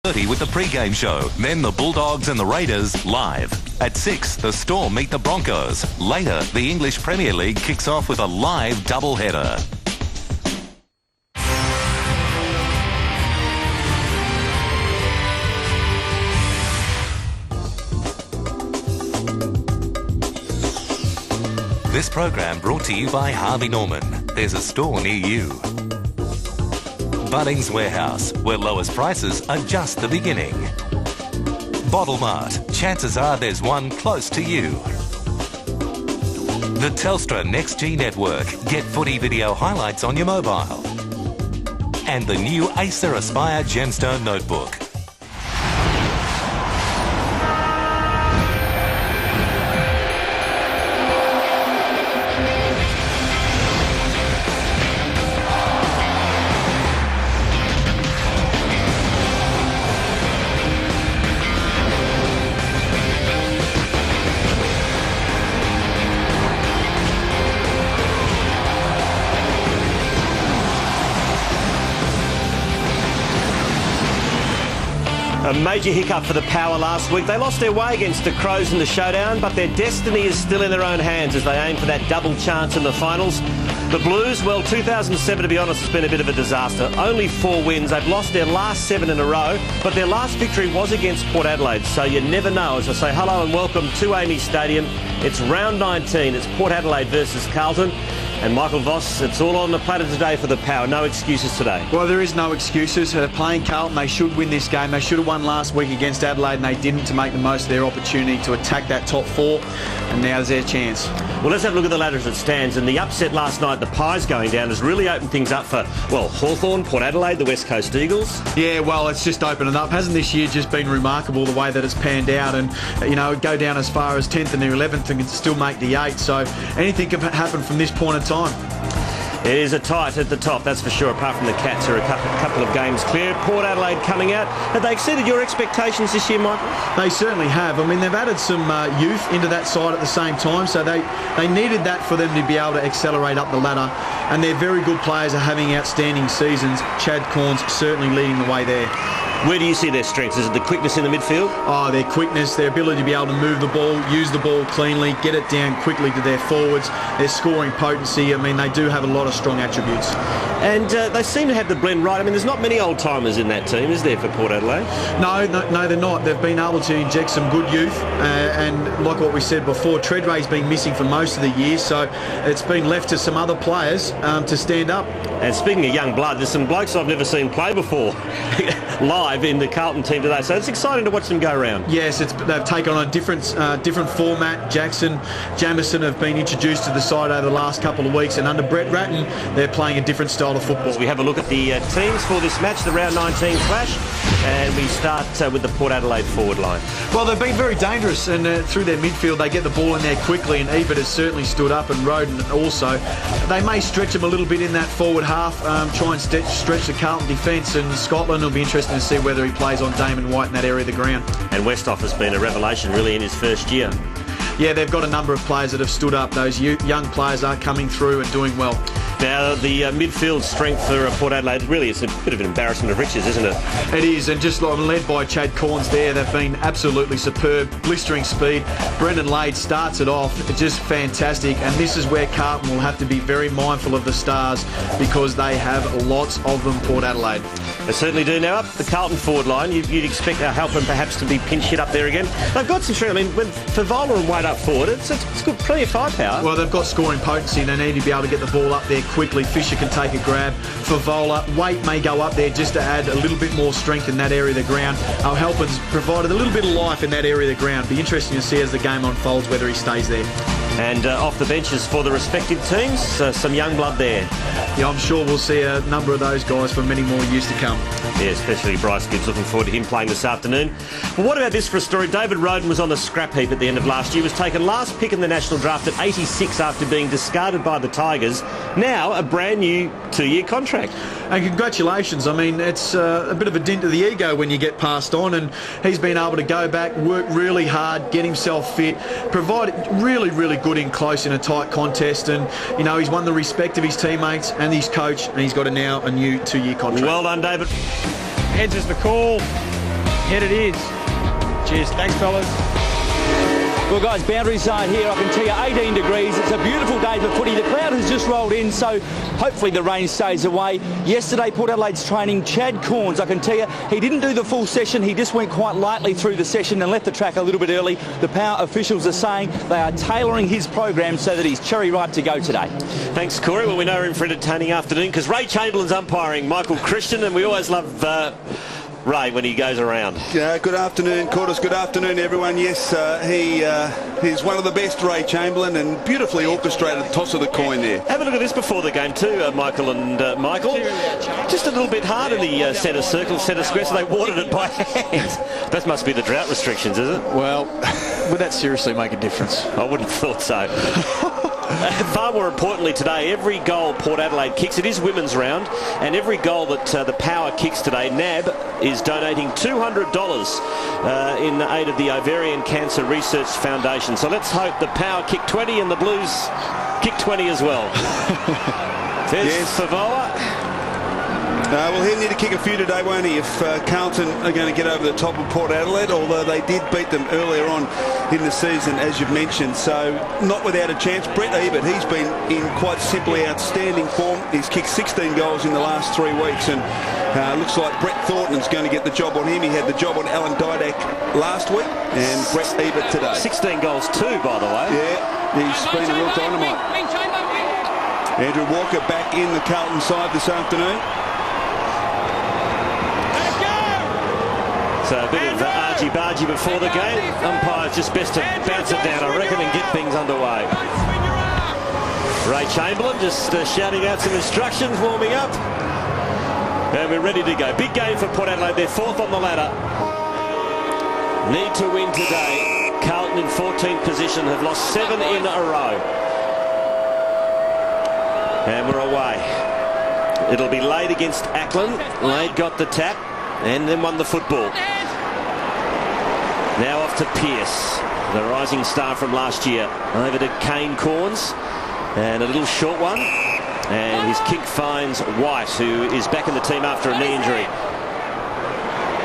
5:30 with the pre-game show. Then the Bulldogs and the Raiders live. At 6, the Storm meet the Broncos. Later, the English Premier League kicks off with a live doubleheader. This program brought to you by Harvey Norman. There's a store near you. Bunnings Warehouse, where lowest prices are just the beginning. Bottle Mart, chances are there's one close to you. The Telstra NextG network, get footy video highlights on your mobile. And the new Acer Aspire Gemstone notebook. A major hiccup for the Power last week. They lost their way against the Crows in the showdown, but their destiny is still in their own hands as they aim for that double chance in the finals. The Blues, well, 2007, to be honest, has been a bit of a disaster. Only 4 wins. They've lost their last 7 in a row, but their last victory was against Port Adelaide, so you never know. As I say hello and welcome to Amy Stadium. It's round 19. It's Port Adelaide versus Carlton. And Michael Voss, it's all on the platter today for the Power. No excuses today. Well, there is no excuses. Playing Carlton, they should win this game. They should have won last week against Adelaide, and they didn't, to make the most of their opportunity to attack that top 4. And now there's their chance. Well, let's have a look at the ladder as it stands. And the upset last night, the Pies going down, has really opened things up for, well, Hawthorn, Port Adelaide, the West Coast Eagles. Yeah, well, it's just opened it up. Hasn't this year just been remarkable, the way that it's panned out? And, you know, go down as far as 10th and 11th and still make the 8. So anything can happen from this point in time. It is a tight at the top, that's for sure, apart from the Cats, who are a couple of games clear. Port Adelaide coming out. Have they exceeded your expectations this year, Michael? They certainly have. I mean, they've added some youth into that side at the same time, so they needed that for them to be able to accelerate up the ladder. And their very good players are having outstanding seasons. Chad Corns certainly leading the way there. Where do you see their strengths? Is it the quickness in the midfield? Oh, their quickness, their ability to be able to move the ball, use the ball cleanly, get it down quickly to their forwards, their scoring potency. I mean, they do have a lot of strong attributes. And they seem to have the blend right. I mean, there's not many old-timers in that team, is there, for Port Adelaide? No, they're not. They've been able to inject some good youth. And like what we said before, Treadray's been missing for most of the year, so it's been left to some other players to stand up. And speaking of young blood, there's some blokes I've never seen play before live in the Carlton team today, so it's exciting to watch them go around. Yes, they've taken on a different format. Jackson, Jamison have been introduced to the side over the last couple of weeks, and under Brett Ratton, they're playing a different style of football. So we have a look at the teams for this match, the round 19 clash, and we start with the Port Adelaide forward line. Well, they've been very dangerous, and through their midfield, they get the ball in there quickly, and Ebert has certainly stood up, and Roden also. They may stretch them a little bit in that forward half, try and stretch the Carlton defence, and Scotland will be interesting to see whether he plays on Damon White in that area of the ground. And Westhoff has been a revelation really in his first year. Yeah, they've got a number of players that have stood up. Those young players are coming through and doing well. Now, the midfield strength for Port Adelaide, really, it's a bit of an embarrassment of riches, isn't it? It is, and just led by Chad Corns there. They've been absolutely superb, blistering speed. Brendan Lade starts it off, just fantastic, and this is where Carlton will have to be very mindful of the stars because they have lots of them, Port Adelaide. They certainly do. Now, up the Carlton forward line, you'd expect our helpman perhaps to be pinch hit up there again. They've got some strength. I mean, with Favola and Wade up forward, it's good, plenty of firepower. Well, they've got scoring potency. They need to be able to get the ball up there quickly. Fisher can take a grab. Favola, Waite may go up there just to add a little bit more strength in that area of the ground. Our helper's provided a little bit of life in that area of the ground. Be interesting to see as the game unfolds whether he stays there. And off the benches for the respective teams, some young blood there. Yeah, I'm sure we'll see a number of those guys for many more years to come. Yeah, especially Bryce Gibbs. Looking forward to him playing this afternoon. Well, what about this for a story? David Roden was on the scrap heap at the end of last year. Was taken last pick in the national draft at 86 after being discarded by the Tigers. Now a brand new 2-year contract. And congratulations. I mean, it's a bit of a dent to the ego when you get passed on, and he's been able to go back, work really hard, get himself fit, provide really, really good in close in a tight contest, and, you know, he's won the respect of his teammates and his coach, and he's got now a new 2-year contract. Well done, David. Enters the call. Hit it is. Cheers. Thanks, fellas. Well, guys, boundaries are here. I can tell you 18 degrees. It's a beautiful day for footy. The cloud has just rolled in, so hopefully the rain stays away. Yesterday, Port Adelaide's training, Chad Corns, I can tell you, he didn't do the full session. He just went quite lightly through the session and left the track a little bit early. The power officials are saying they are tailoring his program so that he's cherry ripe to go today. Thanks, Corey. Well, we know we're in for an entertaining afternoon because Ray Chamberlain's umpiring Michael Christian, and we always love Ray when he goes around. Good afternoon, Quarters. Good afternoon, everyone. Yes, he's one of the best, Ray Chamberlain, and beautifully orchestrated toss of the coin there. Have a look at this before the game too, Michael and Michael. Just a little bit hard in the centre circle, centre square, so they watered it by hand. That must be the drought restrictions, is it? Well, would that seriously make a difference? I wouldn't have thought so. Far more importantly today, every goal Port Adelaide kicks, it is women's round, and every goal that the Power kicks today, NAB is donating $200 in aid of the Ovarian Cancer Research Foundation. So let's hope the Power kick 20 and the Blues kick 20 as well. There's Favola. Well, he'll need to kick a few today, won't he, if Carlton are going to get over the top of Port Adelaide, although they did beat them earlier on in the season, as you've mentioned, so not without a chance. Brett Ebert, he's been in quite simply outstanding form. He's kicked 16 goals in the last 3 weeks, and looks like Brett Thornton's going to get the job on him. He had the job on Alan Didak last week, and Brett Ebert today. 16 goals too, by the way. Yeah, he's been a real dynamite. Andrew Walker back in the Carlton side this afternoon. So a bit of argy-bargy before the game. Umpire's just best to bounce it down, I reckon, and get things underway. Ray Chamberlain just shouting out some instructions, warming up. And we're ready to go. Big game for Port Adelaide. They're fourth on the ladder. Need to win today. Carlton in 14th position, have lost 7 in a row. And we're away. It'll be Lade against Ackland. Lade got the tap and then won the football. Now off to Pearce, the rising star from last year. Over to Kane Corns, and a little short one. And his kick finds White, who is back in the team after a knee injury.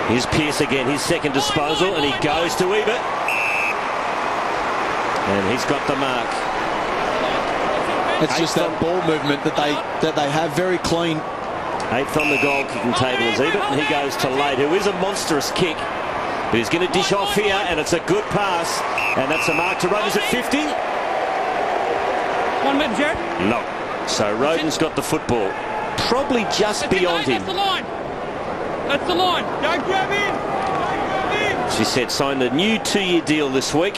Here's Pearce again, his second disposal, and he goes to Ebert. And he's got the mark. It's just that ball movement that they have, very clean. 8th on the goal kicking table is Ebert, and he goes to Lade, who is a monstrous kick. But he's going to dish off here, and it's a good pass. And that's a mark to Roden. Is it 50? 1 minute, Jared? No. So Roden's got the football. Probably just beyond him. That's the line. That's the line. Don't grab in. Don't grab in. She said signed a new 2-year deal this week.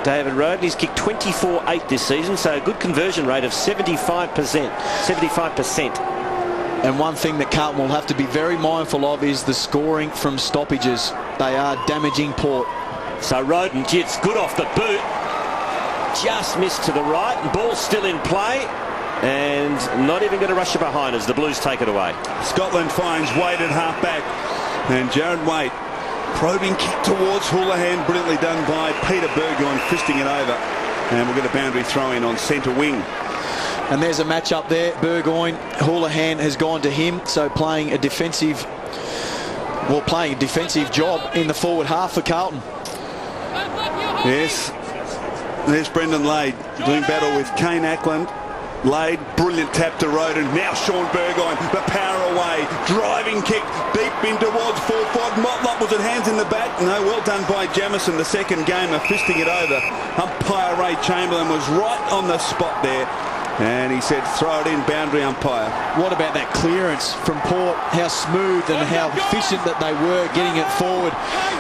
David Roden, he's kicked 24-8 this season, so a good conversion rate of 75%. 75%. And one thing that Carlton will have to be very mindful of is the scoring from stoppages. They are damaging Port. So Roden, it's good off the boot. Just missed to the right. Ball still in play. And not even going to rush it behind as the Blues take it away. Scotland finds Wade at half-back. And Jared Wade, probing kick towards Houlihan. Brilliantly done by Peter Burgoyne, fisting it over. And we'll get a boundary throw-in on centre wing. And there's a match up there. Burgoyne, Houlihan has gone to him, so playing a defensive job in the forward half for Carlton. Yes, there's Brendan Lade doing battle with Kane Ackland. Lade, brilliant tap to Roden. Now Sean Burgoyne, the power away, driving kick deep in towards full forward. Motlop was at hands in the back. No, well done by Jamison, the second gamer, fisting it over. Umpire Ray Chamberlain was right on the spot there. And he said, throw it in, boundary umpire. What about that clearance from Port? How smooth and how efficient that they were getting it forward.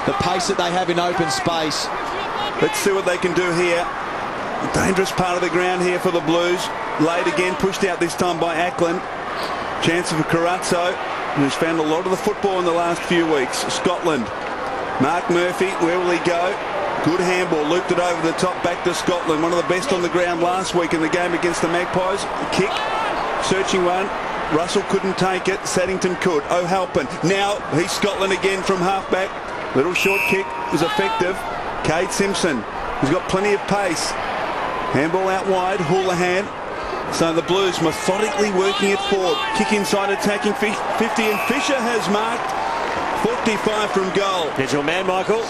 The pace that they have in open space. Let's see what they can do here. Dangerous part of the ground here for the Blues. Late again, pushed out this time by Ackland. Chance for Carazzo, who's found a lot of the football in the last few weeks. Scotland. Mark Murphy, where will he go? Good handball, looped it over the top, back to Scotland. One of the best on the ground last week in the game against the Magpies. Kick, searching one. Russell couldn't take it. Saddington could. O'Halpin. Now he's Scotland again from halfback. Little short kick was effective. Cade Simpson, who's got plenty of pace. Handball out wide. Houlihan. So the Blues methodically working it forward. Kick inside, attacking 50, and Fisher has marked 45 from goal. There's your man, Michael.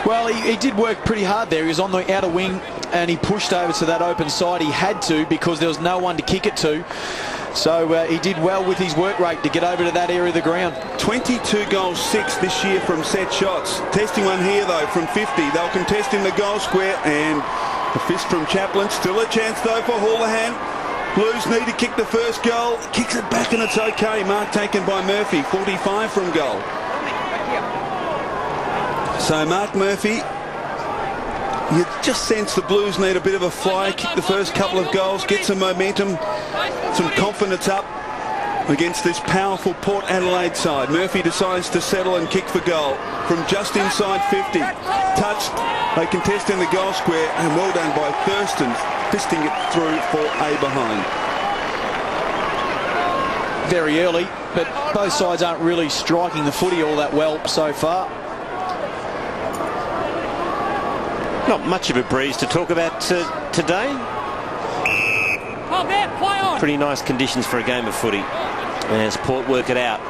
Well, he did work pretty hard there. He was on the outer wing and he pushed over to that open side. He had to because there was no one to kick it to. So he did well with his work rate to get over to that area of the ground. 22 goals, 6 this year from set shots. Testing one here, though, from 50. They'll contest in the goal square, and a fist from Chaplin. Still a chance, though, for Houlihan. Blues need to kick the first goal. Kicks it back, and it's okay. Mark taken by Murphy. 45 from goal. So Mark Murphy, you just sense the Blues need a bit of a flyer, kick the first couple of goals, get some momentum, some confidence up against this powerful Port Adelaide side. Murphy decides to settle and kick for goal from just inside 50. Touched, they contest in the goal square, and well done by Thurston, fisting it through for a behind. Very early, but both sides aren't really striking the footy all that well so far. Not much of a breeze to talk about today. Pretty nice conditions for a game of footy as Port work it out.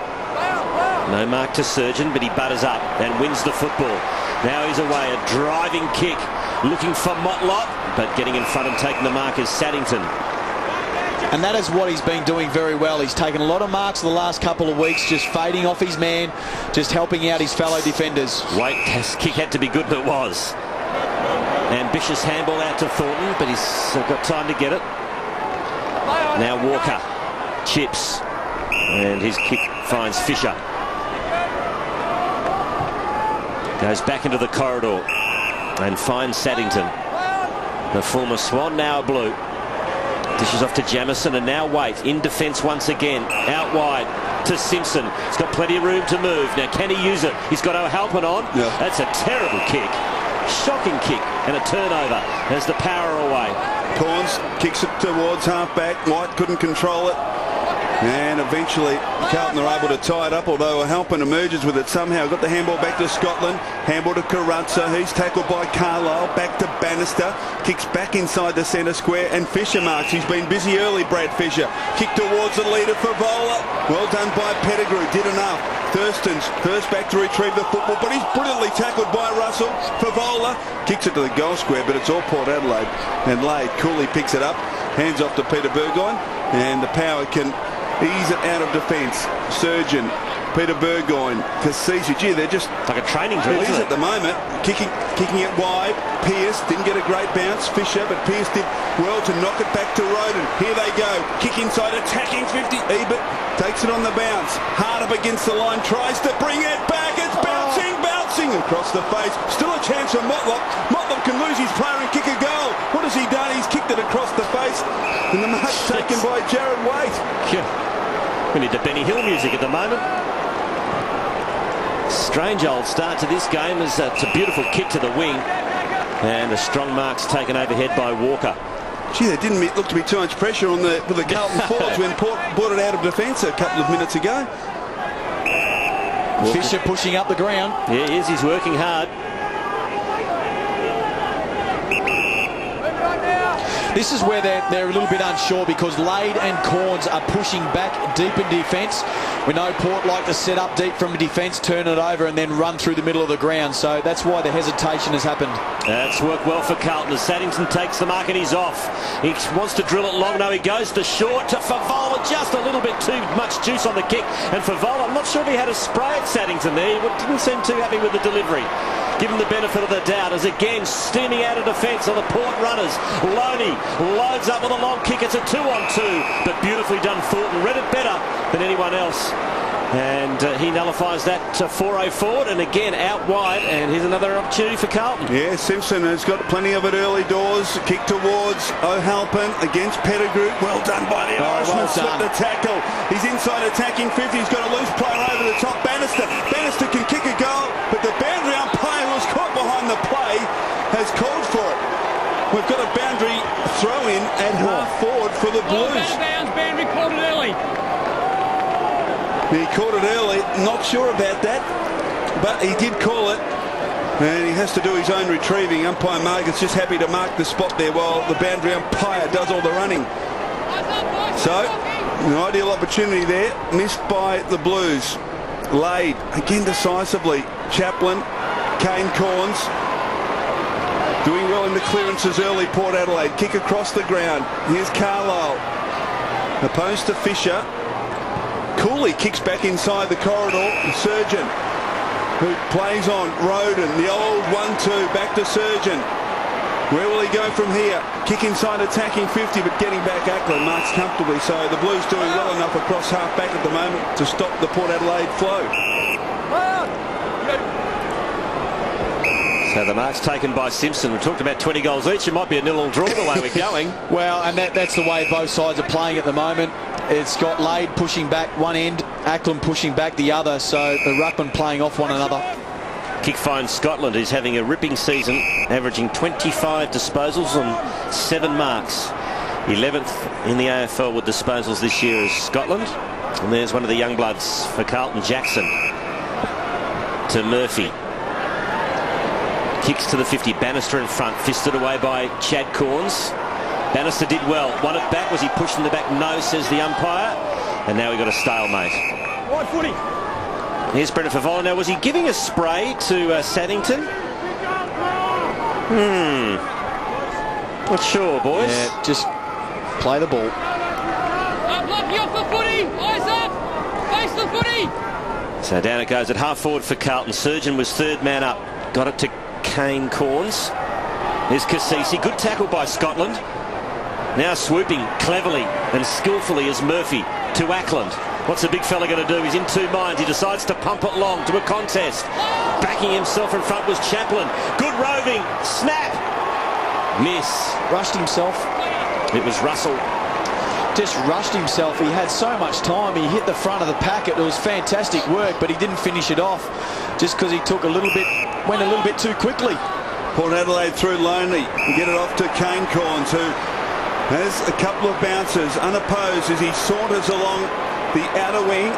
No mark to Surgeon, but he butters up and wins the football. Now he's away, a driving kick, looking for Motlop, but getting in front and taking the mark is Saddington. And that is what he's been doing very well. He's taken a lot of marks the last couple of weeks, just fading off his man, just helping out his fellow defenders. Waite's kick had to be good, and it was. Ambitious handball out to Thornton, but he's got time to get it. Now Walker chips, and his kick finds Fisher. Goes back into the corridor and finds Saddington. The former Swan, now a Blue. Dishes off to Jamison, and now Waite in defence once again. Out wide to Simpson. He's got plenty of room to move. Now can he use it? He's got O'Halpin on. Yeah. That's a terrible kick. Shocking kick and a turnover as the power away. Corns kicks it towards half-back. White couldn't control it. And eventually Carlton are able to tie it up, although Halpin emerges with it somehow. Got the handball back to Scotland. Handball to Carruzza. He's tackled by Carlisle. Back to Bannister. Kicks back inside the centre square. And Fisher marks. He's been busy early, Brad Fisher. Kick towards the leader for Vola. Well done by Pettigrew. Did enough. Thurston's first back to retrieve the football, but he's brilliantly tackled by Russell. Favola kicks it to the goal square, but it's all Port Adelaide. And Lade coolly picks it up. Hands off to Peter Burgoyne. And the power can ease it out of defence. Surgeon, Peter Burgoyne, Cassisi. Gee, they're just like a training drill, it is at the moment. Kicking it wide. Pearce didn't get a great bounce. Fisher, but Pearce did well to knock it back to Roden. Here they go. Kick inside, attacking 50. Ebert takes it on the bounce. Hard up against the line. Tries to bring it back. It's bouncing across the face. Still a chance for Motlop. Motlop can lose his player and kick a goal. What has he done? He's kicked it across the face. And the mark's taken by Jared Waite. Yeah. We need the Benny Hill music at the moment. Strange old start to this game as it's a beautiful kick to the wing. And a strong mark's taken overhead by Walker. Gee, there didn't look to be too much pressure on the Carlton forwards when Port brought it out of defence a couple of minutes ago. Walker. Fisher pushing up the ground. Yeah, he is. He's working hard. This is where they're a little bit unsure because Lade and Corns are pushing back deep in defence. We know Port like to set up deep from defence, turn it over and then run through the middle of the ground. So that's why the hesitation has happened. That's worked well for Carlton as Saddington takes the mark and he's off. He wants to drill it long. No, he goes to short to Favola. Just a little bit too much juice on the kick. And Favola, I'm not sure if he had a spray at Saddington there. He didn't seem too happy with the delivery. Give him the benefit of the doubt as again steaming out of defence are the Port runners. Loney loads up with a long kick. It's a 2-on-2, but beautifully done. Thornton read it better than anyone else. And he nullifies that 4-0 forward and again out wide, and here's another opportunity for Carlton. Yeah, Simpson has got plenty of it early doors. Kick towards O'Halpin against Pettigrew. Well done by the Irishman. Well Slipped the tackle. He's inside attacking 50. He's got a loose player over the top. Bannister can kick a goal, but the boundary umpire who was caught behind the play has called for it. We've got a boundary throw in at half forward for the Blues. Boundary called it early. He called it early, not sure about that, but he did call it, and he has to do his own retrieving. Umpire Margaret's just happy to mark the spot there while the boundary umpire does all the running. So, an ideal opportunity there, missed by the Blues. Laid again decisively. Chaplin, Kane Corns doing well in the clearances early. Port Adelaide kick across the ground. Here's Carlisle opposed to Fisher. Cooley kicks back inside the corridor. Surgeon, who plays on Roden, the old 1-2 back to Surgeon. Where will he go from here? Kick inside, attacking 50, but getting back Ackland marks comfortably. So the Blues doing well enough across half back at the moment to stop the Port Adelaide flow. So the mark's taken by Simpson. We talked about 20 goals each. It might be a 0-0 draw the way we're going. Well, and that's the way both sides are playing at the moment. It's got Lade pushing back one end, Ackland pushing back the other. So the ruckman playing off one another. Kick finds Scotland, who's having a ripping season, averaging 25 disposals and 7 marks. 11th in the AFL with disposals this year is Scotland. And there's one of the young bloods for Carlton, Jackson, to Murphy. Kicks to the 50, Bannister in front, fisted away by Chad Corns. Bannister did well, won it back. Was he pushed in the back? No, says the umpire. And now we got a stalemate. Wide footy. Here's Brendan Favola. Now, was he giving a spray to Saddington? Not sure, boys. Yeah, just play the ball. Up, lucky off the footy. Eyes up. Face the footy. So down it goes at half forward for Carlton. Surgeon was third man up. Got it to Kane Corns. There's Cassisi. Good tackle by Scotland. Now swooping cleverly and skillfully is Murphy to Ackland. What's the big fella going to do? He's in two minds. He decides to pump it long to a contest. Backing himself in front was Chaplin. Good roving. Snap. Miss. Rushed himself. It was Russell. Just rushed himself. He had so much time. He hit the front of the packet. It was fantastic work, but he didn't finish it off just because he took went a little bit too quickly. Port Adelaide through Lonely. Get it off to Kane Corns, who has a couple of bounces unopposed as he saunters along the outer wing.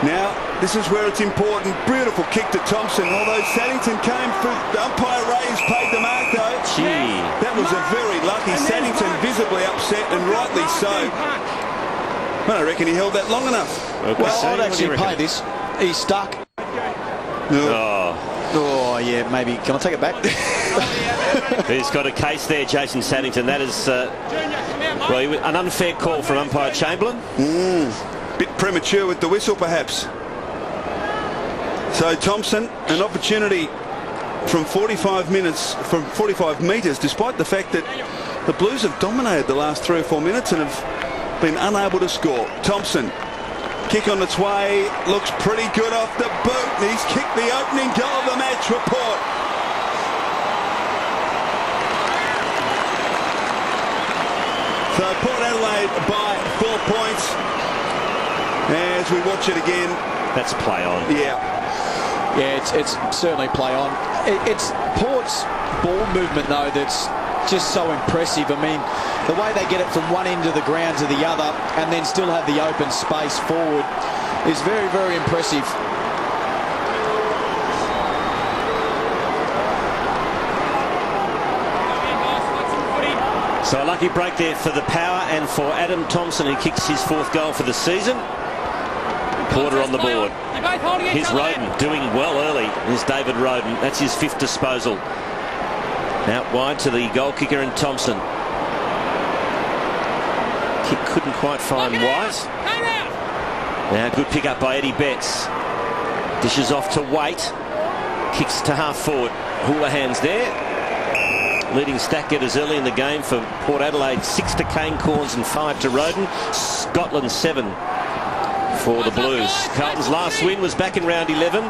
Now, this is where it's important. Beautiful kick to Thompson. Although Saddington came through, the umpire Ray's paid the mark though. Gee. That was a very lucky Saddington, visibly upset, and rightly so. I reckon he held that long enough. Okay. Well, I'd actually pay this. He's stuck. Oh, yeah, maybe. Can I take it back? He's got a case there, Jason Saddington. That is an unfair call from umpire Chamberlain. Bit premature with the whistle, perhaps. So Thompson, an opportunity from 45 metres, despite the fact that the Blues have dominated the last 3 or 4 minutes and have been unable to score. Thompson, kick on its way, looks pretty good off the boot, and he's kicked the opening goal of the match for Port. So Port Adelaide by 4 points. As we watch it again. That's play on. Yeah, it's certainly play on. It's Port's ball movement, though, that's just so impressive. I mean, the way they get it from one end of the ground to the other and then still have the open space forward is very, very impressive. So a lucky break there for the Power and for Adam Thompson, who kicks his 4th goal for the season. Porter on the board. Here's Roden doing well early. Here's David Roden. That's his 5th disposal. Out wide to the goal kicker and Thompson. Kick couldn't quite find White. Now good pick up by Eddie Betts. Dishes off to Waite. Kicks to half forward. Houlihan's there. Leading stack getters early in the game for Port Adelaide. 6 to Kane Corns and 5 to Roden. Scotland 7 for the Blues. Carlton's last win was back in round 11.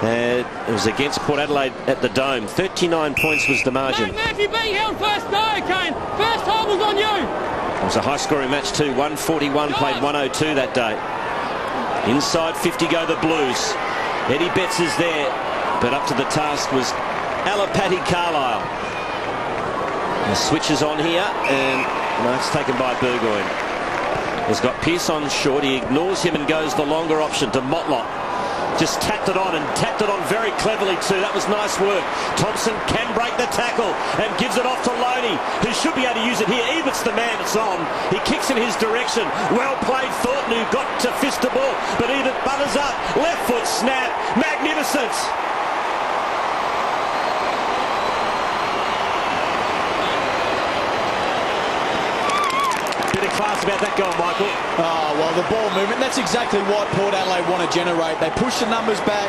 It was against Port Adelaide at the Dome. 39 points was the margin. Murphy being held first. No, Kane. First hold was on you. It was a high-scoring match too. 141 played 102 that day. Inside 50 go the Blues. Eddie Betts is there, but up to the task was Alapati Carlisle. The switch is on here, and marks taken by Burgoyne. He's got Pearce on short. He ignores him and goes the longer option to Motlop. just tapped it on, and tapped it on very cleverly too. That was nice work. Thompson can break the tackle and gives it off to Loney, who should be able to use it here. Ebert's the man it's on. He kicks in his direction. Well played, Thornton, who got to fist the ball, but Ebert butters up. Left foot snap. Magnificent. Class about that goal, Michael. Oh, well, the ball movement, that's exactly what Port Adelaide want to generate. They push the numbers back,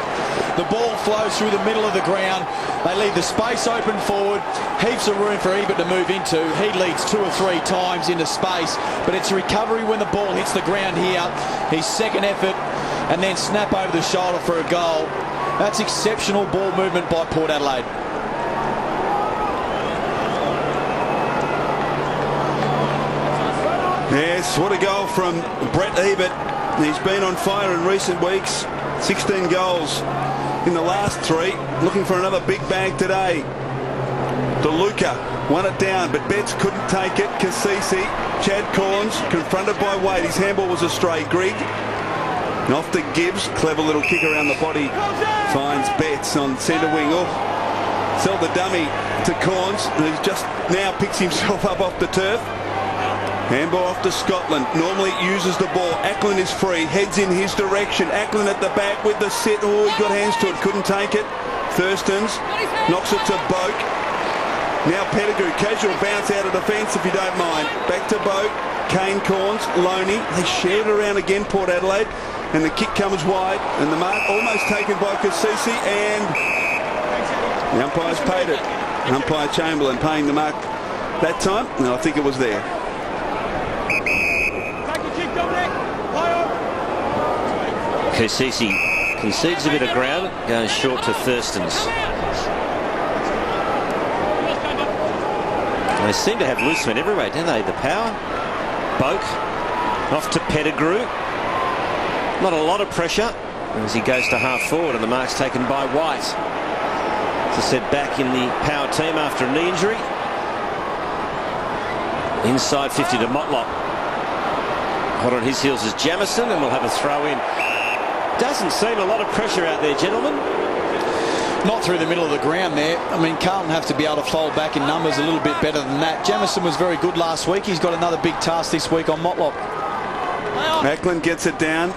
the ball flows through the middle of the ground, they leave the space open forward, heaps of room for Ebert to move into. He leads 2 or 3 times into space, but it's recovery when the ball hits the ground here. His second effort, and then snap over the shoulder for a goal. That's exceptional ball movement by Port Adelaide. Yes, what a goal from Brett Ebert. He's been on fire in recent weeks. 16 goals in the last 3. Looking for another big bag today. DeLuca won it down, but Betts couldn't take it. Cassisi, Chad Corns, confronted by Wade. His handball was astray. Grigg, and off to Gibbs. Clever little kick around the body. Finds Betts on centre wing. Oh, sell the dummy to Corns, who just now picks himself up off the turf. Handball off to Scotland. Normally uses the ball. Ackland is free. Heads in his direction. Ackland at the back with the set. Oh, he got hands to it. Couldn't take it. Thurstons knocks it to Boak. Now Pettigrew. Casual bounce out of defence if you don't mind. Back to Boak. Kane, Corns, Loney. They shared around again, Port Adelaide. And the kick comes wide. And the mark almost taken by Cassisi. And the umpire's paid it. Umpire Chamberlain paying the mark that time. No, I think it was there. Cassisi concedes a bit of ground, goes short to Thurstons. They seem to have loose men everywhere, don't they? The power. Boak off to Pettigrew. Not a lot of pressure as he goes to half forward, and the mark's taken by White. As I said, back in the power team after a knee injury. Inside 50 to Motlop. Hot on his heels is Jamison, and we'll have a throw in. Doesn't seem a lot of pressure out there, gentlemen. Not through the middle of the ground there. I mean, Carlton have to be able to fold back in numbers a little bit better than that. Jamison was very good last week. He's got another big task this week on Motlop. Ackland gets it down.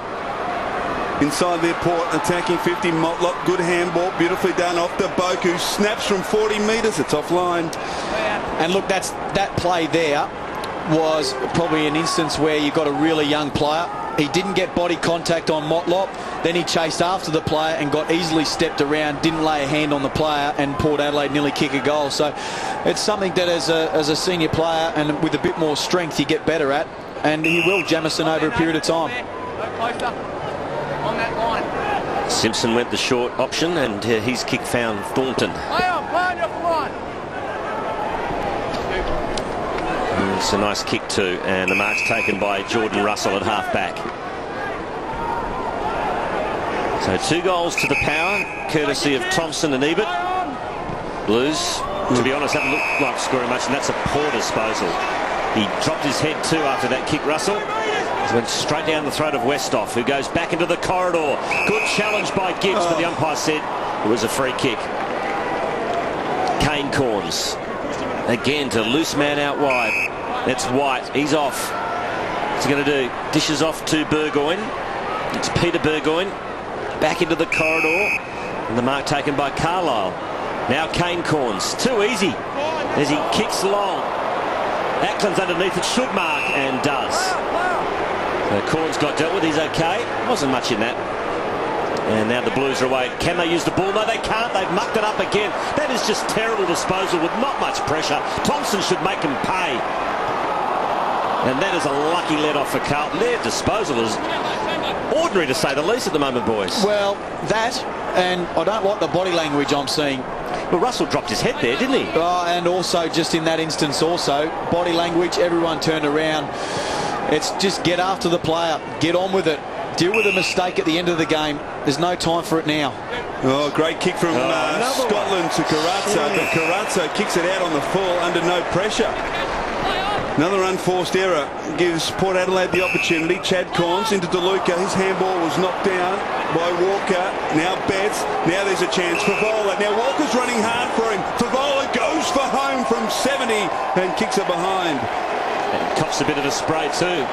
Inside their Port, attacking 50. Motlop, good handball, beautifully done off the Boak, who snaps from 40 metres. It's offline. And look, that play there was probably an instance where you've got a really young player. He didn't get body contact on Motlop. Then he chased after the player and got easily stepped around, didn't lay a hand on the player, and Port Adelaide nearly kick a goal. So it's something that as a senior player and with a bit more strength you get better at, and he will, Jamison, over a period of time. On that line. Simpson went the short option, and his kick found Thornton. It's a nice kick too, and the mark's taken by Jordan Russell at half back. So 2 goals to the power, courtesy of Thompson and Ebert. Blues, to be honest, haven't looked like scoring much, and that's a poor disposal. He dropped his head too after that kick, Russell. He went straight down the throat of Westhoff, who goes back into the corridor. Good challenge by Gibbs, but the umpire said it was a free kick. Kane Corns. Again to loose man out wide. That's White. He's off. What's he going to do? Dishes off to Burgoyne. It's Peter Burgoyne. Back into the corridor. And the mark taken by Carlisle. Now Kane Corns. Too easy as he kicks long. Ackland's underneath it. Should mark and does. So Corns got dealt with. He's okay. Wasn't much in that. And now the Blues are away. Can they use the ball? No, they can't. They've mucked it up again. That is just terrible disposal with not much pressure. Thompson should make them pay. And that is a lucky let-off for Carlton. Their disposal is ordinary, to say the least, at the moment, boys. Well, that, and I don't like the body language I'm seeing. Well, Russell dropped his head there, didn't he? And also, just in that instance also, body language, everyone turned around. It's just get after the player. Get on with it. Deal with a mistake at the end of the game. There's no time for it now. Oh, great kick from Scotland to Carazzo, but Carazzo kicks it out on the full under no pressure. Another unforced error gives Port Adelaide the opportunity. Chad Corns into DeLuca. His handball was knocked down by Walker. Now Betts. Now there's a chance for Favola. Now Walker's running hard for him. Favola goes for home from 70 and kicks it behind. And cops a bit of a spray too.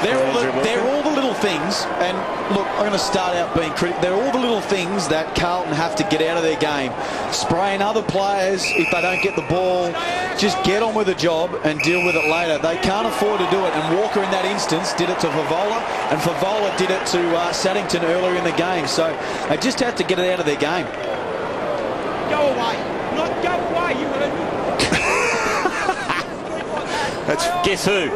They're all the little things, and look, I'm going to start out being critical. They're all the little things that Carlton have to get out of their game. Spraying other players if they don't get the ball. Just get on with the job and deal with it later. They can't afford to do it, and Walker in that instance did it to Favola, and Favola did it to Saddington earlier in the game. So they just have to get it out of their game. Go away. Not go away, you heard me. That's guess who?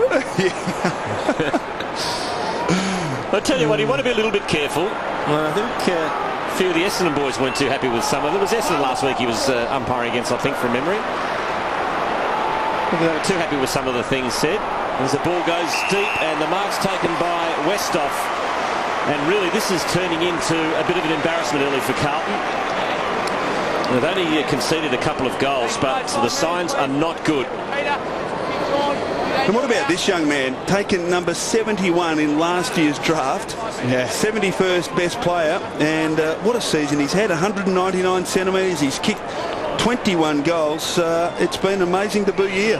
I tell you what, you want to be a little bit careful. I think a few of the Essendon boys weren't too happy with some of them. It was Essendon last week he was umpiring against, I think, from memory. They were too happy with some of the things said. As the ball goes deep and the mark's taken by Westhoff. And really this is turning into a bit of an embarrassment early for Carlton. They've only conceded a couple of goals, but the signs are not good. And what about this young man, taken number 71 in last year's draft? Yeah. 71st best player, and what a season he's had. 199 centimetres, he's kicked 21 goals. It's been an amazing debut year.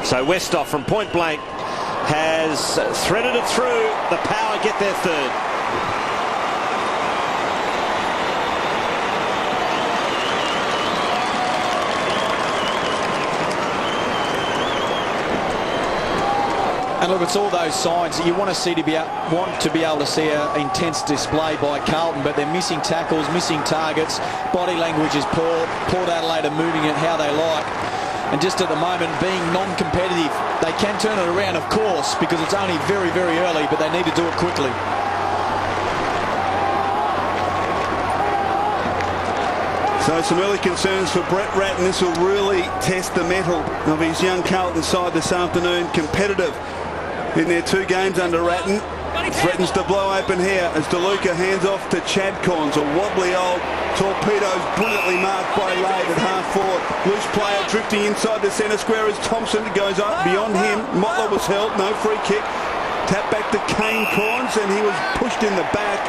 So Westhoff from point blank has threaded it through. The Power get their third. And look, it's all those signs that you want to see to be able to see an intense display by Carlton, but they're missing tackles, missing targets. Body language is poor. Port Adelaide are moving it how they like, and just at the moment being non-competitive. They can turn it around, of course, because it's only very, very early, but they need to do it quickly. So some early concerns for Brett Ratton. This will really test the mettle of his young Carlton side this afternoon. Competitive in their 2 games under Ratton. Threatens to blow open here as DeLuca hands off to Chad Corns. A wobbly old torpedo's brilliantly marked by Lade at half forward. Loose player drifting inside the centre square as Thompson goes up beyond him. Mottler was held, no free kick. Tap back to Kane Corns, and he was pushed in the back.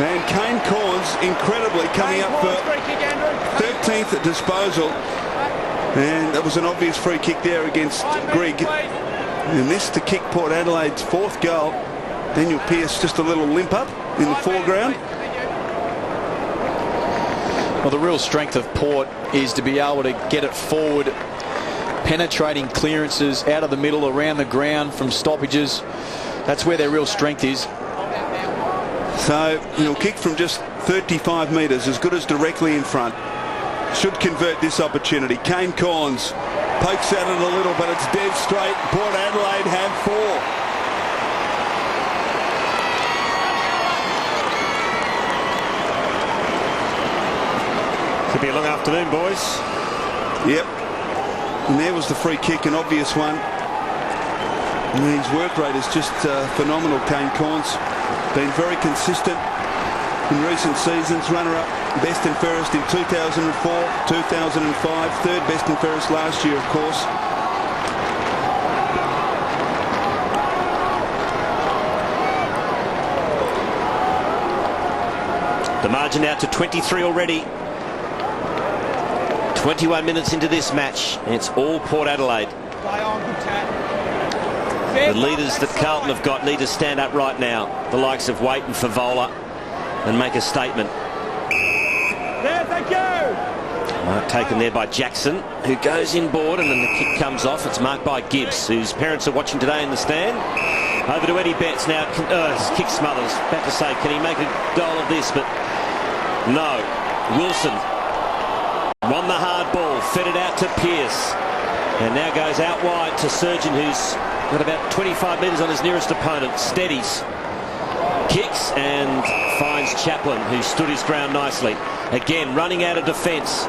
And Kane Corns, incredibly, coming up for 13th at disposal. And that was an obvious free kick there against Grigg. And this to kick Port Adelaide's 4th goal. Daniel Pearce just a little limp up in the foreground. Well, the real strength of Port is to be able to get it forward, penetrating clearances out of the middle, around the ground from stoppages. That's where their real strength is. So he'll kick from just 35 metres, as good as directly in front. Should convert this opportunity. Kane Corns pokes at it a little, but it's dead straight. Port Adelaide have 4. Could be a long afternoon, boys. Yep. And there was the free kick, an obvious one. And his work rate is just phenomenal. Kane Corns been very consistent in recent seasons. Runner-up, best and fairest in 2004, 2005, 3rd best and fairest last year, of course. The margin out to 23 already. 21 minutes into this match, and it's all Port Adelaide. The leaders that Carlton have got need to stand up right now. The likes of Waite and Favola, and make a statement. There, thank you. Mark taken there by Jackson, who goes inboard, and then the kick comes off. It's marked by Gibbs, whose parents are watching today in the stand. Over to Eddie Betts now. His kick smothers. About to say, can he make a goal of this? But no. Wilson won the hard ball, fed it out to Pearce, and now goes out wide to Surgeon, who's got about 25 metres on his nearest opponent. Steadies, kicks, and finds Chaplin, who stood his ground nicely. Again, running out of defence.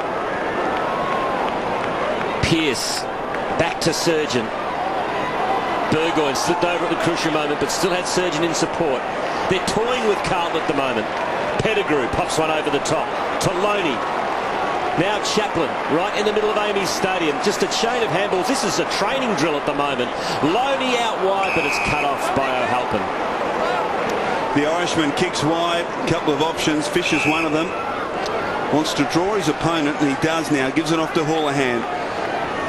Pearce back to Surgeon. Burgoyne slipped over at the crucial moment, but still had Surgeon in support. They're toying with Carlton at the moment. Pettigrew pops one over the top. Toloni Now Chaplin, right in the middle of Amy's Stadium. Just a chain of handballs. This is a training drill at the moment. Loney out wide, but it's cut off by O'Halpin. The Irishman kicks wide. A couple of options. Fisher's one of them. Wants to draw his opponent, and he does now. Gives it off to Houlihan.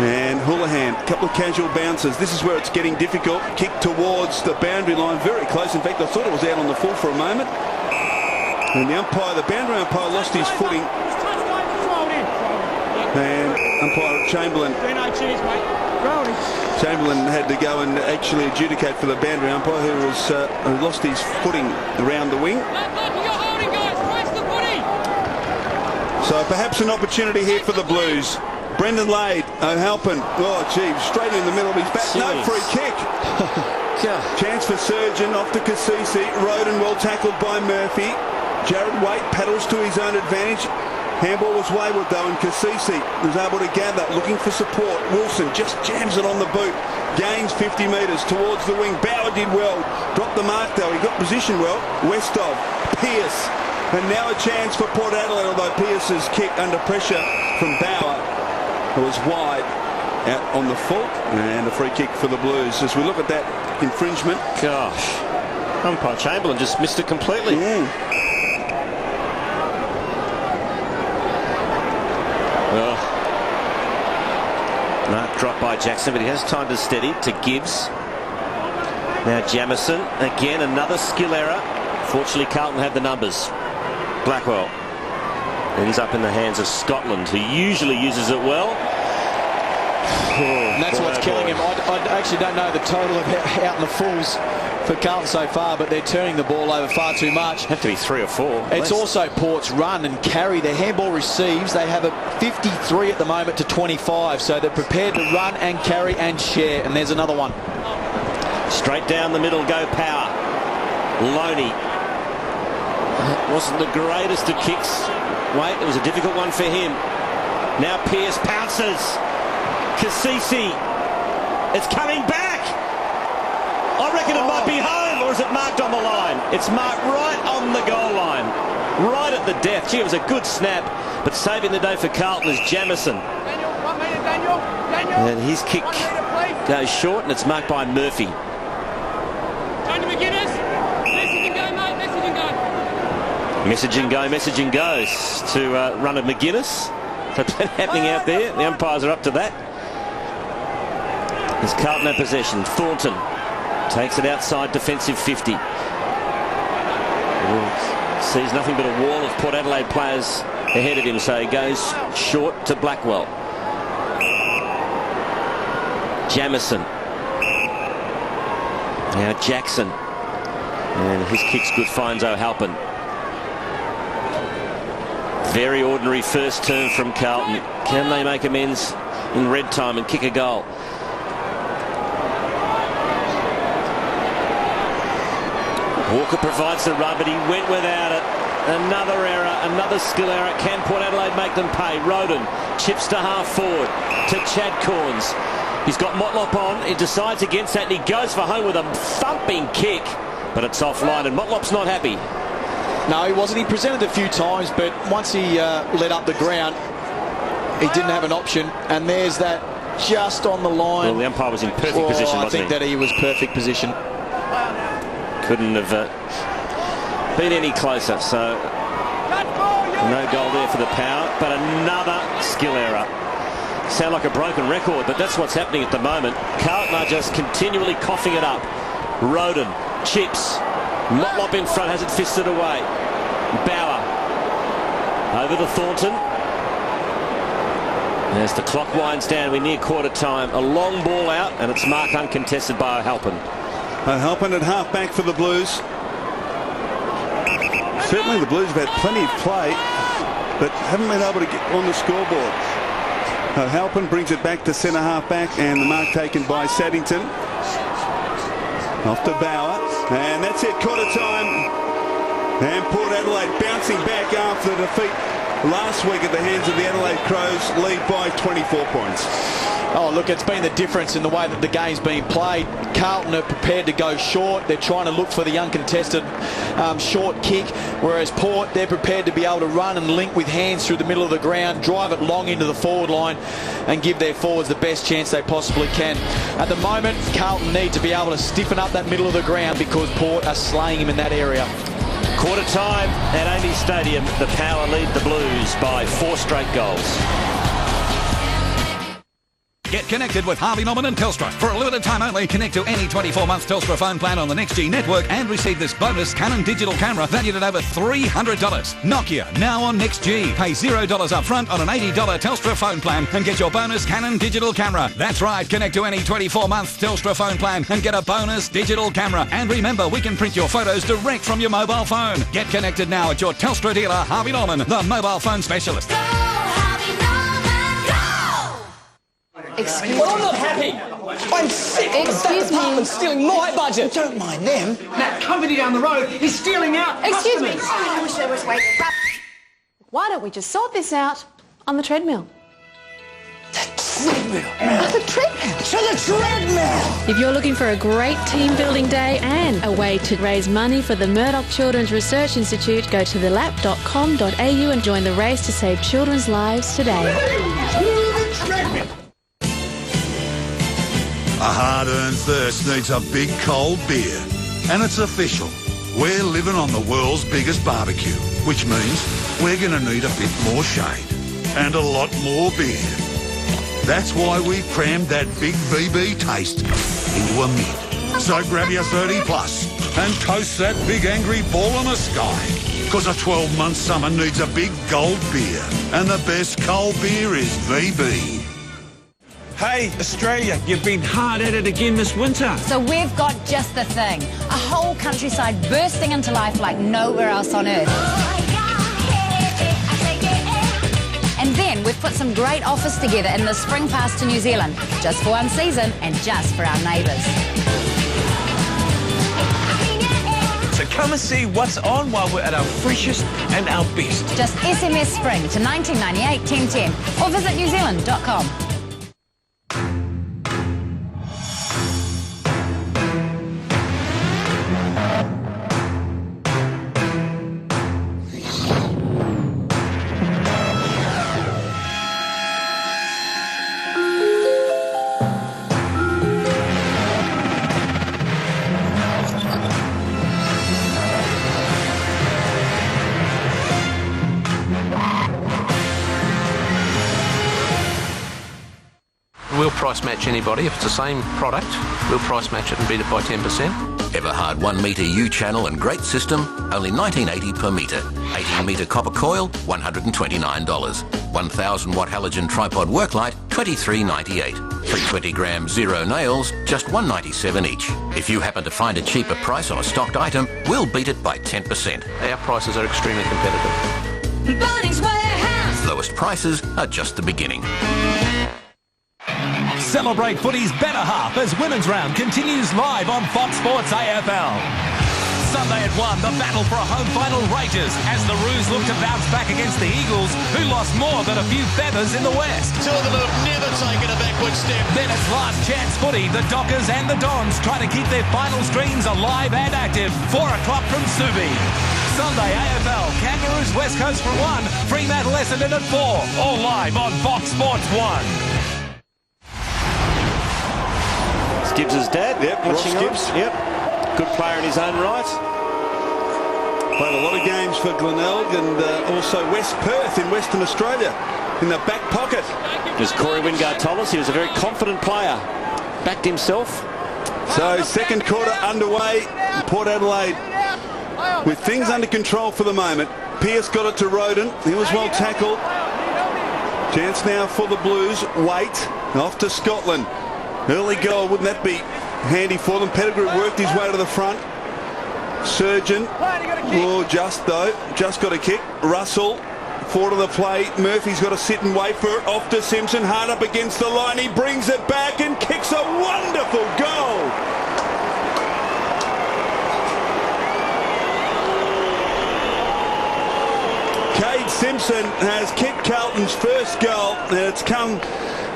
And Houlihan, a couple of casual bounces. This is where it's getting difficult. Kick towards the boundary line, very close. In fact, I thought it was out on the full for a moment. And the umpire, the boundary umpire, lost his footing. And umpire Chamberlain had to go and actually adjudicate for the boundary umpire, who lost his footing around the wing. So perhaps an opportunity here for the Blues. Brendan Lade, O'Halpin, oh gee, straight in the middle of his back. No free kick. Chance for Surgeon, off to Cassisi. Roden well tackled by Murphy. Jared Waite paddles to his own advantage. Handball was wayward though, and Cassisi was able to gather, looking for support. Wilson just jams it on the boot. Gains 50 metres towards the wing. Bauer did well. Dropped the mark though. He got position well. Westov, Pearce. And now a chance for Port Adelaide, although Pearce's kick under pressure from Bauer was wide out on the full, and a free kick for the Blues. As we look at that infringement, gosh, umpire Chamberlain just missed it completely. Mark dropped by Jackson, but he has time to steady to Gibbs. Now Jamison, again another skill error. Fortunately Carlton had the numbers. Blackwell ends up in the hands of Scotland, who usually uses it well. And that's what's killing him. I actually don't know the total of out in the fulls for Carlton so far, but they're turning the ball over far too much. Have to be 3 or 4. It's also Port's run and carry. Their handball receives. They have a 53 at the moment to 25, so they're prepared to run and carry and share. And there's another one. Straight down the middle, go Power. Loney. Wasn't the greatest of kicks. Wait, it was a difficult one for him. Now Pearce pounces. Cassisi. It's coming back. I reckon it might be home, or is it marked on the line? It's marked right on the goal line. Right at the death. Gee, it was a good snap, but saving the day for Carlton is Jamison. And his kick goes short, and it's marked by Murphy. Turn to McGuinness. Message and go, mate. Message and go. Message and go, message and goes to run of McGuinness. So that happening out there. The umpires are up to that. There's Carlton in possession. Thornton takes it outside defensive 50. Sees nothing but a wall of Port Adelaide players ahead of him, so he goes short to Blackwell. Jamison. Now Jackson. And his kick's good, finds O'Halpin. Very ordinary first turn from Carlton. Can they make amends in red time and kick a goal? Walker provides the run, but he went without it. Another error, another skill error. Can Port Adelaide make them pay? Roden chips to half forward to Chad Corns. He's got Motlop on. He decides against that, and he goes for home with a thumping kick, but it's offline, and Motlop's not happy. No, he wasn't. He presented a few times, but once he led up the ground, he didn't have an option, and there's that just on the line. Well, the umpire was in perfect position, wasn't he? I think that he was perfect position. Couldn't have been any closer, so no goal there for the Power, but another skill error. Sound like a broken record, but that's what's happening at the moment. Carlton are just continually coughing it up. Roden chips. Motlop in front, has it fisted away. Bauer over to Thornton. As the clock winds down, we're near quarter time. A long ball out, and it's marked uncontested by O'Halpin. O'Halpin at half back for the Blues. Certainly the Blues have had plenty of play, but haven't been able to get on the scoreboard. O'Halpin brings it back to centre half back, and the mark taken by Saddington. Off to Bauer, and that's it, quarter time. And Port Adelaide bouncing back after the defeat last week at the hands of the Adelaide Crows, lead by 24 points. Oh, look, it's been the difference in the way that the game's been played. Carlton are prepared to go short. They're trying to look for the uncontested short kick, whereas Port, they're prepared to be able to run and link with hands through the middle of the ground, drive it long into the forward line and give their forwards the best chance they possibly can. At the moment, Carlton need to be able to stiffen up that middle of the ground because Port are slaying him in that area. Quarter time at Amy Stadium. The Power lead the Blues by 4 straight goals. Get connected with Harvey Norman and Telstra. For a limited time only, connect to any 24-month Telstra phone plan on the NextG network and receive this bonus Canon digital camera valued at over $300. Nokia, now on NextG. Pay $0 up front on an $80 Telstra phone plan and get your bonus Canon digital camera. That's right, connect to any 24-month Telstra phone plan and get a bonus digital camera. And remember, we can print your photos direct from your mobile phone. Get connected now at your Telstra dealer, Harvey Norman, the mobile phone specialist. Excuse me. Well, I'm not happy. I'm sick of that department stealing my budget. Don't mind them. That company down the road is stealing our Excuse me. customers. I wish there was a way to... Why don't we just sort this out on the treadmill? Treadmill. The treadmill. To the treadmill. If you're looking for a great team building day and a way to raise money for the Murdoch Children's Research Institute, go to thelap.com.au and join the race to save children's lives today. A hard-earned thirst needs a big cold beer. And it's official. We're living on the world's biggest barbecue, which means we're going to need a bit more shade and a lot more beer. That's why we've crammed that big VB taste into a mid. So grab your 30 plus and toast that big angry ball in the sky. Because a 12-month summer needs a big gold beer. And the best cold beer is VB. Hey, Australia, you've been hard at it again this winter. So we've got just the thing. A whole countryside bursting into life like nowhere else on earth. And then we've put some great offers together in the Spring Pass to New Zealand. Just for one season and just for our neighbours. So come and see what's on while we're at our freshest and our best. Just SMS Spring to 1998 1010 or visit newzealand.com. We'll price match anybody. If it's the same product, we'll price match it and beat it by 10%. Everhard 1 metre U-channel and great system, only $19.80 per metre. 18 metre copper coil, $129. 1000 watt halogen tripod work light, $23.98. 320 gram zero nails, just $197 each. If you happen to find a cheaper price on a stocked item, we'll beat it by 10%. Our prices are extremely competitive. Bunnings Warehouse! Lowest prices are just the beginning. Celebrate footy's better half as Women's Round continues live on Fox Sports AFL. Sunday at 1, the battle for a home final rages as the Roos look to bounce back against the Eagles, who lost more than a few feathers in the West. Two of them have never taken a backward step. Then it's last chance footy. The Dockers and the Dons try to keep their final streams alive and active. 4 o'clock from Subi. Sunday AFL, Kangaroos West Coast for 1, Fremantle Essendon at 4, all live on Fox Sports 1. Gibbs' dad, Ross Gibbs. Good player in his own right. Played a lot of games for Glenelg and also West Perth in Western Australia in the back pocket. As Corey Wingard told us, he was a very confident player. Backed himself. So second quarter underway. Port Adelaide with things under control for the moment. Pearce got it to Roden. He was well tackled. Chance now for the Blues. Wait. Off to Scotland. Early goal, wouldn't that be handy for them? Pettigrew worked his way to the front. Surgeon, just got a kick. Russell, forward of the play. Murphy's got to sit and wait for it. Off to Simpson, hard up against the line. He brings it back and kicks a wonderful goal. Kay Cade Simpson has kicked Carlton's first goal, and it's come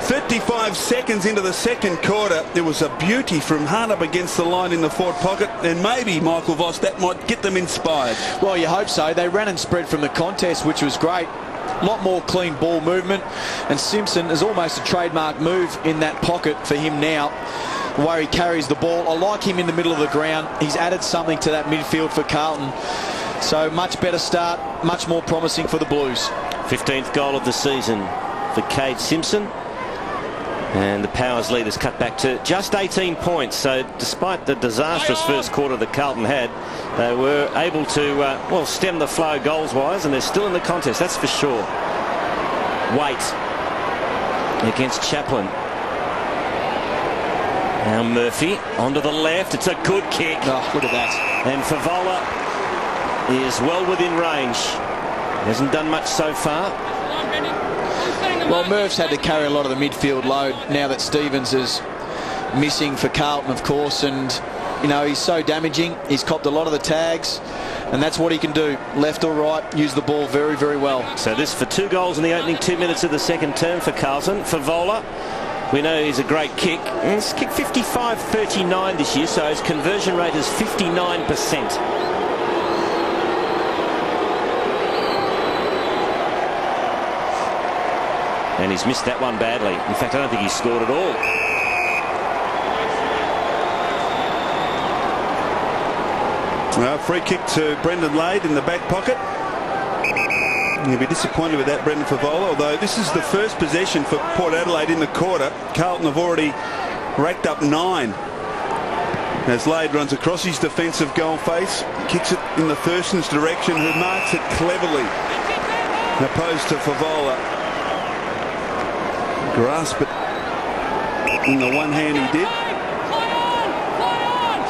35 seconds into the second quarter. It was a beauty from hard up against the line in the forward pocket, and maybe, Michael Voss, that might get them inspired. Well, you hope so. They ran and spread from the contest, which was great. A lot more clean ball movement, and Simpson is almost a trademark move in that pocket for him now, where he carries the ball. I like him in the middle of the ground. He's added something to that midfield for Carlton. So much better start, much more promising for the Blues. 15th goal of the season for Cade Simpson. And the Powers lead is cut back to just 18 points. So despite the disastrous first quarter that Carlton had, they were able to, stem the flow goals-wise, and they're still in the contest, that's for sure. Waite against Chaplin. Now Murphy onto the left. It's a good kick. Oh, look at that. And Favola is well within range. Hasn't done much so far. Well, Murph's had to carry a lot of the midfield load now that Stevens is missing for Carlton, of course, and you know, he's so damaging. He's copped a lot of the tags, and that's what he can do, left or right, use the ball very, very well. So this for 2 goals in the opening 2 minutes of the second term for Carlton. Favola, we know he's a great kick. He's kicked 55-39 this year, so his conversion rate is 59%. And he's missed that one badly. In fact, I don't think he scored at all. Well, free kick to Brendan Lade in the back pocket. You'll be disappointed with that, Brendan Favola, although this is the first possession for Port Adelaide in the quarter. Carlton have already racked up 9. As Lade runs across his defensive goal face, kicks it in the Thurston's direction, who marks it cleverly, opposed to Favola. Grasp it in the one hand he did.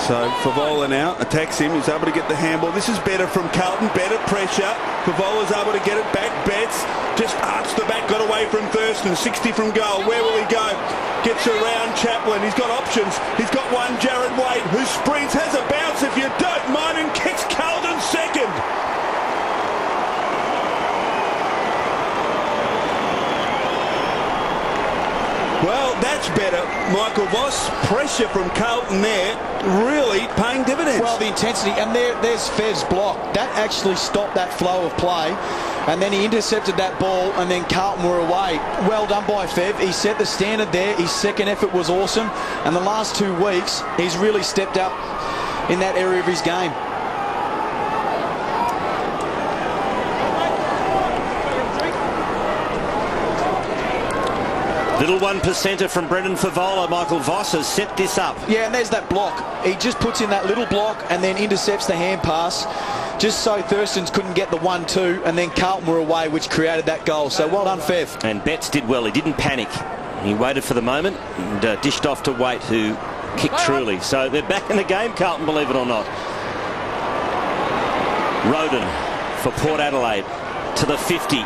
So Favola now attacks him. He's able to get the handball. This is better from Carlton. Better pressure. Favola's able to get it back. Betts just arched the back. Got away from Thurston. 60 from goal. Where will he go? Gets around Chaplin. He's got options. He's got one. Jared Waite, who sprints, has a bounce if you don't mind, and kicks Carlton second. Well, that's better, Michael Voss. Pressure from Carlton there, really paying dividends. Well, the intensity, and there's Fev's block. That actually stopped that flow of play, and then he intercepted that ball, and then Carlton were away. Well done by Fev. He set the standard there. His second effort was awesome, and the last 2 weeks, he's really stepped up in that area of his game. Little 1%er from Brendan Favola. Michael Voss has set this up. Yeah, and there's that block. He just puts in that little block and then intercepts the hand pass, just so Thurston's couldn't get the 1-2, and then Carlton were away, which created that goal. So well done, Fev. And Betts did well. He didn't panic. He waited for the moment and dished off to Waite, who kicked truly. So they're back in the game, Carlton, believe it or not. Roden for Port Adelaide to the 50.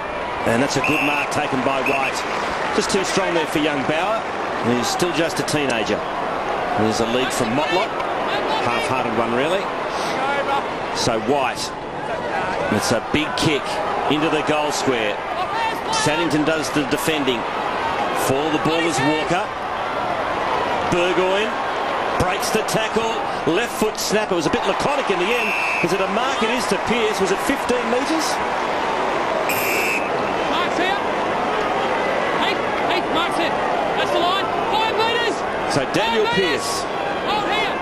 And that's a good mark taken by White. Just too strong there for young Bauer, who's still just a teenager. There's a lead from Motlop. Half-hearted one, really. So White. It's a big kick into the goal square. Saddington does the defending. For the ball is Walker. Burgoyne breaks the tackle. Left foot snap. It was a bit laconic in the end. Is it a mark? It is to Pearce. Was it 15 metres? Marks it. That's the line. 5 metres. So Daniel Pearce. Hold here.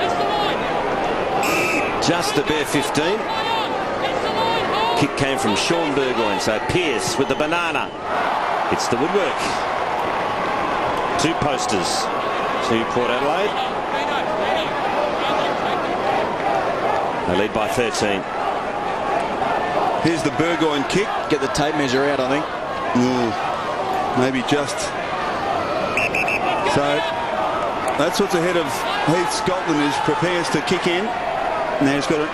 That's the line. Just a bare 15. Kick came from Sean Burgoyne. So Pearce with the banana. It's the woodwork. 2 posters to Port Adelaide. They lead by 13. Here's the Burgoyne kick. Get the tape measure out, I think. Maybe just. So that's what's ahead of Heath Scotland, as prepares to kick in. Now he's got a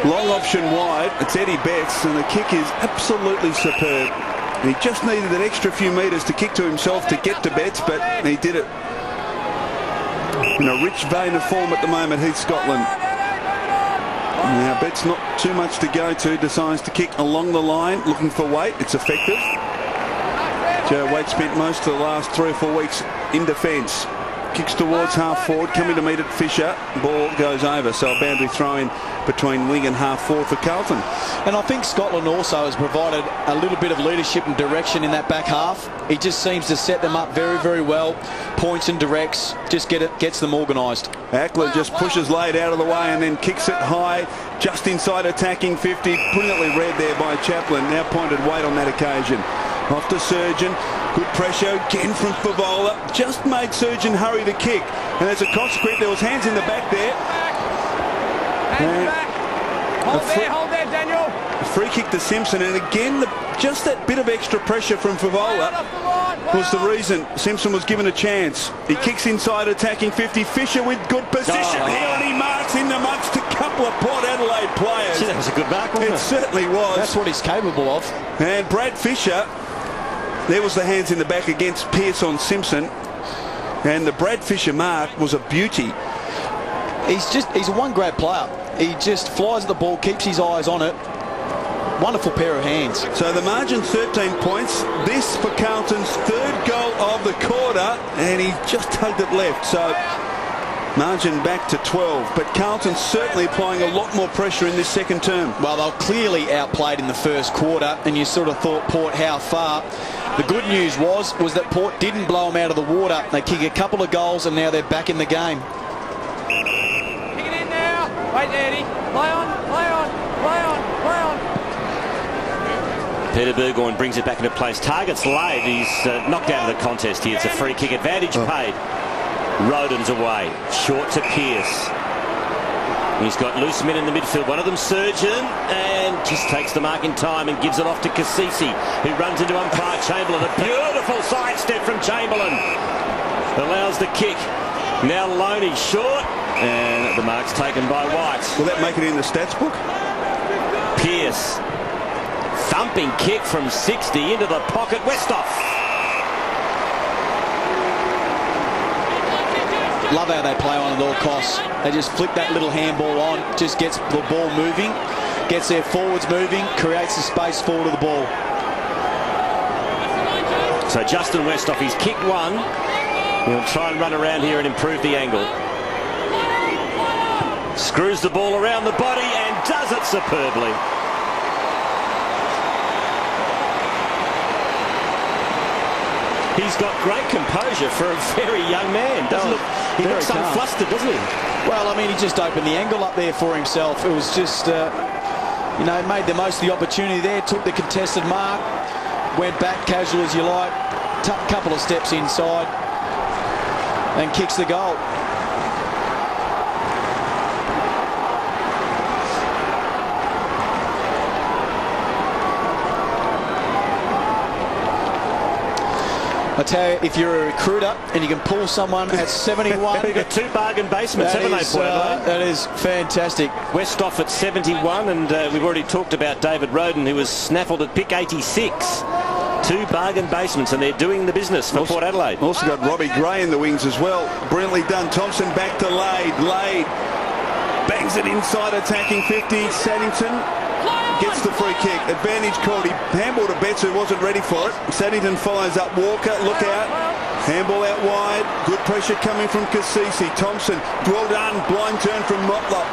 long option wide. It's Eddie Betts, and the kick is absolutely superb. He just needed an extra few metres to kick to himself to get to Betts, but he did it in a rich vein of form at the moment, Heath Scotland. Now, Bet's not too much to go to. Decides to kick along the line, looking for Waite. It's effective. Joe Waite spent most of the last 3 or 4 weeks in defence. Kicks towards half forward, coming to meet it Fisher. Ball goes over, so a boundary throw in between wing and half forward for Carlton. And I think Scotland also has provided a little bit of leadership and direction in that back half. He just seems to set them up very, very well. Points and directs, just gets them organised. Ackland just pushes Lade out of the way and then kicks it high, just inside attacking 50. Brilliantly read there by Chaplin. Now pointed Waite on that occasion. Off to Surgeon. Good pressure again from Favola. Just made Surgeon hurry the kick. And as a consequence, there was hands in the back there. Hold there, Daniel. A free kick to Simpson. And again, just that bit of extra pressure from Favola was the reason Simpson was given a chance. He kicks inside attacking 50. Fisher with good position here, and he marks in amongst a couple of Port Adelaide players. Gee, that was a good mark, wasn't it? It certainly was. That's what he's capable of. And Brad Fisher, there was the hands in the back against Pearce on Simpson. And the Brad Fisher mark was a beauty. He's a one-grab player. He just flies at the ball, keeps his eyes on it. Wonderful pair of hands. So the margin 13 points. This for Carlton's 3rd goal of the quarter, and he just tugged it left. So margin back to 12. But Carlton's certainly applying a lot more pressure in this second term. Well, they were clearly outplayed in the first quarter, and you sort of thought, Port, how far? The good news was that Port didn't blow them out of the water. They kick a couple of goals, and now they're back in the game. Kick it in now. Wait, Eddie. Play on, play on, play on, play on. Peter Burgoyne brings it back into place. Targets Lade. He's knocked out of the contest here. It's a free kick. Advantage paid. Roden's away. Short to Pearce. He's got loose men in the midfield. One of them Surgeon, and just takes the mark in time and gives it off to Cassisi, who runs into umpire Chamberlain. A beautiful sidestep from Chamberlain. Allows the kick. Now Loney short, and the mark's taken by White. Will that make it in the stats book? Pearce. Thumping kick from 60 into the pocket. Westhoff. Love how they play on at all costs. They just flick that little handball on, just gets the ball moving, gets their forwards moving, creates the space forward of the ball. So Justin Westhoff, he's kicked one. He'll try and run around here and improve the angle. Screws the ball around the body and does it superbly. He's got great composure for a very young man, doesn't it? He looks unflustered, doesn't he? Well, I mean, he just opened the angle up there for himself. It was just, you know, made the most of the opportunity there, took the contested mark, went back casual as you like, couple of steps inside, and kicks the goal. I tell you, if you're a recruiter and you can pull someone at 71... They've got 2 bargain basements, haven't they, Port Adelaide? That is fantastic. Westhoff at 71, and we've already talked about David Roden, who was snaffled at pick 86. 2 bargain basements, and they're doing the business for Port Adelaide. Also got Robbie Gray in the wings as well. Brilliantly done. Thompson back to Lade. Lade bangs it inside, attacking 50. Saddington gets the free kick. Advantage called. He handball to Betts, who wasn't ready for it. Saddington follows up. Walker, look out. Handball out wide. Good pressure coming from Cassisi. Thompson, well done. Blind turn from Motlop.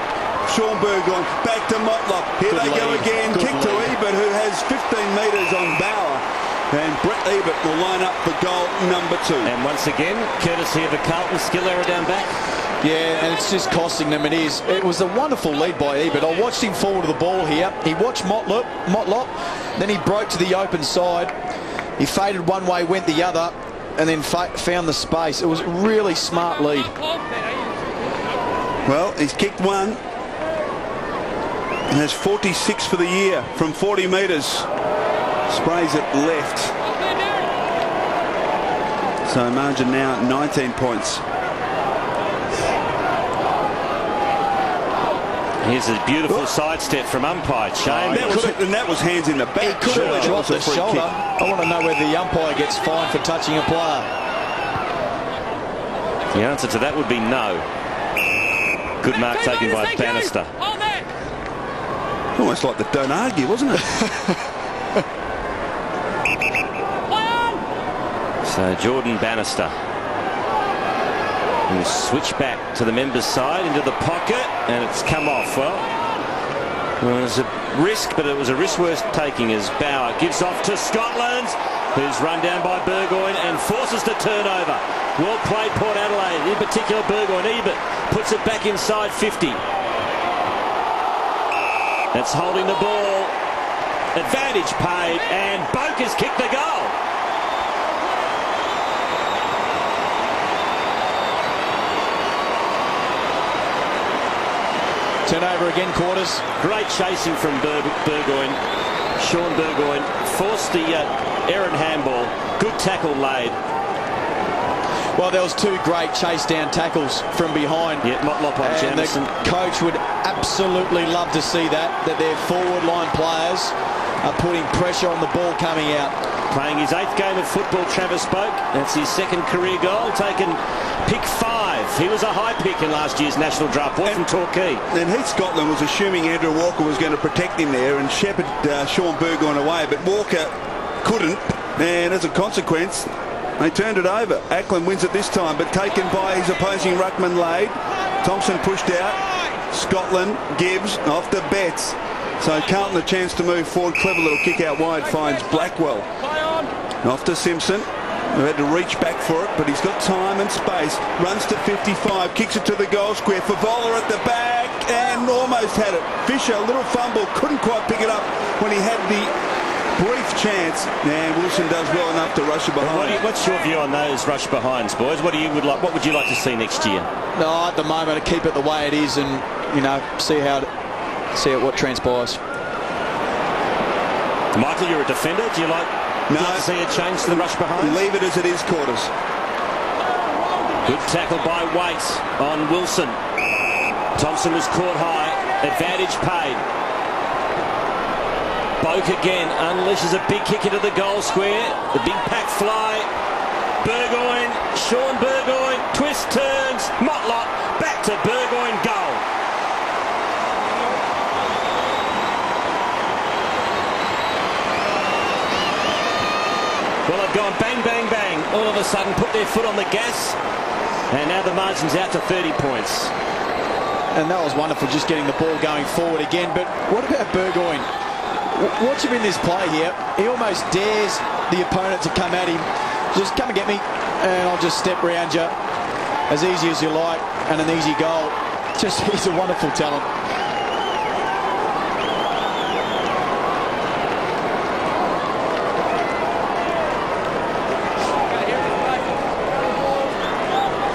Sean Burgoyne back to Motlop. Here they go again. Kick to Ebert, who has 15 metres on Bauer. And Brett Ebert will line up for goal number 2. And once again, courtesy of a Carlton skill error down back. Yeah, and it's just costing them. It was a wonderful lead by Ebert. I watched him forward to the ball here. He watched Motlop, then he broke to the open side. He faded one way, went the other, and then found the space. It was a really smart lead. Well, he's kicked one. And has 46 for the year from 40 metres. Sprays it left. So margin now 19 points. Here's a beautiful sidestep from umpire Shane. That was hands in the back. He could have dropped the shoulder. I want to know whether the umpire gets fined for touching a player. The answer to that would be no. Good mark taken by Bannister. Almost like the don't argue, wasn't it? So Jordan Bannister will switch back to the members' side into the pocket, and it's come off. Well, it was a risk, but it was a risk worth taking as Bauer gives off to Scotland, who's run down by Burgoyne and forces the turnover. Well played, Port Adelaide, in particular Burgoyne. Ebert puts it back inside 50. That's holding the ball. Advantage paid, and Boker's kicked the goal. Turnover again, Quarters. Great chasing from Burgoyne. Sean Burgoyne forced the errant handball. Good tackle laid. Well, there was two great chase down tackles from behind. Yeah, Motlop on Jamison. The coach would absolutely love to see that their forward line players are putting pressure on the ball coming out. Playing his 8th game of football, Travis Boak. That's his 2nd career goal, taken pick 5. He was a high pick in last year's national draft, boy from Torquay. And Heath Scotland was assuming Andrew Walker was going to protect him there and shepherd Sean Burgoyne away, but Walker couldn't, and as a consequence, they turned it over. Ackland wins it this time, but taken by his opposing ruckman Lade. Thompson pushed out. Scotland gives off to Betts. So Carlton a chance to move forward. Clever little kick out wide finds Blackwell. Off to Simpson, who had to reach back for it, but he's got time and space. Runs to 55, kicks it to the goal square. Favola at the back and almost had it. Fisher, a little fumble, couldn't quite pick it up when he had the brief chance, and Wilson does well enough to rush it behind. What's your view on those rush behinds, boys? What would you like to see next year? No, at the moment, to keep it the way it is, and see what transpires. Michael, you're a defender. Do you like to see a change to the rush behind? Leave it as it is, Quarters. Good tackle by Waite on Wilson. Thompson was caught high. Advantage paid. Boak again unleashes a big kick into the goal square. The big pack fly. Burgoyne, Sean Burgoyne, twist, turns, Motlop, back to Burgoyne, goal. Well, they've gone bang, bang, bang. All of a sudden put their foot on the gas. And now the margin's out to 30 points. And that was wonderful, just getting the ball going forward again. But what about Burgoyne? Watch him in this play here. He almost dares the opponent to come at him. Just come and get me, and I'll just step around you as easy as you like, and an easy goal. Just, he's a wonderful talent.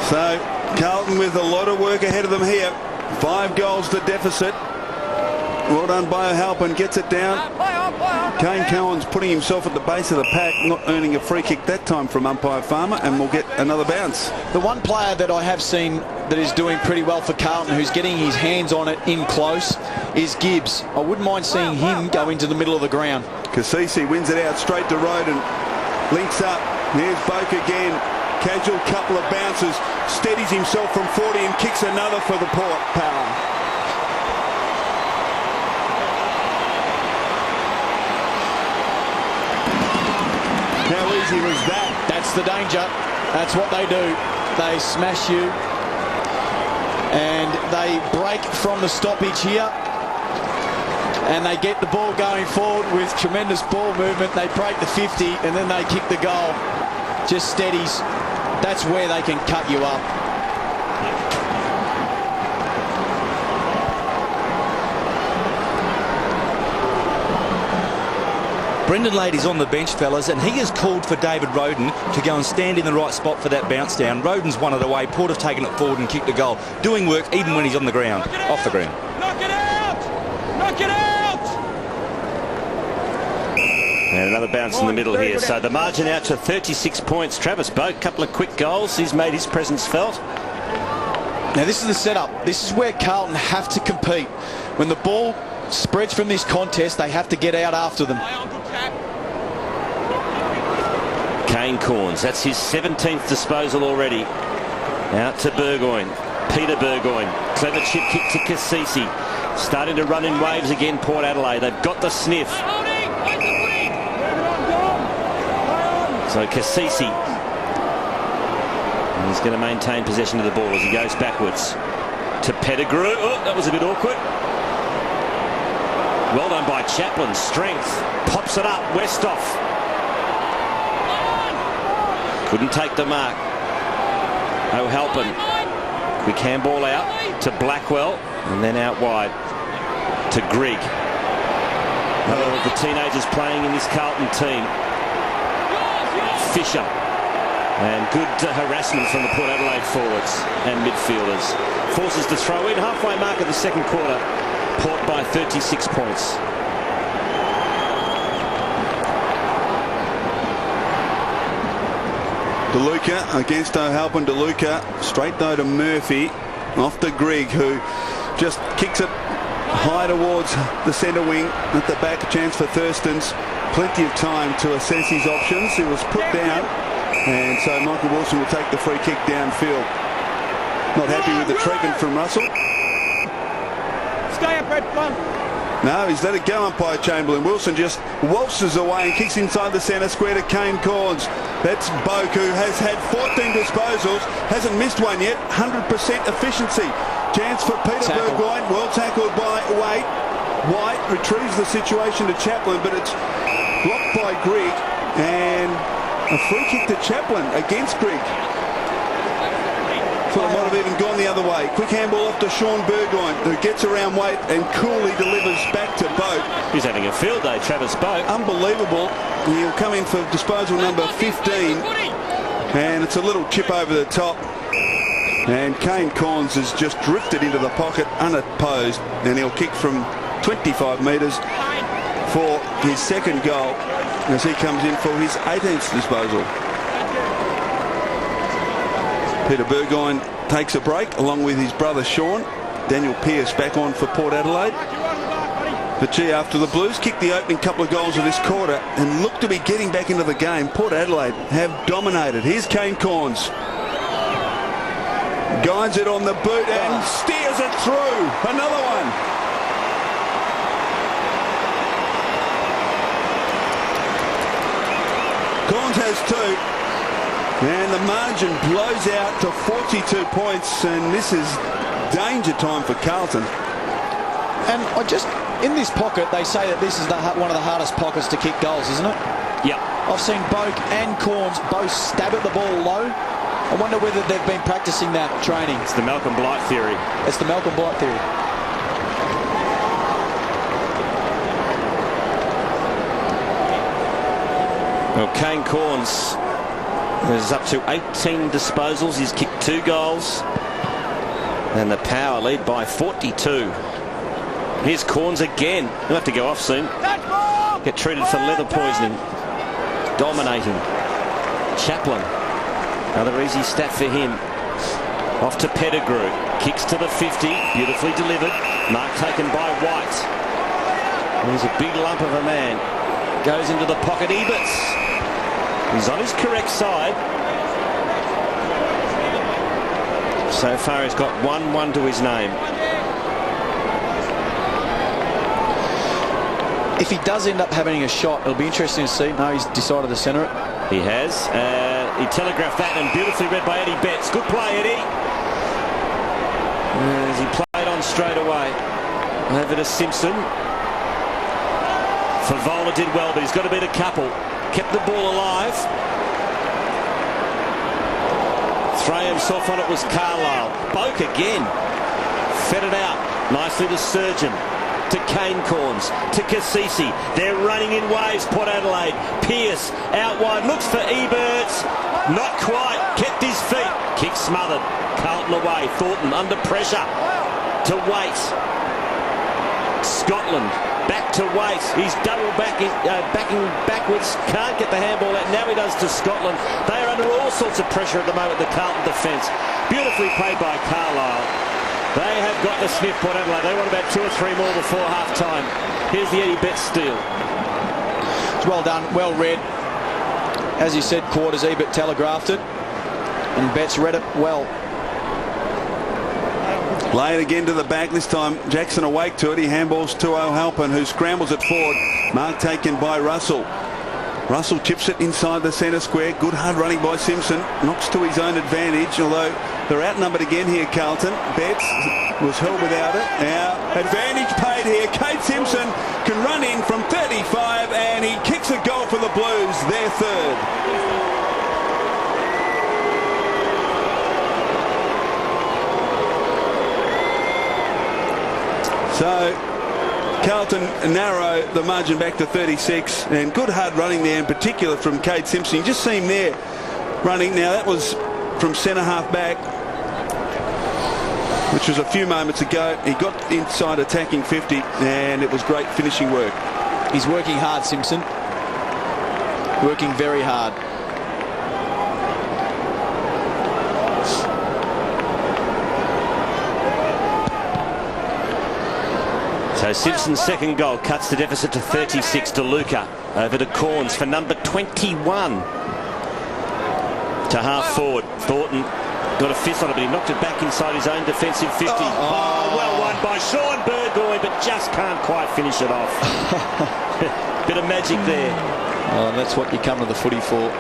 So Carlton with a lot of work ahead of them here. 5 goals to deficit. Well done by Halpin, gets it down. Kane Cohen's putting himself at the base of the pack, not earning a free kick that time from umpire Farmer, and we'll get another bounce. The one player that I have seen that is doing pretty well for Carlton, who's getting his hands on it in close, is Gibbs. I wouldn't mind seeing him go into the middle of the ground. Cassisi wins it out straight to Roden. Links up. Here's Boak again. Casual couple of bounces. Steadies himself from 40 and kicks another for the Port Power. How easy was that? That's the danger. That's what they do. They smash you, and they break from the stoppage here, and they get the ball going forward with tremendous ball movement. They break the 50, and then they kick the goal. Just steadies. That's where they can cut you up. Brendan Lady's on the bench, fellas, and he has called for David Roden to go and stand in the right spot for that bounce down. Roden's won it away. Port have taken it forward and kicked a goal. Doing work even when he's on the ground, off the ground. Knock it out! Knock it out! And another bounce in the middle here. So the margin out to 36 points. Travis Boak, a couple of quick goals. He's made his presence felt. Now this is the setup. This is where Carlton have to compete. When the ball spreads from this contest, they have to get out after them. Kane Corns, that's his 17th disposal already. Out to Burgoyne. Peter Burgoyne. Clever chip kick to Cassisi. Starting to run in waves again, Port Adelaide. They've got the sniff. So Cassisi. He's going to maintain possession of the ball as he goes backwards to Pettigrew. Oh, that was a bit awkward. Well done by Chaplin. Strength. Pops it up. Westhoff. Couldn't take the mark. O'Halpin. Quick handball out to Blackwell and then out wide to Grigg. Another of the teenagers playing in this Carlton team. Fisher. And good harassment from the Port Adelaide forwards and midfielders. Forces to throw in. Halfway mark of the second quarter. Port by 36 points. DeLuca against O'Halpin. DeLuca straight though to Murphy. Off to Grigg, who just kicks it high towards the centre wing. At the back, chance for Thurston's. Plenty of time to assess his options. He was put down. And so Michael Wilson will take the free kick downfield. Not happy with the treatment from Russell. Stay up, Red Plum. No, he's let it go, umpire Chamberlain. Wilson just waltzes away and kicks inside the centre square to Kane Corns. That's Boak, who has had 14 disposals, hasn't missed one yet. 100% efficiency. Chance for Peter Burgoyne. Well tackled by White. White retrieves the situation to Chaplin, but it's blocked by Grigg. And a free kick to Chaplin against Grigg. Thought it might have even gone the other way. Quick handball off to Sean Burgoyne, who gets around Waite and coolly delivers back to Boak. He's having a field day, Travis Boak. Unbelievable. He'll come in for disposal number 15. And it's a little chip over the top. And Kane Corns has just drifted into the pocket unopposed. And he'll kick from 25 metres for his second goal as he comes in for his 18th disposal. Peter Burgoyne takes a break along with his brother Sean. Daniel Pearce back on for Port Adelaide. But gee, after the Blues kicked the opening couple of goals of this quarter and look to be getting back into the game, Port Adelaide have dominated. Here's Kane Corns. Guides it on the boot and steers it through. Another one. Corns has two. And the margin blows out to 42 points, and this is danger time for Carlton. And in this pocket, they say that this is one of the hardest pockets to kick goals, isn't it? Yeah. I've seen Boak and Corns both stab at the ball low. I wonder whether they've been practicing that training. It's the Malcolm Blight theory. It's the Malcolm Blight theory. Well, Kane Corns is up to 18 disposals. He's kicked 2 goals. And the Power lead by 42. Here's Corns again. He'll have to go off soon. Get treated for leather poisoning. Dominating. Chaplin. Another easy stat for him. Off to Pettigrew. Kicks to the 50. Beautifully delivered. Mark taken by White. He's a big lump of a man. Goes into the pocket. Eberts. He's on his correct side. So far he's got 1-1 to his name. If he does end up having a shot, it'll be interesting to see. No, he's decided to centre it. He has. He telegraphed that and beautifully read by Eddie Betts. Good play, Eddie. As he played on straight away. Over to Simpson. Favola did well, but he's got to beat a couple. Kept the ball alive. Throw himself on it was Carlisle. Boak again. Fed it out. Nicely to Surgeon. To Kane Corns. To Cassisi. They're running in waves, Port Adelaide. Pearce out wide. Looks for Eberts. Not quite. Kept his feet. Kick smothered. Carlton away. Thornton under pressure. To Waite. Scotland. Back to Waite. He's double backing backwards. Can't get the handball out. Now he does to Scotland. They are under all sorts of pressure at the moment, the Carlton defence. Beautifully played by Carlisle. They have got the sniff, Port Adelaide. They want about 2 or 3 more before half-time. Here's the Eddie Betts steal. It's well done, well read. As you said, quarters, Ebert telegraphed it. And Betts read it well. Lay it again to the back. This time Jackson awake to it. He handballs to O'Halpin, who scrambles it forward. Mark taken by Russell. Russell chips it inside the centre square. Good hard running by Simpson. Knocks to his own advantage, although they're outnumbered again here, Carlton. Betts was held without it. Now, advantage paid here. Kate Simpson can run in from 35 and he kicks a goal for the Blues, their third. So Carlton narrow the margin back to 36, and good hard running there in particular from Kate Simpson. You just see him there running. Now that was from centre half back, which was a few moments ago. He got inside attacking 50 and it was great finishing work. He's working hard, Simpson. Working very hard. So Simpson's second goal cuts the deficit to 36. DeLuca over to Corns for number 21. To half forward. Thornton got a fist on it, but he knocked it back inside his own defensive 50. Well won by Sean Burgoyne, but just can't quite finish it off. Bit of magic there. Oh, that's what you come to the footy for.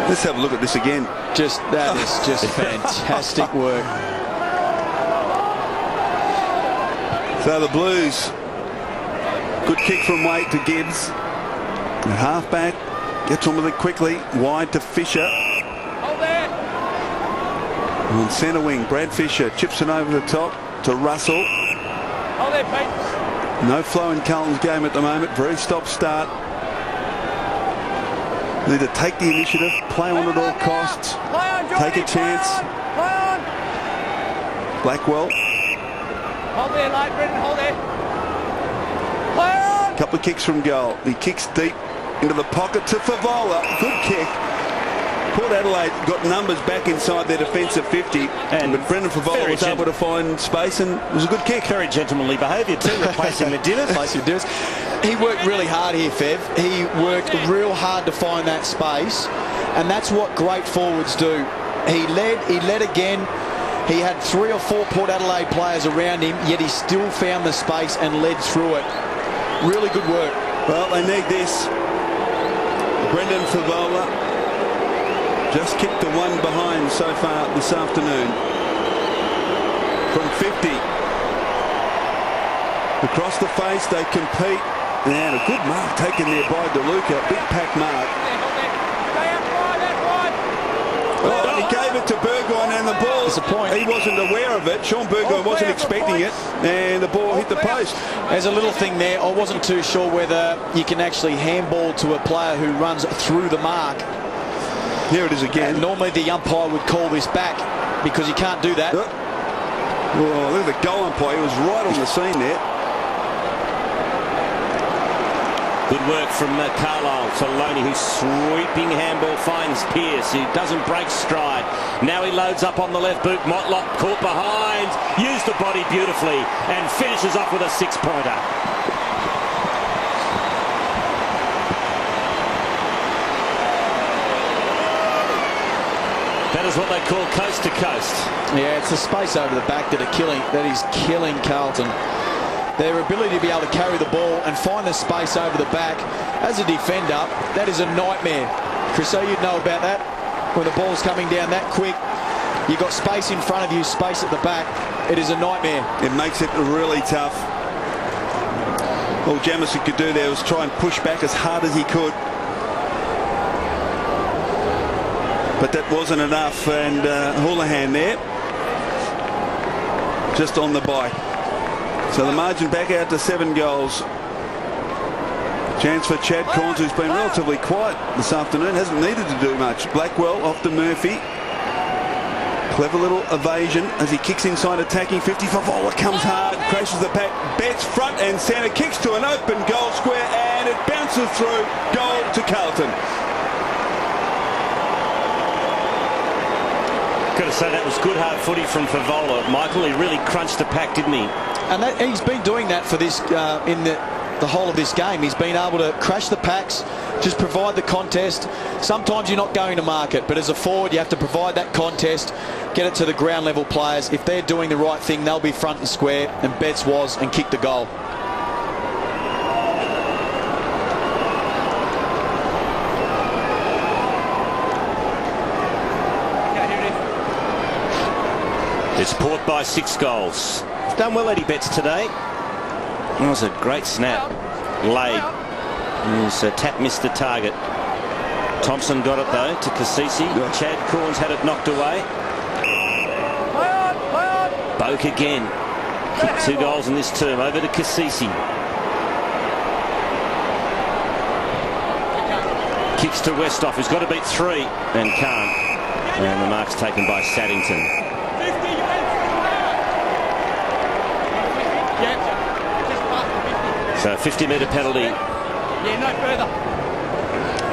Let's have a look at this again. That is just fantastic work. So the Blues, good kick from Waite to Gibbs. And halfback gets on with it quickly. Wide to Fisher. Hold there. On centre wing, Brad Fisher chips it over the top to Russell. Hold there, Pete. No flow in Carlton's game at the moment. Very stop-start. Need to take the initiative, play on at all costs, take a chance. Blackwell. Hold there, light, Brendan, hold there. Play on! Couple of kicks from goal. He kicks deep into the pocket to Favola. Good kick. Port Adelaide got numbers back inside their defensive 50, but Brendan Favola was able to find space, and it was a good kick. Very gentlemanly behaviour too, replacing the Dinners. He worked really hard here, Fev. He worked real hard to find that space, and that's what great forwards do. He led again. He had 3 or 4 Port Adelaide players around him, yet he still found the space and led through it. Really good work. Well, they need this. Brendan Favola just kicked the one behind so far this afternoon. From 50. Across the face, they compete. And a good mark taken there by DeLuca. Big pack mark. Oh, he gave it to Burgoyne, and the ball, he wasn't aware of it. Sean Burgoyne wasn't expecting it, and the ball hit the post. There's a little thing there. I wasn't too sure whether you can actually handball to a player who runs through the mark. Here it is again. Normally the umpire would call this back because you can't do that. Oh, look at the goal umpire. He was right on the scene there. Good work from Carlisle to Loney, whose sweeping handball finds Pearce, who doesn't break stride. Now he loads up on the left boot. Motlop caught behind, used the body beautifully, and finishes off with a 6-pointer. That is what they call coast to coast. Yeah, it's the space over the back that is killing Carlton. Their ability to be able to carry the ball and find the space over the back. As a defender, that is a nightmare. Chris, you'd know about that. When the ball's coming down that quick, you've got space in front of you, space at the back. It is a nightmare. It makes it really tough. All Jamison could do there was try and push back as hard as he could. But that wasn't enough, and Houlihan there just on the bike. So the margin back out to 7 goals. Chance for Chad Corns, who's been relatively quiet this afternoon, hasn't needed to do much. Blackwell off to Murphy. Clever little evasion as he kicks inside attacking 50. Favola comes hard, crashes the pack. Betts front and centre, kicks to an open goal square, and it bounces through. Goal to Carlton. Got to say that was good hard footy from Favola, Michael. He really crunched the pack, didn't he? And he's been doing that for this in the whole of this game. He's been able to crash the packs, just provide the contest. Sometimes you're not going to market, but as a forward you have to provide that contest, get it to the ground level players. If they're doing the right thing, they'll be front and square, and Betts was, and kicked the goal. It's Port by 6 goals. Done well, Eddie Betts, today. That was a great snap. Laid. His tap missed the target. Thompson got it, though, to Cassisi. Chad Corns had it knocked away. Boak again. Kicked 2 goals in this term. Over to Cassisi. Kicks to Westhoff, who's got to beat 3 and can't. And the mark's taken by Saddington. So 50-metre penalty. Yeah, no further.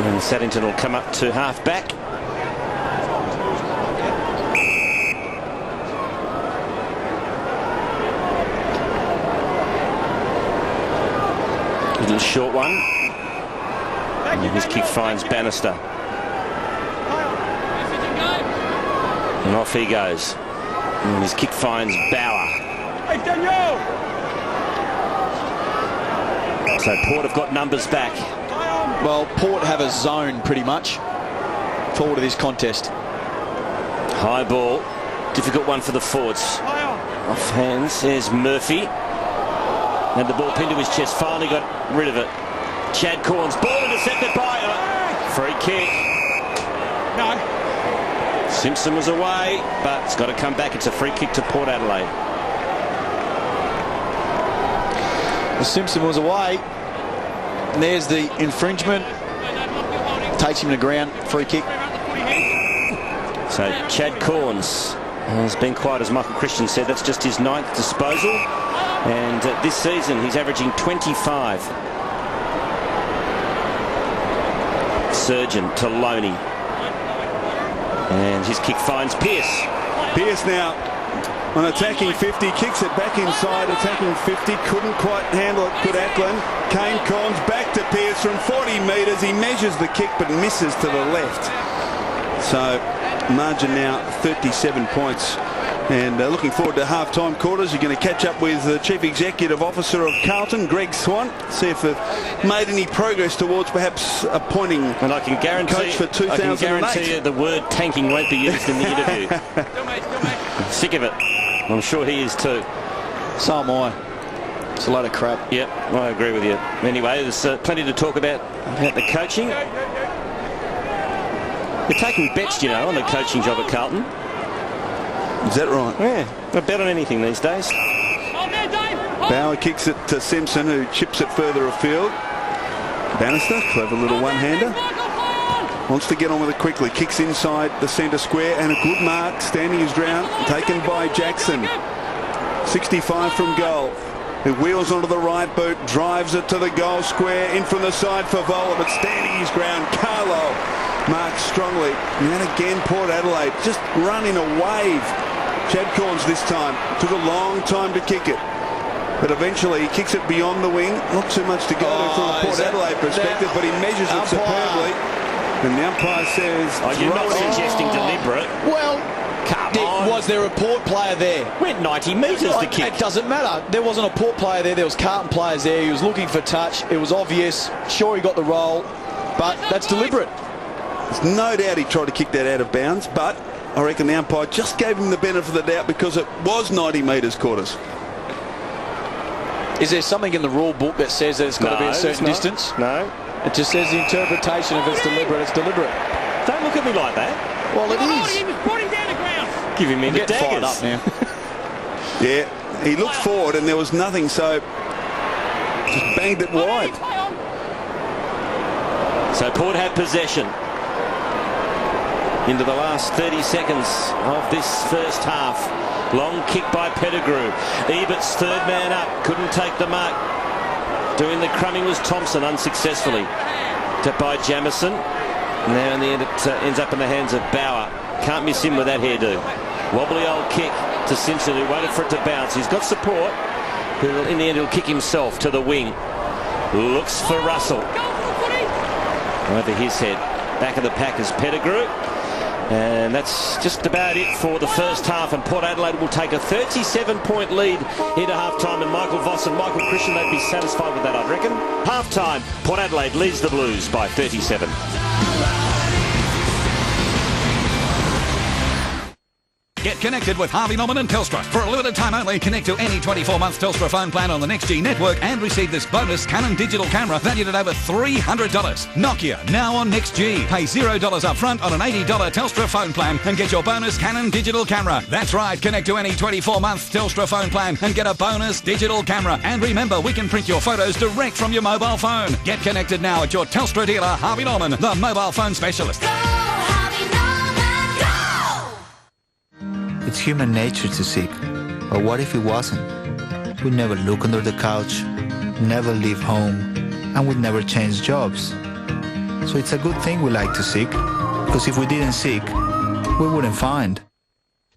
And Saddington will come up to half back. Little short one. And his kick finds Bannister. And off he goes. And his kick finds Bauer. Hey, Daniel! So Port have got numbers back. Well, Port have a zone pretty much forward of this contest. High ball. Difficult one for the forwards. Off hands. There's Murphy. And the ball pinned to his chest. Finally got rid of it. Chad Corns. Ball intercepted by free kick. No. Simpson was away, but it's got to come back. It's a free kick to Port Adelaide. Simpson was away. And there's the infringement. Takes him to ground. Free kick. So Chad Corns has been quiet, as Michael Christian said. That's just his 9th disposal. And this season he's averaging 25. Surgeon to Loney. And his kick finds Pearce. Pearce now on attacking 50, kicks it back inside, attacking 50, couldn't quite handle it, could Ackland. Kane Corns back to Pearce from 40 metres. He measures the kick but misses to the left. So margin now 37 points. And looking forward to half-time quarters. You're going to catch up with the Chief Executive Officer of Carlton, Greg Swan, see if they've made any progress towards perhaps appointing and I can guarantee, coach for 2008. I can guarantee you the word tanking won't be used in the interview. Sick of it. I'm sure he is too. So am I. It's a load of crap. Yep, I agree with you. Anyway, there's plenty to talk about the coaching. You're taking bets, you know, on the coaching job at Carlton. Is that right? Yeah, I bet on anything these days. Bauer kicks it to Simpson, who chips it further afield. Bannister, clever little one-hander. Wants to get on with it quickly. Kicks inside the centre square, and a good mark. Standing his ground, taken by Jackson. 65 from goal. Who wheels onto the right boot, drives it to the goal square, in from the side for Vola, but standing his ground, Carlo marks strongly. And then again, Port Adelaide just run in a wave. Chad Corns this time. Took a long time to kick it. But eventually he kicks it beyond the wing. Not too much to go to from a Port Adelaide perspective, but he measures it superbly. And the umpire says... you're not suggesting deliberate. Well, was there a Port player there? Went 90 metres to kick. It doesn't matter. There wasn't a Port player there. There was Carlton players there. He was looking for touch. It was obvious. Sure, he got the roll, but that's deliberate. There's no doubt he tried to kick that out of bounds, but I reckon the umpire just gave him the benefit of the doubt because it was 90 metres, Quarters. Is there something in the rule book that says that it's got to be a certain distance? No. It just says the interpretation, if it's deliberate, it's deliberate. Don't look at me like that. Well, it is. Brought him down the ground. Give him in the daggers. Fired up now. Yeah, he looked forward and there was nothing, so just banged it wide. So Port had possession into the last 30 seconds of this first half. Long kick by Pettigrew. Ebert's third man up. Couldn't take the mark. Doing the crumbing was Thompson, unsuccessfully. Tapped by Jamison. Now in the end it ends up in the hands of Bauer. Can't miss him with that hairdo. Wobbly old kick to Simpson, who waited for it to bounce. He's got support. In the end he'll kick himself to the wing. Looks for Russell. Over his head. Back of the pack is Pettigrew. And that's just about it for the first half, and Port Adelaide will take a 37-point lead into half-time, and Michael Voss and Michael Christian, they'd be satisfied with that, I'd reckon. Half-time, Port Adelaide leads the Blues by 37. Get connected with Harvey Norman and Telstra. For a limited time only, connect to any 24-month Telstra phone plan on the Next G network and receive this bonus Canon digital camera valued at over $300. Nokia, now on Next G. Pay $0 up front on an $80 Telstra phone plan and get your bonus Canon digital camera. That's right, connect to any 24-month Telstra phone plan and get a bonus digital camera. And remember, we can print your photos direct from your mobile phone. Get connected now at your Telstra dealer, Harvey Norman, the mobile phone specialist. It's human nature to seek, but what if it wasn't? We'd never look under the couch, never leave home, and we'd never change jobs. So it's a good thing we like to seek, because if we didn't seek, we wouldn't find.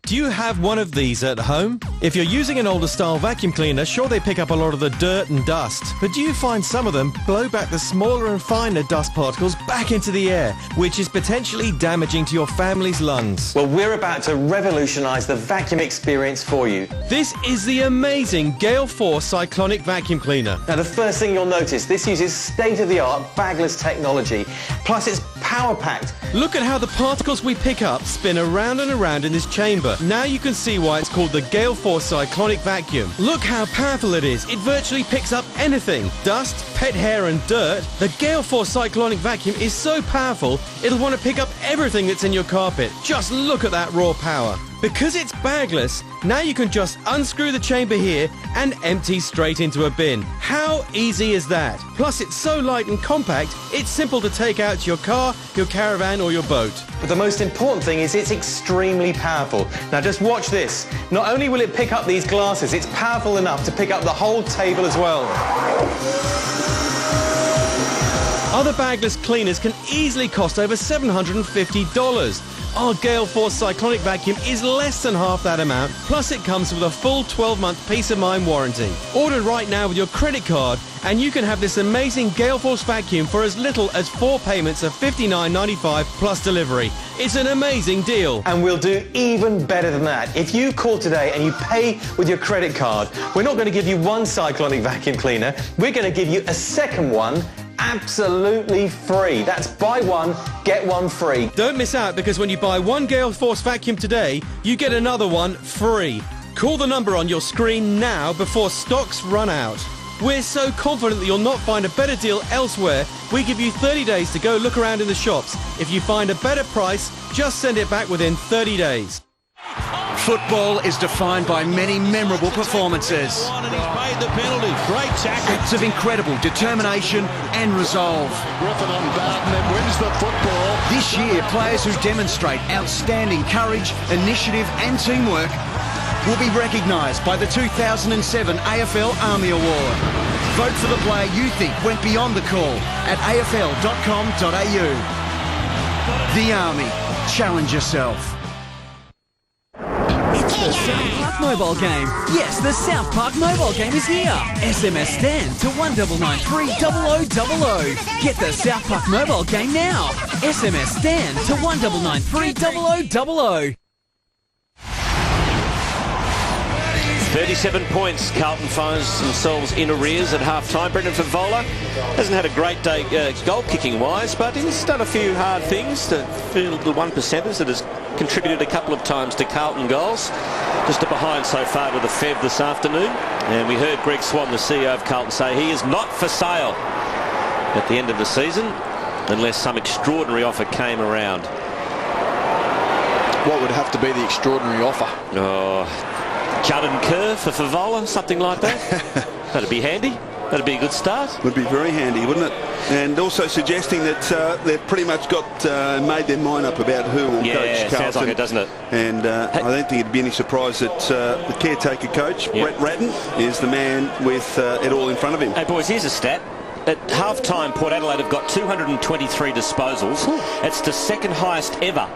Do you have one of these at home? If you're using an older style vacuum cleaner, sure they pick up a lot of the dirt and dust, but do you find some of them blow back the smaller and finer dust particles back into the air, which is potentially damaging to your family's lungs? Well, we're about to revolutionise the vacuum experience for you. This is the amazing Gale Force Cyclonic Vacuum Cleaner. Now, the first thing you'll notice, this uses state-of-the-art bagless technology, plus it's power-packed. Look at how the particles we pick up spin around and around in this chamber. Now you can see why it's called the Gale Force Cyclonic Vacuum. Look how powerful it is. It virtually picks up anything. Dust, pet hair and dirt. The Gale Force Cyclonic Vacuum is so powerful, it'll want to pick up everything that's in your carpet. Just look at that raw power. Because it's bagless, now you can just unscrew the chamber here and empty straight into a bin. How easy is that? Plus it's so light and compact, it's simple to take out to your car, your caravan or your boat. But the most important thing is it's extremely powerful. Now just watch this. Not only will it pick up these glasses, it's powerful enough to pick up the whole table as well. Other bagless cleaners can easily cost over $750. Our Gale Force Cyclonic Vacuum is less than half that amount, plus it comes with a full 12-month peace of mind warranty. Order right now with your credit card and you can have this amazing Gale Force vacuum for as little as 4 payments of $59.95 plus delivery. It's an amazing deal. And we'll do even better than that. If you call today and you pay with your credit card, we're not going to give you one Cyclonic vacuum cleaner, we're going to give you a second one absolutely free. That's buy one, get one free. Don't miss out, because when you buy one Gale Force vacuum today, you get another one free. Call the number on your screen now before stocks run out. We're so confident that you'll not find a better deal elsewhere, we give you 30 days to go look around in the shops. If you find a better price, just send it back within 30 days. Football is defined by many memorable performances. The penalty. Great tackle. Acts of incredible determination and resolve. Griffin on Barton and wins the football. This year, players who demonstrate outstanding courage, initiative and teamwork will be recognised by the 2007 AFL Army Award. Vote for the player you think went beyond the call at afl.com.au. The Army. Challenge yourself. The South Park mobile game. Yes, the South Park mobile game is here. SMS Stan to 1993 0000. Get the South Park mobile game now. SMS Stan to 1993 0000. 37 points. Carlton finds themselves in arrears at half-time. Brendan Favola hasn't had a great day goal-kicking wise, but he's done a few hard things, a few little one-percenters that has contributed a couple of times to Carlton goals. Just a behind so far to the Fev this afternoon. And we heard Greg Swan, the CEO of Carlton, say he is not for sale at the end of the season unless some extraordinary offer came around. What would have to be the extraordinary offer? Oh, Judd and Kerr for Favola, something like that. That'd be handy. That'd be a good start. Would be very handy, wouldn't it? And also suggesting that they've pretty much got made their mind up about who will coach Carlton. Yeah, sounds like it, doesn't it? And I don't think it'd be any surprise that the caretaker coach, Brett Ratton, is the man with it all in front of him. Hey, boys, here's a stat. At half-time, Port Adelaide have got 223 disposals. It's the second highest ever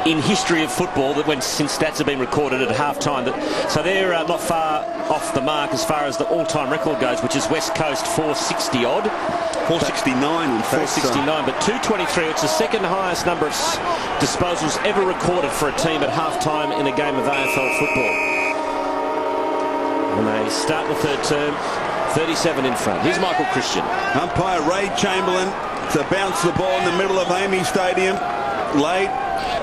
in history of football that since stats have been recorded at half-time. So they're not far off the mark as far as the all-time record goes, which is West Coast 460-odd. 469 in fact. 469, but 223. It's the second highest number of disposals ever recorded for a team at half-time in a game of AFL football. And they start the third term, 37 in front. Here's Michael Christian. Umpire Ray Chamberlain to bounce the ball in the middle of Amy Stadium. Late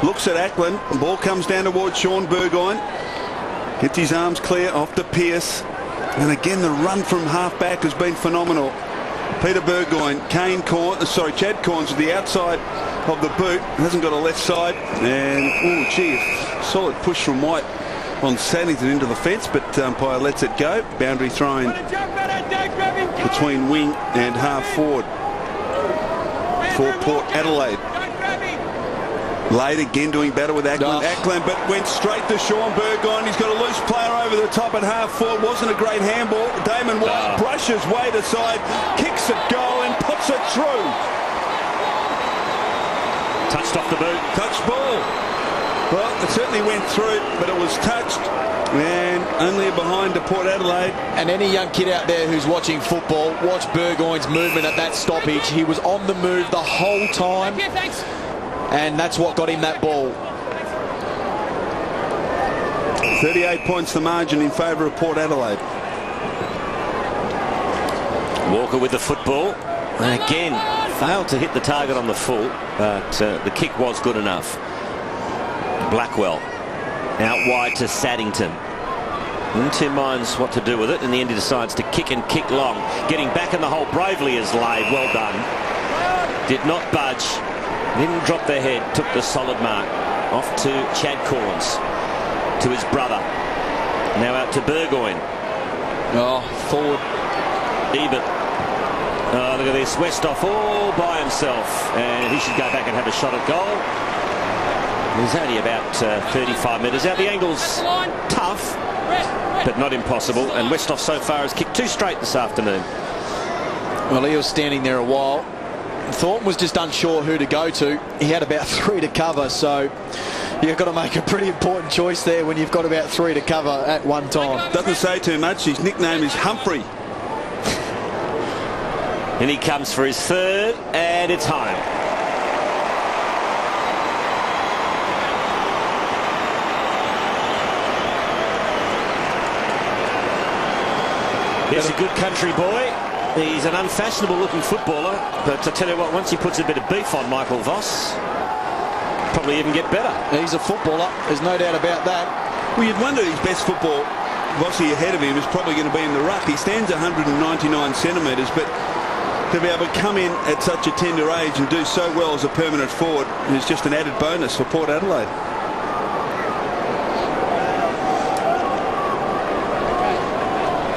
looks at Ackland. The ball comes down towards Sean Burgoyne. Gets his arms clear off to Pearce. And again, the run from half-back has been phenomenal. Peter Burgoyne, Chad Corns to the outside of the boot. Hasn't got a left side. And, oh, gee, solid push from White on Saddington into the fence, but umpire lets it go. Boundary thrown between wing and half forward for Port Adelaide. Late again doing battle with Ackland. Ackland, but went straight to Sean Burgoyne. He's got a loose player over the top at half forward. Wasn't a great handball. Damon White brushes Wade aside, kicks it goal and puts it through. Touched off the boot. Touched ball. Well, it certainly went through, but it was touched. And only behind to Port Adelaide. And any young kid out there who's watching football, watch Burgoyne's movement at that stoppage. He was on the move the whole time. And that's what got him that ball. 38 points the margin in favour of Port Adelaide. Walker with the football. And again, failed to hit the target on the full, but the kick was good enough. Blackwell out wide to Saddington. In two minds what to do with it. In the end, he decides to kick and kick long. Getting back in the hole bravely is Lade. Well done. Did not budge. Didn't drop their head. Took the solid mark. Off to Chad Corns. To his brother. Now out to Burgoyne. Oh, forward. Ebert. Oh, look at this. Westhoff all by himself. And he should go back and have a shot at goal. He's only about 35 metres out. The angle's tough, but not impossible. And Westhoff so far has kicked two straight this afternoon. Well, he was standing there a while. Thornton was just unsure who to go to. He had about three to cover, so you've got to make a pretty important choice there when you've got about three to cover at one time. Doesn't say too much. His nickname is Humphrey. And he comes for his third, and it's home. He's a good country boy. He's an unfashionable looking footballer, but I tell you what, once he puts a bit of beef on Michael Voss, probably even get better. He's a footballer, there's no doubt about that. Well, you'd wonder his best football, Vossi ahead of him, is probably going to be in the ruck. He stands 199 centimetres, but to be able to come in at such a tender age and do so well as a permanent forward is just an added bonus for Port Adelaide.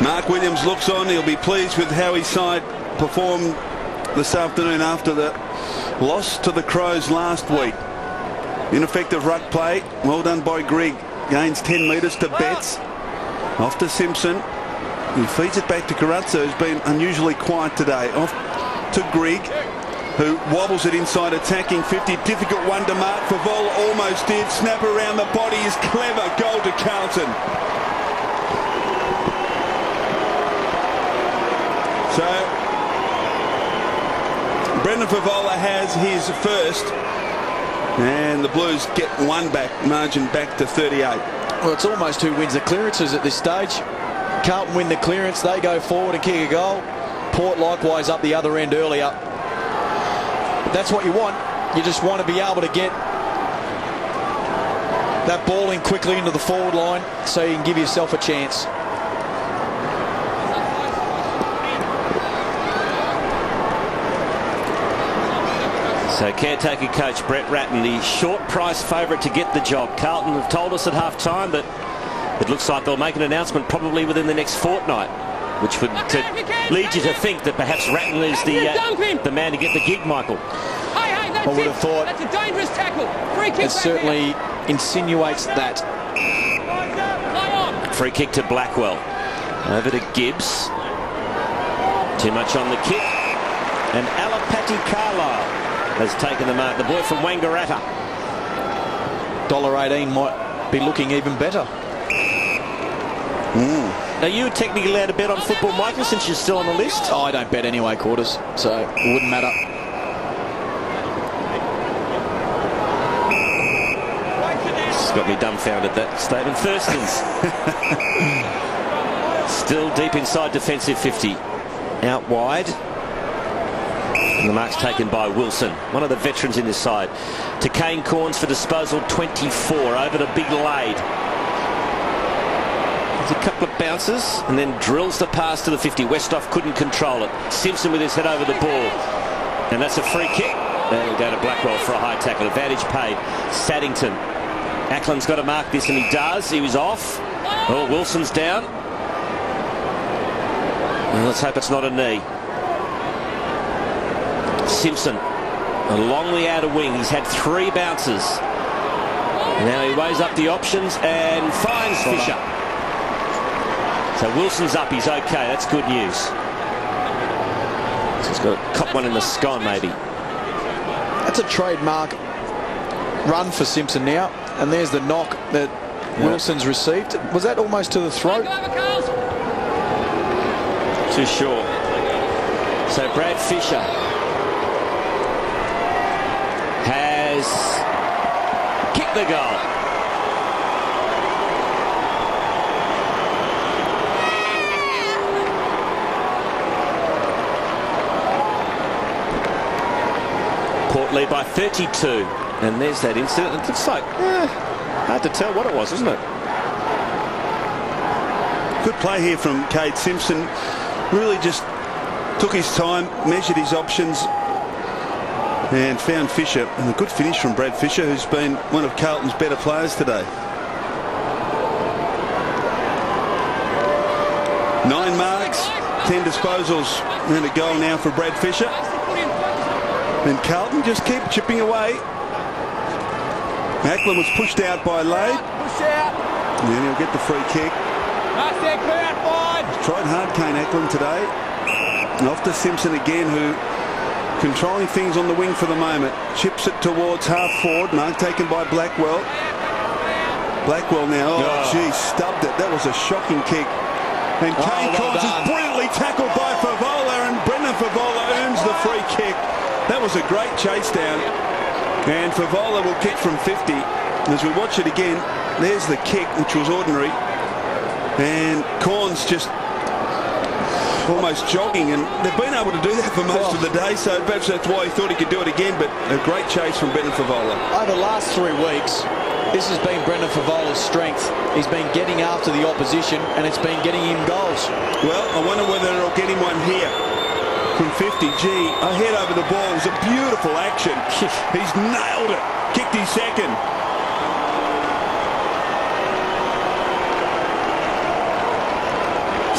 Mark Williams looks on. He'll be pleased with how his side performed this afternoon after the loss to the Crows last week. Ineffective ruck play. Well done by Grigg. Gains 10 metres to Betts. Off to Simpson. He feeds it back to Carazzo, who's been unusually quiet today. Off to Grigg, who wobbles it inside attacking 50. Difficult one to mark. Favola almost did. Snap around the body is clever. Goal to Carlton. So Brendan Favola has his first, and the Blues get one back, margin back to 38. Well, it's almost who wins the clearances at this stage. Carlton win the clearance, they go forward and kick a goal. Port likewise up the other end earlier. But that's what you want. You just want to be able to get that ball in quickly into the forward line so you can give yourself a chance. So caretaker coach Brett Ratton, the short price favourite to get the job. Carlton have told us at half time that it looks like they'll make an announcement probably within the next fortnight, which would lead you to think that perhaps Ratton is the man to get the gig, Michael. I would have thought that's a dangerous tackle. Free kick. It certainly insinuates that. Free kick to Blackwell. Over to Gibbs. Too much on the kick. And Alapati Carlisle has taken the mark. The boy from Wangaratta. $1.18 might be looking even better. Are you technically allowed to bet on football, Michael, since you're still on the list? Oh, I don't bet anyway, Quarters, so it wouldn't matter. It's got me dumbfounded, that statement. Thurstons. Still deep inside defensive 50. Out wide. And the mark's taken by Wilson, one of the veterans in this side. To Kane Corns for disposal, 24, over to Big Lade. There's a couple of bounces and then drills the pass to the 50. Westhoff couldn't control it. Simpson with his head over the ball. And that's a free kick. That'll go to Blackwell for a high tackle. Advantage paid. Saddington. Ackland's got to mark this, and he does. He was off. Oh, Wilson's down. Well, let's hope it's not a knee. Simpson along the outer wing. He's had 3 bounces. Now he weighs up the options and finds Fisher. So Wilson's up. He's okay. That's good news. So he's got to cop one in the sky, maybe. That's a trademark run for Simpson now. And there's the knock that Wilson's received. Was that almost to the throat? Too short. So Brad Fisher has kicked the goal. Port lead by 32. And there's that incident. It looks like hard to tell what it was, isn't it? Good play here from Cade Simpson. Really just took his time, measured his options, and found Fisher. And a good finish from Brad Fisher, who's been one of Carlton's better players today. 9 marks, 10 disposals, and a goal now for Brad Fisher. And Carlton just keep chipping away. Ackland was pushed out by Lade. Push out. And then he'll get the free kick. That's it, clear out wide. Tried hard, Kane Ackland, today. And off to Simpson again, who controlling things on the wing for the moment. Chips it towards half forward. Mark taken by Blackwell. Blackwell now. Oh, gee, stubbed it. That was a shocking kick. And Kane Corns is brilliantly tackled by Favola, and Brendan Favola earns the free kick. That was a great chase down. And Favola will kick from 50. As we watch it again, there's the kick, which was ordinary. And Corns just almost jogging, and they've been able to do that for most of the day, so perhaps that's why he thought he could do it again. But a great chase from Brendan Favola. Over the last 3 weeks, this has been Brendan Favola's strength. He's been getting after the opposition, and it's been getting him goals. Well, I wonder whether it'll get him one here. From 50, gee, a head over the ball. It was a beautiful action. He's nailed it. Kicked his second.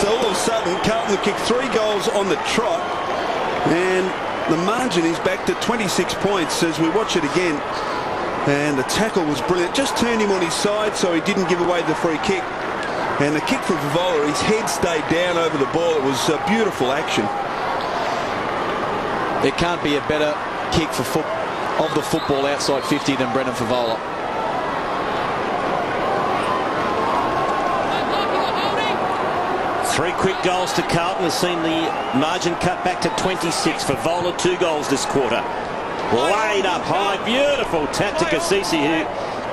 So all of a sudden, Carlton kicked 3 goals on the trot, and the margin is back to 26 points as we watch it again. And the tackle was brilliant. Just turned him on his side so he didn't give away the free kick. And the kick from Favola, his head stayed down over the ball. It was a beautiful action. There can't be a better kick for of the football outside 50 than Brendan Favola. Three quick goals to Carlton has seen the margin cut back to 26. Favola 2 goals this quarter. Laid up high, beautiful tap to Cassisi, who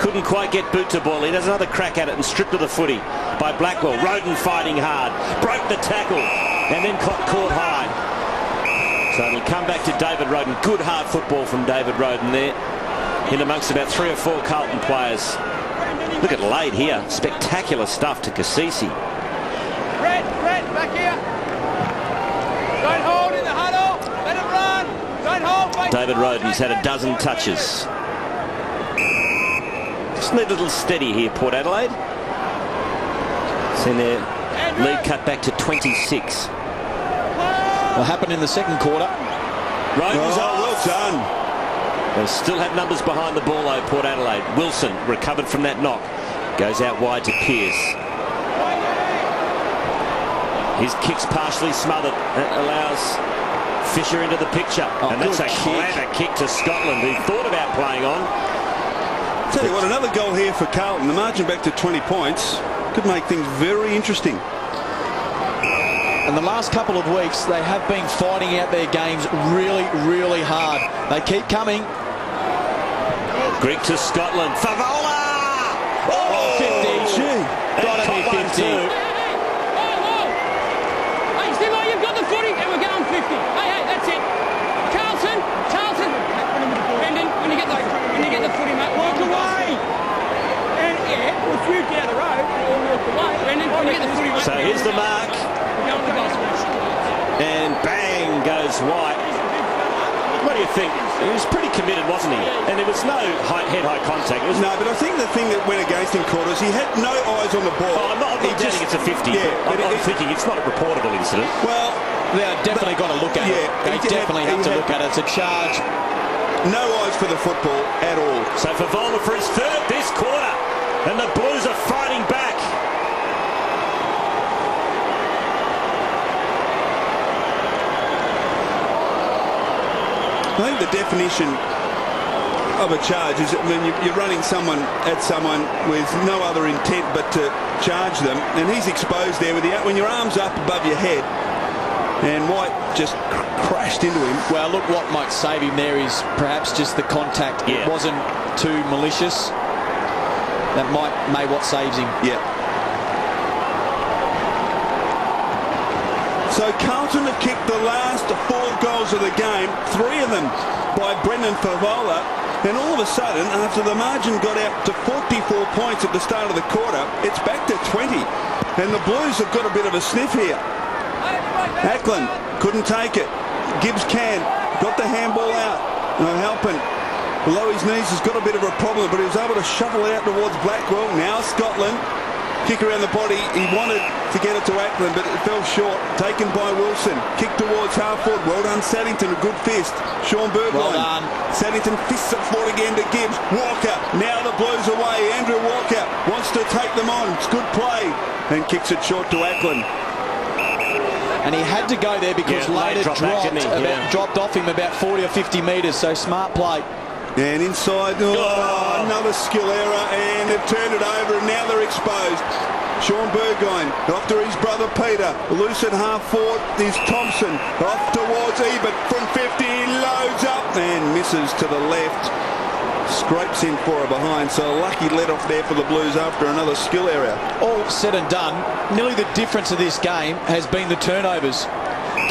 couldn't quite get boot to ball. He does another crack at it and stripped of the footy by Blackwell. Roden fighting hard, broke the tackle and then caught high. So it'll come back to David Roden. Good hard football from David Roden there, in amongst about 3 or 4 Carlton players. Look at Lade here, spectacular stuff to Cassisi. Brett, back here. Don't hold in the huddle. Let it run. Don't hold. David Roden's had a dozen touches. Just need a little steady here, Port Adelaide. Seen their lead cut back to 26. What happened in the second quarter? Roden's well done. They still have numbers behind the ball though, Port Adelaide. Wilson recovered from that knock. Goes out wide to Pearce. His kick's partially smothered. That allows Fisher into the picture. And that's a clever kick to Scotland, who thought about playing on. Tell you what, another goal here for Carlton. The margin back to 20 points could make things very interesting. And the last couple of weeks, they have been fighting out their games really, really hard. They keep coming. Greg to Scotland. Favola! Oh, 50. Gee. Gotta be 50. Hey, Steve, you've got the footy, and we're going 50. Hey, that's it. Carlton. Brendan, when you get the footy, mate, walk away. And yeah, if you get out of the road, or walk away, Brendan, when you get the footy, mate. So here's the mark. And bang goes White. What do you think? He was pretty committed, wasn't he? And there was no head-high contact. No, but I think the thing that went against him, Quarters, he had no eyes on the ball. Oh, I'm not doubting it's a 50. Yeah, but I'm thinking it's not a reportable incident. Well, they've definitely got to look at it. They definitely have to look at it. It's a charge. No eyes for the football at all. So Favola for his third this quarter. And the Blues are fighting back. I think the definition of a charge is when you're running someone at someone with no other intent but to charge them, and he's exposed there when your arm's up above your head, and White just crashed into him. Well, look, what might save him there is perhaps just the contact. Yeah. It wasn't too malicious. That may what saves him. Yeah. So Carlton have kicked the last 4 goals of the game, 3 of them by Brendan Favola, and all of a sudden, after the margin got out to 44 points at the start of the quarter, it's back to 20, and the Blues have got a bit of a sniff here. Ackland couldn't take it. Gibbs got the handball out. Halpin below his knees has got a bit of a problem, but he was able to shuffle it out towards Blackwell. Now Scotland. Kick around the body. He wanted to get it to Ackland, but it fell short. Taken by Wilson. Kick towards half-forward. Well done, Saddington. A good fist. Sean Burgoyne. Well done. Saddington fists it forward again to Gibbs. Walker. Now the Blues away. Andrew Walker wants to take them on. It's good play. And kicks it short to Ackland. And he had to go there because later dropped off him about 40 or 50 metres. So smart play. And inside, another skill error, and they've turned it over, and now they're exposed. Sean Burgoyne off to his brother Peter. Loose at half forward is Thompson. Off towards Ebert from 50. He loads up and misses to the left. Scrapes in for a behind. So a lucky let off there for the Blues after another skill error. All said and done, nearly the difference of this game has been the turnovers.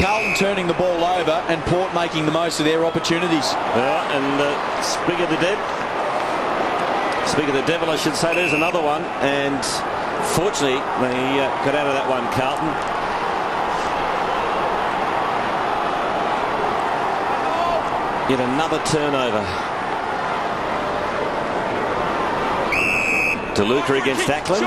Carlton turning the ball over and Port making the most of their opportunities. And speak of the devil, I should say, there's another one. And fortunately, they got out of that one, Carlton. Yet another turnover. DeLuca against Ackland.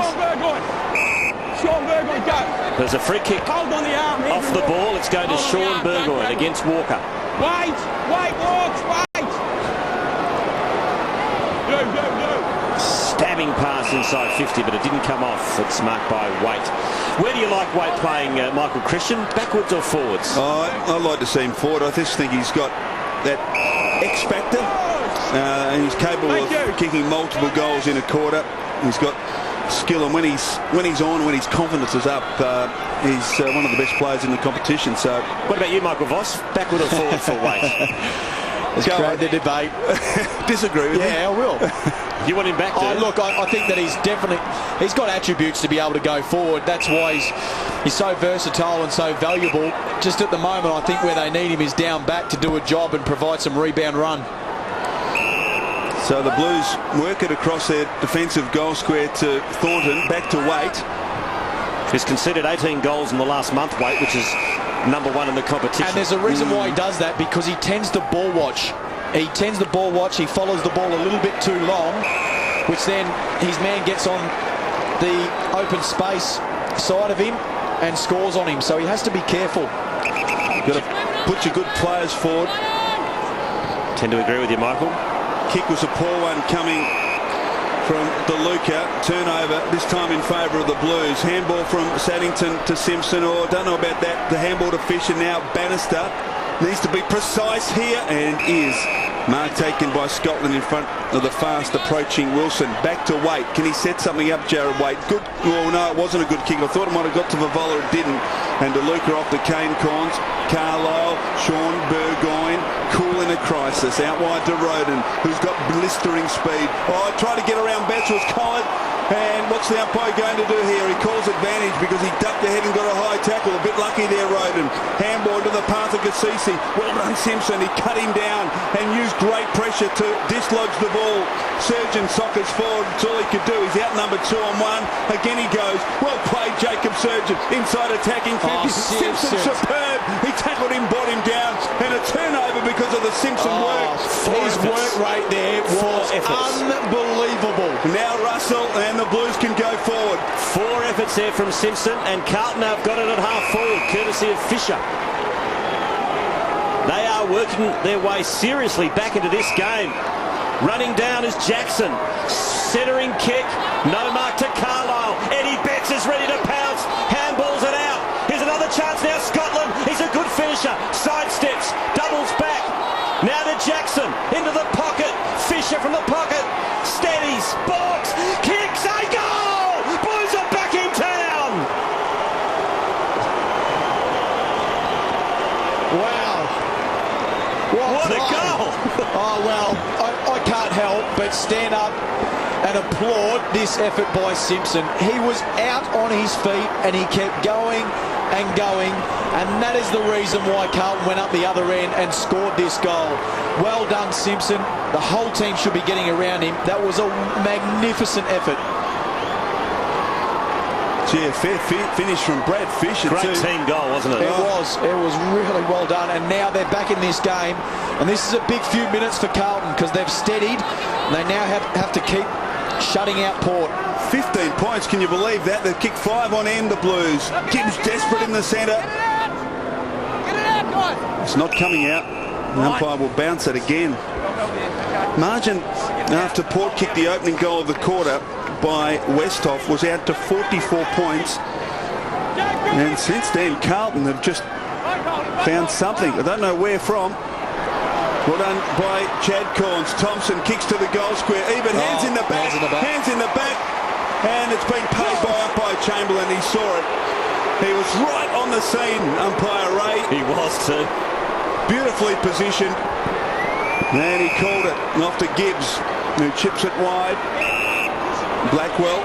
Sean Burgoyne, go. There's a free kick Hold on the arm. off the ball. It's going to Sean Burgoyne against Walker. Wait, Walks, wait. Go. Stabbing pass inside 50, but it didn't come off. It's marked by Waite. Where do you like Waite playing, Michael Christian? Backwards or forwards? I'd like to see him forward. I just think he's got that X factor, and he's capable of kicking multiple goals in a quarter. He's got skill, and when he's on, when his confidence is up, he's one of the best players in the competition. So, what about you, Michael Voss? Backward or forward for Waite? Let's create the debate. Disagree with you? Yeah, I will. You want him back, do you? Look, I think that he's got attributes to be able to go forward. That's why he's so versatile and so valuable. Just at the moment, I think where they need him is down back to do a job and provide some rebound run. So the Blues work it across their defensive goal square to Thornton, back to Waite. He's conceded 18 goals in the last month, Waite, which is number 1 in the competition. And there's a reason why he does that, because he tends to ball watch. He follows the ball a little bit too long, which then his man gets on the open space side of him and scores on him. So he has to be careful. Got to put your good players forward. Tend to agree with you, Michael. Kick was a poor one coming from DeLuca. Turnover, this time in favour of the Blues. Handball from Saddington to Simpson. Don't know about that. The handball to Fisher now. Bannister needs to be precise here and is. Mark taken by Scotland in front of the fast approaching Wilson. Back to Waite. Can he set something up, Jared Waite? Good. Well, no, it wasn't a good kick. I thought it might have got to Vavola. It didn't. And DeLuca off to Kane Corns. Carlisle, Sean Burgoyne, cool in a crisis. Out wide to Roden, who's got blistering speed. Oh, try to get around Betts was Collin. And what's the umpire going to do here? He calls advantage because he ducked ahead and got a high tackle. A bit lucky there, Roden. Handball to the path of Gassisi. Well done, Simpson. He cut him down and used great pressure to dislodge the ball. Surgeon sockets forward. That's all he could do. He's outnumbered 2-on-1. Again he goes. Well played, Jacob Surgeon. Inside attacking 50. Simpson superb. He tackled him, brought him down. And a turnover because of the Simpson work. His work rate there was unbelievable. Now Russell and the Blues can go forward. 4 efforts there from Simpson, and Carlton have got it at half forward, courtesy of Fisher. They are working their way seriously back into this game. Running down is Jackson. Centering kick. No mark to Carlisle. Eddie Betts is ready to pounce. Handballs it out. Here's another chance now. Scotland. He's a good finisher. Sidesteps. Doubles back. Now to Jackson. Into the pocket. Fisher from the pocket. Steadies. Balks. Kicks. A goal! Blues are back in town. Wow. What a goal! Oh, well, I can't help but stand up and applaud this effort by Simpson. He was out on his feet and he kept going and going, and that is the reason why Carlton went up the other end and scored this goal. Well done, Simpson. The whole team should be getting around him. That was a magnificent effort. Yeah, fair finish from Brad Fisher. Great team goal, wasn't it? It was really well done, and now they're back in this game, and this is a big few minutes for Carlton because they've steadied, and they now have to keep shutting out Port. 15 points, can you believe that? They've kicked 5 on end, the Blues. Gibbs desperate in the centre. It's not coming out. The umpire will bounce it again. Margin after Port kicked the opening goal of the quarter by Westhoff was out to 44 points, and since then Carlton have just found something. I don't know where from. Well done by Chad Corns. Thompson kicks to the goal square. Even hands in the back. Hands in the back. And it's been paid by umpire Chamberlain. He saw it. He was right on the scene, umpire Ray. He was too. Beautifully positioned. And he called it. And off to Gibbs, who chips it wide. Blackwell.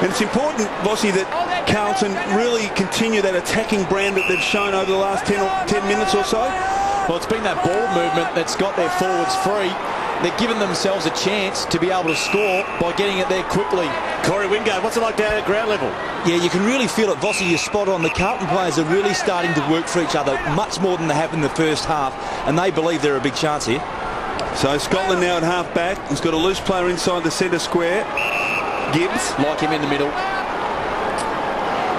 And it's important, Vossi, that Carlton really continue that attacking brand that they've shown over the last 10 minutes or so. Well, it's been that ball movement that's got their forwards free. They're giving themselves a chance to be able to score by getting it there quickly. Corey Wingard, what's it like down at ground level? Yeah, you can really feel it, Vossi. You're spot on. The Carlton players are really starting to work for each other much more than they have in the first half, and they believe they're a big chance here. So Scotland now at half back. He's got a loose player inside the centre square. Gibbs. Like him in the middle.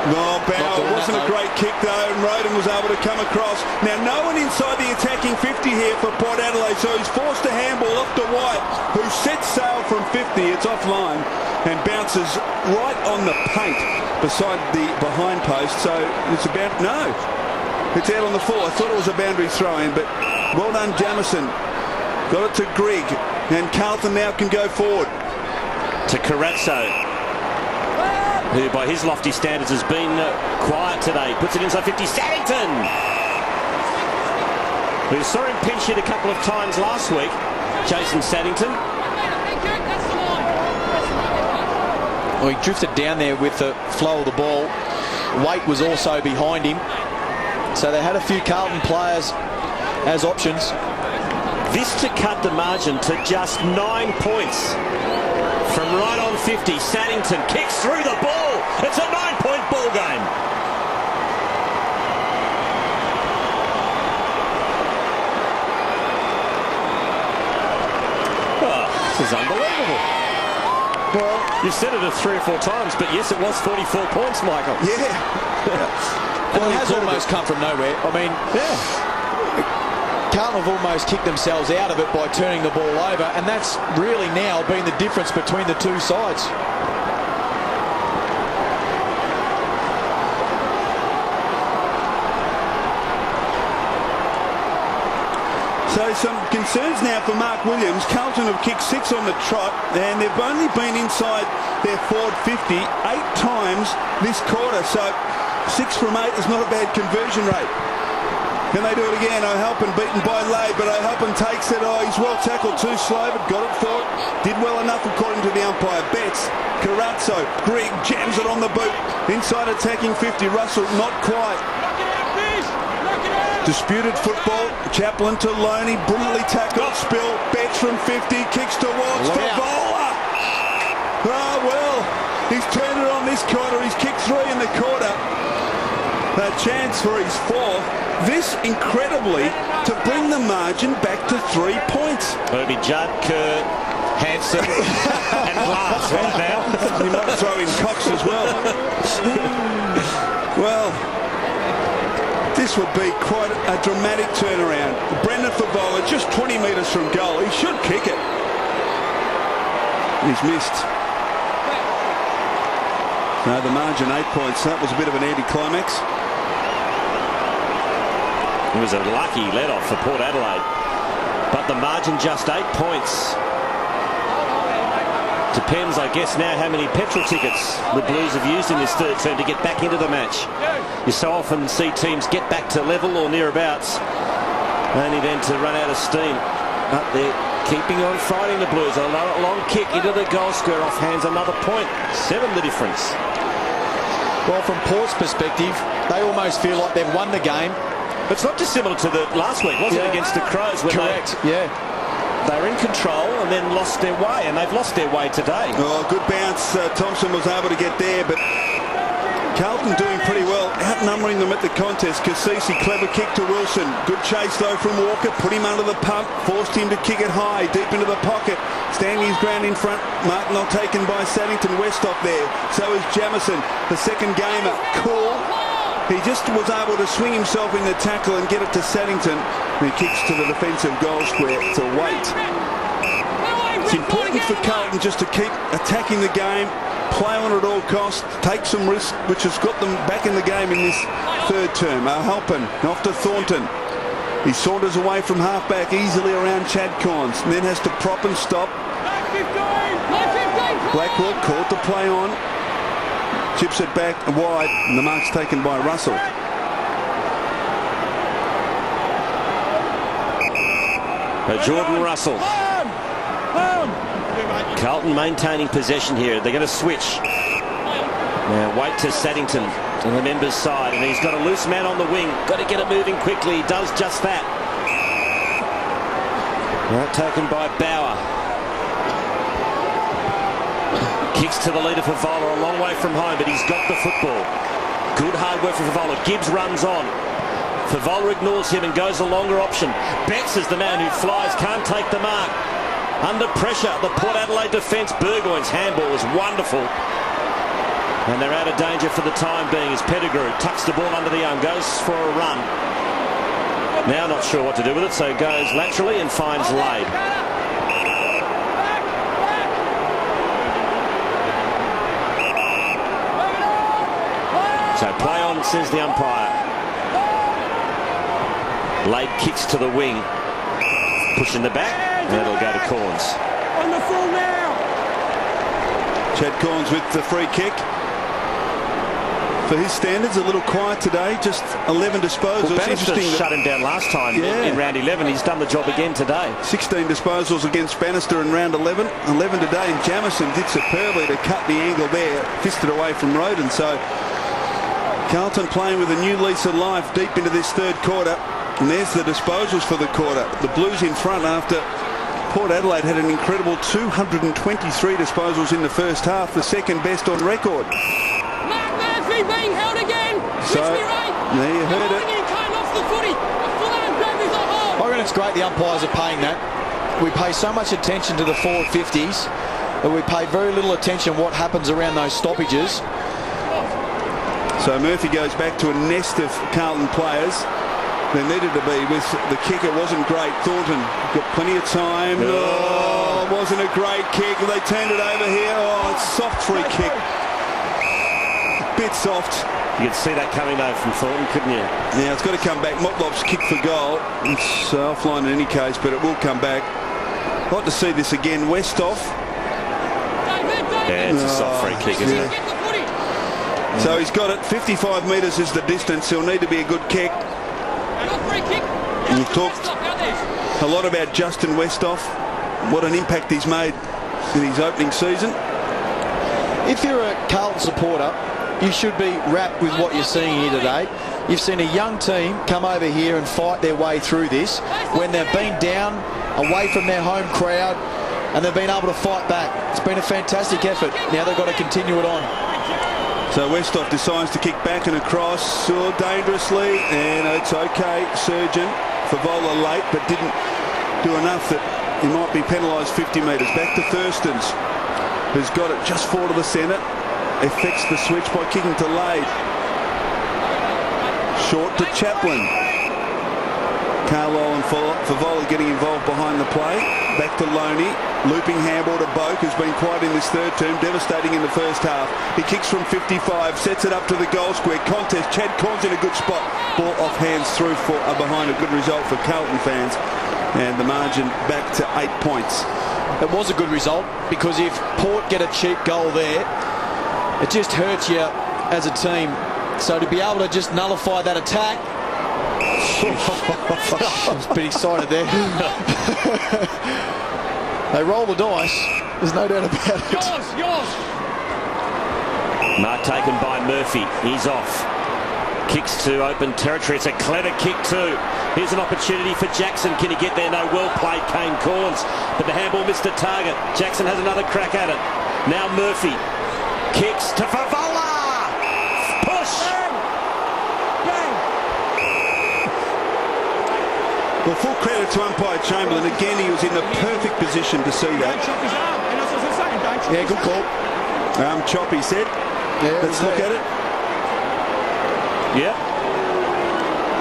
Oh, Bow. It wasn't a great kick though, and Roden was able to come across. Now no one inside the attacking 50 here for Port Adelaide, so he's forced a handball off to White, who sets sail from 50. It's offline and bounces right on the paint beside the behind post. So it's about it's out on the floor. I thought it was a boundary throw in, but well done, Jamison. Got it to Grigg, and Carlton now can go forward. To Carazzo, who by his lofty standards has been quiet today. Puts it inside 50. Saddington, who saw him pinch hit a couple of times last week. Jason Saddington. Well, he drifted down there with the flow of the ball. Waite was also behind him. So they had a few Carlton players as options. This to cut the margin to just 9 points. From right on 50, Saddington kicks through the ball. It's a 9-point ball game. Oh, this is unbelievable. Well, you've said it 3 or 4 times, but yes, it was 44 points, Michael. Yeah. Well, it has almost come from nowhere. I mean, Carlton have almost kicked themselves out of it by turning the ball over, and that's really now been the difference between the two sides. So some concerns now for Mark Williams. Carlton have kicked 6 on the trot, and they've only been inside their forward 50 8 times this quarter. So 6 from 8 is not a bad conversion rate. Can they do it again? O'Halpin beaten by Lay, but O'Halpin takes it. Oh, he's well tackled, too slow, but got it for it. Did well enough according to the umpire. Betts, Carazzo, Grigg jams it on the boot. Inside attacking 50. Russell, not quite. Disputed football. Chaplin to Loney, brilliantly tackled. Spill. Betts from 50, kicks towards Favola. Oh, well, he's turned it on this quarter. He's kicked 3 in the quarter. A chance for his 4th. This, incredibly, to bring the margin back to 3 points. It'll be Judd, Kerr, Hanson, and Glass right now. He might throw in Cox as well. Well, this would be quite a dramatic turnaround. Brendan Favola, just 20 metres from goal. He should kick it. He's missed. No, the margin 8 points. That was a bit of an anticlimax. It was a lucky let-off for Port Adelaide. But the margin just 8 points. Depends, I guess, now how many petrol tickets the Blues have used in this third term to get back into the match. You so often see teams get back to level or nearabouts, only then to run out of steam. Up there, keeping on fighting the Blues. A long kick into the goal square, off hands, another point. 7 the difference. Well, from Port's perspective, they almost feel like they've won the game. It's not dissimilar to the last week, was it, against the Crows? When Correct, they were in control and then lost their way, and they've lost their way today. Oh, good bounce. Thompson was able to get there, but Carlton doing pretty well, outnumbering them at the contest. Cassisi, clever kick to Wilson. Good chase, though, from Walker. Put him under the pump, forced him to kick it high, deep into the pocket. Standing his ground in front. Martinell taken by Saddington. Westhoff there. So is Jamison, the second gamer. Cool. He just was able to swing himself in the tackle and get it to Saddington. And he kicks to the defensive goal square to Waite. It's important for Carlton just to keep attacking the game, play on at all costs, take some risk, which has got them back in the game in this third term. O'Halpin off to Thornton. He saunters away from halfback easily around Chad Corns, and then has to prop and stop. Blackwell caught the play on. Chips it back wide, and the mark's taken by Russell. Jordan Russell. Carlton maintaining possession here. They're going to switch. Now Waite to Saddington on the members' side, and he's got a loose man on the wing. Got to get it moving quickly. He does just that. Right, taken by Bauer. Kicks to the leader for Favola, a long way from home, but he's got the football. Good hard work for Favola. Gibbs runs on. Favola ignores him and goes a longer option. Betts is the man who flies, can't take the mark. Under pressure, the Port Adelaide defence. Burgoyne's handball was wonderful. And they're out of danger for the time being as Pettigrew tucks the ball under the arm, goes for a run. Now not sure what to do with it, so goes laterally and finds Lade. So play on, says the umpire. Lade kicks to the wing. Pushing the back. And it'll go to Corns. On the full now. Chad Corns with the free kick. For his standards, a little quiet today. Just 11 disposals. Well, Bannister shut him down last time in round 11. He's done the job again today. 16 disposals against Bannister in round 11. 11 today. And Jamison did superbly to cut the angle there. Fisted away from Roden. So Carlton playing with a new lease of life deep into this third quarter. And there's the disposals for the quarter. The Blues in front after Port Adelaide had an incredible 223 disposals in the first half, the second best on record. Mark Murphy being held again. So, there you heard it. I reckon it's great the umpires are paying that. We pay so much attention to the forward 50s that we pay very little attention what happens around those stoppages. So Murphy goes back to a nest of Carlton players. There needed to be with the kick. It wasn't great. Thornton got plenty of time. Oh, it wasn't a great kick. They turned it over here. Oh, it's soft free kick. Bit soft. You could see that coming though from Thornton, couldn't you? Now it's got to come back. Motlov's kick for goal. It's offline in any case, but it will come back. I'd like to see this again. Westhoff. Yeah, it's a soft free kick, isn't it? So he's got it. 55 metres is the distance. He'll need to be a good kick. And you've talked a lot about Justin Westhoff. What an impact he's made in his opening season. If you're a Carlton supporter, you should be wrapped with what you're seeing here today. You've seen a young team come over here and fight their way through this when they've been down away from their home crowd and they've been able to fight back. It's been a fantastic effort. Now they've got to continue it on. So Westhoff decides to kick back and across dangerously, and it's okay. Surgeon, Favola late, but didn't do enough that he might be penalised 50 metres. Back to Thurstons, who's got it just forward of the centre. Effects the switch by kicking to Lade. Short to Chaplin. Carlisle and Favola getting involved behind the play. Back to Loney. Looping handball to Boak, who's been quiet in this third term, devastating in the first half. He kicks from 55, sets it up to the goal square. Contest. Chad Corns in a good spot. Ball off hands through for behind. A good result for Carlton fans. And the margin back to 8 points. It was a good result because if Port get a cheap goal there, it just hurts you as a team. So to be able to just nullify that attack, I was a bit excited there. They roll the dice. There's no doubt about it. Yours. Mark taken by Murphy. He's off. Kicks to open territory. It's a clever kick too. Here's an opportunity for Jackson. Can he get there? No, well played, Kane Corns. But the handball missed the target. Jackson has another crack at it. Now Murphy. Kicks to Favola. Push. Well, full credit to umpire Chamberlain. Again, he was in the perfect position to see that. Yeah, good call. Chop, he said. Yeah, let's look at it. Yeah.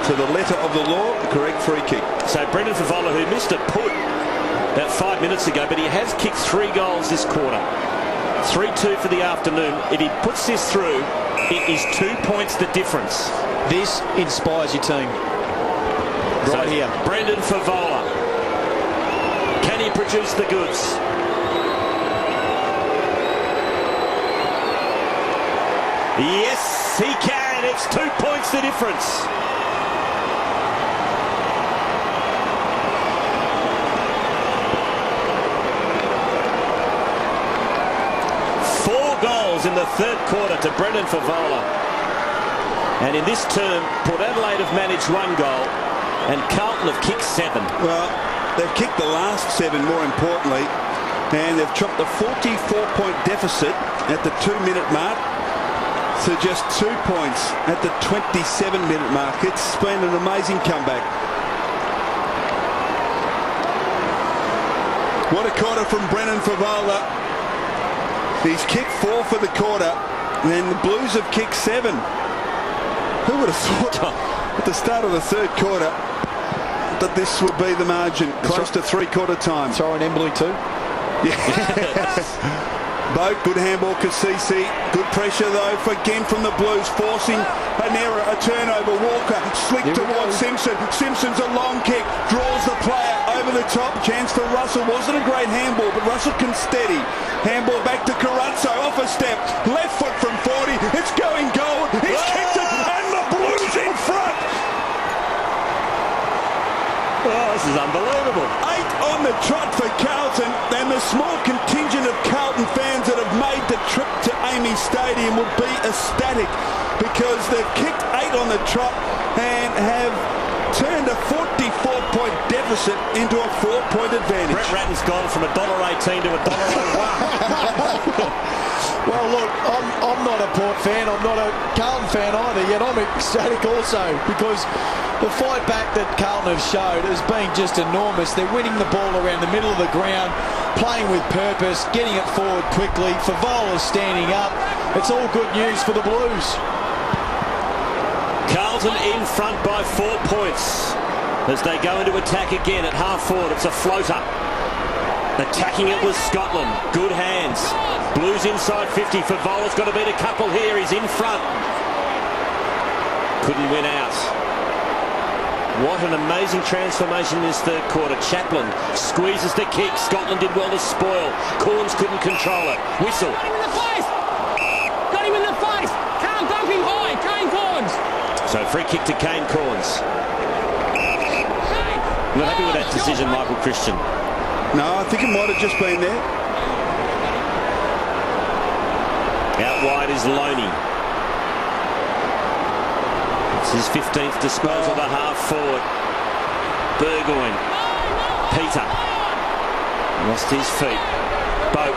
To the letter of the law, the correct free kick. So Brendan Favola, who missed a put about 5 minutes ago, but he has kicked 3 goals this quarter. 3-2 for the afternoon. If he puts this through, it is 2 points the difference. This inspires your team. Right here. Brendan Favola. Can he produce the goods? Yes, he can. It's 2 points the difference. Goals in the third quarter to Brendan Favola. And in this term, Port Adelaide have managed 1 goal and Carlton have kicked 7. Well, they've kicked the last 7, more importantly, and they've chopped the 44-point deficit at the 2-minute mark to just 2 points at the 27-minute mark. It's been an amazing comeback. What a quarter from Brendan Favola. He's kicked 4 for the quarter, and the Blues have kicked 7. Who would have thought at the start of the third quarter that this would be the margin, close to three-quarter time? Throw an Embley too. Yes. Boat, good handball, Kasisi. Good pressure, though, again from the Blues, forcing an error, a turnover. Walker, slick towards Simpson. Simpson's a long kick, draws the player over the top. Chance for Russell. Wasn't a great handball, but Russell can steady. Handball back to Carazzo, off a step. Left foot from 40. It's going goal. He's kicked it, and the Blues in front. Oh, this is unbelievable. 8 on the trot for Carlton, and the small contingent of Carlton fans that have made the trip to Amy Stadium would be ecstatic because they've kicked 8 on the trot and have turned a 44-point deficit into a 4-point advantage. Brett Ratton's gone from $1.18 to $1.01. Well, look, I'm not a Port fan. I'm not a Carlton fan either, yet I'm ecstatic also because the fight back that Carlton have showed has been just enormous. They're winning the ball around the middle of the ground, playing with purpose, getting it forward quickly. Favola's standing up. It's all good news for the Blues. Carlton in front by 4 points as they go into attack again at half forward. It's a floater. Attacking it was Scotland. Good hands. Blues inside 50 for Vola's got to beat a couple here. He's in front. Couldn't win out. What an amazing transformation in this third quarter. Chaplin squeezes the kick. Scotland did well to spoil. Corns couldn't control it. Whistle. Got him in the face! Got him in the face! Can't dump him high! Kane Corns! So free kick to Kane Corns. Not happy with that decision, Michael Christian. No, I think it might have just been there. Out wide is Loney. It's his 15th disposal to half forward. Burgoyne. Peter. Lost his feet. Boak.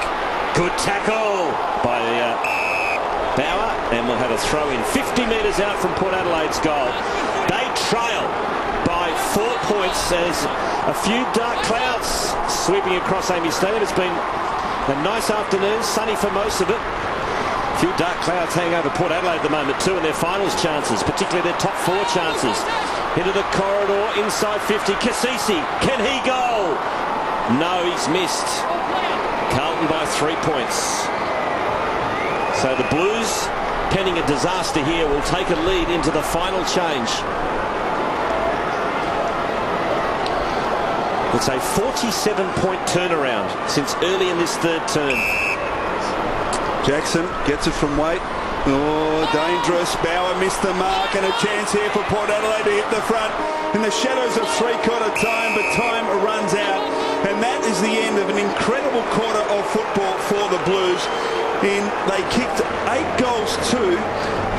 Good tackle by Bauer. And we'll have a throw in 50 metres out from Port Adelaide's goal. They trail by 4 points as a few dark clouds sweeping across Amy Stadium. It's been a nice afternoon, sunny for most of it. A few dark clouds hanging over Port Adelaide at the moment too, and their finals chances, particularly their top 4 chances. Into the corridor, inside 50, Cassisi, can he go? No, he's missed. Carlton by 3 points. So the Blues, pending a disaster here, will take a lead into the final change. It's a 47-point turnaround since early in this third term. Jackson gets it from Waite. Oh, dangerous. Bauer missed the mark, and a chance here for Port Adelaide to hit the front in the shadows of three-quarter time, but time runs out. And that is the end of an incredible quarter of football for the Blues. They kicked 8 goals to,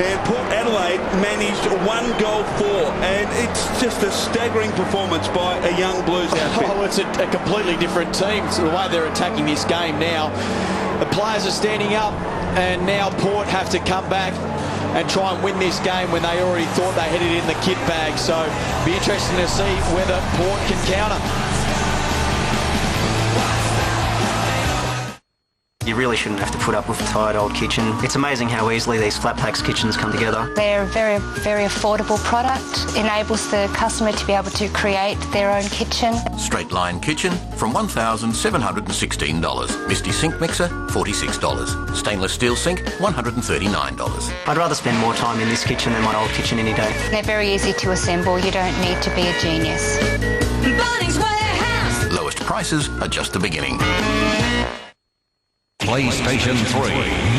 and Port Adelaide managed 1 goal for, and it's just a staggering performance by a young Blues outfit. Oh, it's a completely different team. So the way they're attacking this game now, the players are standing up, and now Port have to come back and try and win this game when they already thought they had it in the kit bag. So be interesting to see whether Port can counter. You really shouldn't have to put up with a tired old kitchen. It's amazing how easily these flat packs kitchens come together. They're a very, very affordable product. Enables the customer to be able to create their own kitchen. Straight line kitchen from $1,716. Misty sink mixer, $46. Stainless steel sink, $139. I'd rather spend more time in this kitchen than my old kitchen any day. They're very easy to assemble. You don't need to be a genius. Bunnings Warehouse. Lowest prices are just the beginning. PlayStation 3.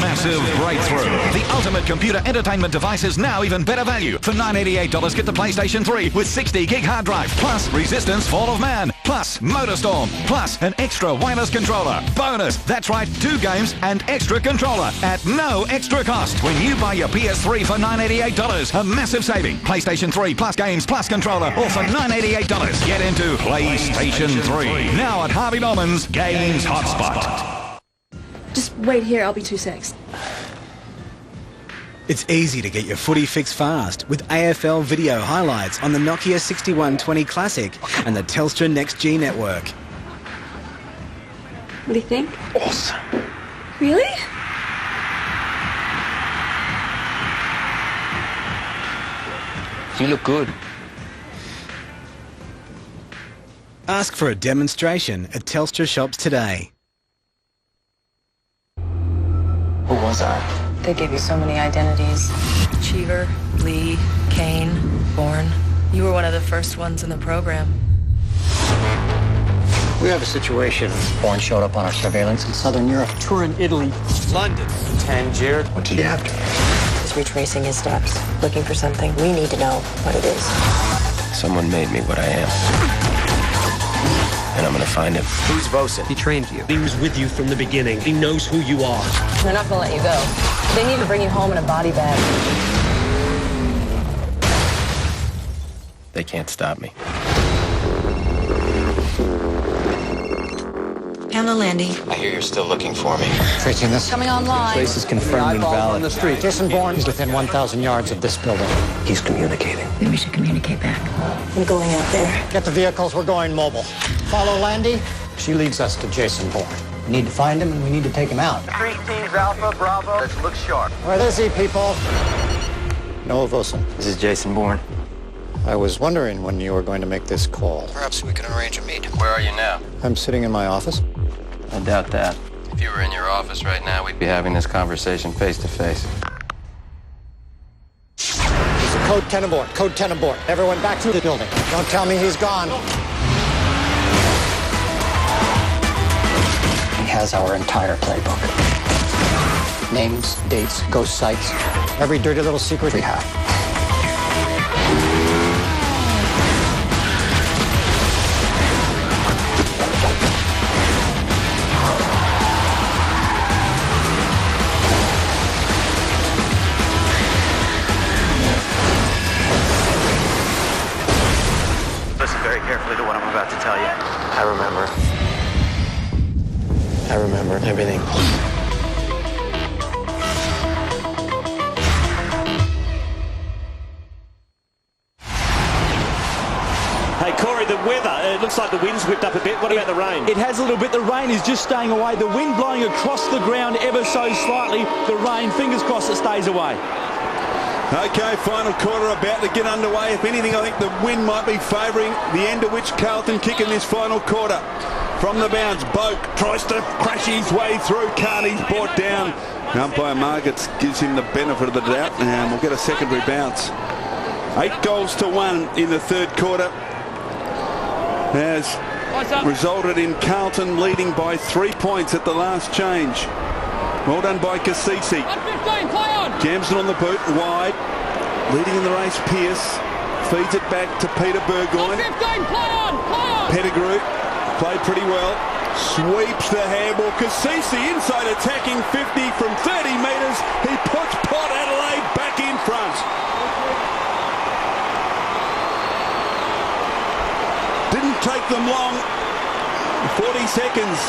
Massive breakthrough. The ultimate computer entertainment device is now even better value. For $988, get the PlayStation 3 with 60 gig hard drive, plus Resistance Fall of Man, plus Motorstorm, plus an extra wireless controller. Bonus, that's right, 2 games and extra controller at no extra cost when you buy your PS3 for $988. A massive saving. PlayStation 3 plus games plus controller, all for $988. Get into PlayStation 3. Now at Harvey Norman's Games Hotspot. Just wait here, I'll be 2 secs. It's easy to get your footy fix fast with AFL video highlights on the Nokia 6120 Classic and the Telstra Next G network. What do you think? Awesome. Really? You look good. Ask for a demonstration at Telstra shops today. Who was I? They gave you so many identities. Cheever, Lee, Kane, Bourne. You were one of the first ones in the program. We have a situation. Bourne showed up on our surveillance in Southern Europe. Tour in Italy, London, Tangier. What's he after? Just retracing his steps, looking for something. We need to know what it is. Someone made me what I am. And I'm gonna find him. Who's Vosen? He trained you. He was with you from the beginning. He knows who you are. They're not gonna let you go. They need to bring you home in a body bag. They can't stop me. Hello, Landy. I hear you're still looking for me. Tracing this. Coming online. Trace is confirmed invalid. On the street. Jason Bourne is within 1,000 yards of this building. He's communicating. Maybe we should communicate back. I'm going out there. Get the vehicles. We're going mobile. Follow Landy. She leads us to Jason Bourne. We need to find him and we need to take him out. 3 teams, Alpha, Bravo. Let's look sharp. Where is he, people? Noah Vosen. This is Jason Bourne. I was wondering when you were going to make this call. Perhaps we can arrange a meet. Where are you now? I'm sitting in my office. I doubt that. If you were in your office right now, we'd be having this conversation face to face. Code 10 aboard. Code 10 aboard. Everyone back to the building. Don't tell me he's gone. He has our entire playbook. Names, dates, ghost sites, every dirty little secret we have. Listen very carefully to what I'm about to tell you. I remember everything. Hey, Corey, the weather, it looks like the wind's whipped up a bit. What about the rain? It has a little bit. The rain is just staying away. The wind blowing across the ground ever so slightly. The rain, fingers crossed, it stays away. Okay, final quarter about to get underway. If anything, I think the wind might be favouring the end of which Carlton kick in this final quarter. From the bounce, Boak tries to crash his way through. Can't, he's brought down. Umpire Margits gives him the benefit of the doubt, and we'll get a secondary bounce. 8-1 in the third quarter has resulted in Carlton leading by 3 points at the last change. Well done by Kasisi. Jams it on the boot, wide. Leading in the race, Pearce. Feeds it back to Peter Burgoyne. Pettigrew played pretty well. Sweeps the handball. Kasisi inside attacking 50 from 30 metres. He puts Port Adelaide back in front. Didn't take them long. 40 seconds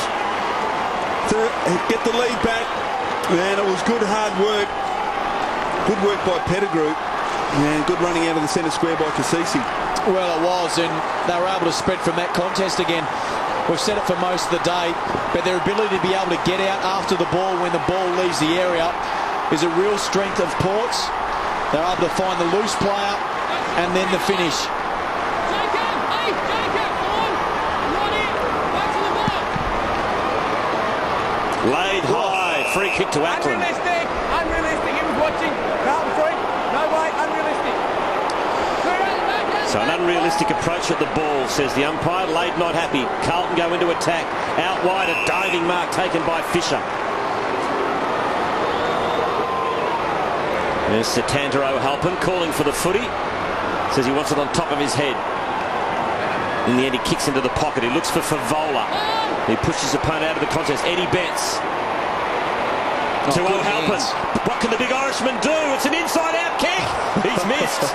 to get the lead back. And it was good hard work. Good work by Pettigrew. And good running out of the centre square by Kasisi. Well, it was, and they were able to spread from that contest again. We've said it for most of the day, but their ability to be able to get out after the ball when the ball leaves the area is a real strength of Port's. They're able to find the loose player and then the finish. Laid high, free kick to Ackland. Unrealistic, he was watching. Carlton free, no way, unrealistic. So an unrealistic approach at the ball, says the umpire. Laid not happy. Carlton go into attack. Out wide, a diving mark taken by Fisher. There's Santantero Halpin calling for the footy. Says he wants it on top of his head. In the end, he kicks into the pocket. He looks for Favola. He pushes his opponent out of the contest. Eddie Betts. To O'Halpin. What can the big Irishman do? It's an inside-out kick. He's missed.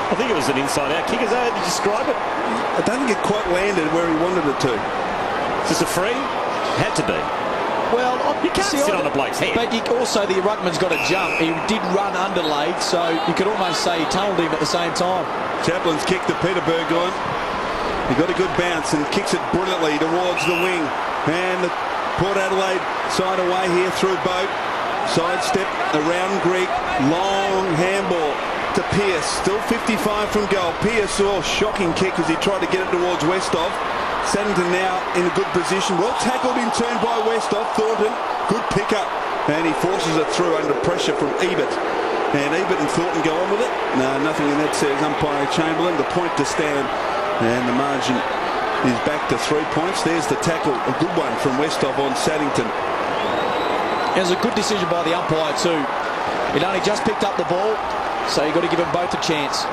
I think it was an inside-out kick. Is that how you describe it? I don't think it quite landed where he wanted it to. Is this a free? Had to be. Well, you can't sit on a bloke's head. But also the ruckman's got to jump. He did run under Laid, so you could almost say he tunneled him at the same time. Chaplin's kick to Peter Burgoyne. He got a good bounce and kicks it brilliantly towards the wing. And the Port Adelaide side away here through Boat. Sidestep around Greek. Long handball to Pearce. Still 55 from goal. Pearce, shocking kick as he tried to get it towards Westhoff. Saddington now in a good position. Well tackled in turn by Westhoff. Thornton, good pickup. And he forces it through under pressure from Ebert. And Ebert and Thornton go on with it. No, nothing in that, says umpire Chamberlain. The point to stand. And the margin is back to 3 points. There's the tackle, a good one from Westhoff on Saddington. It was a good decision by the umpire too. He'd only just picked up the ball, so you've got to give them both a chance.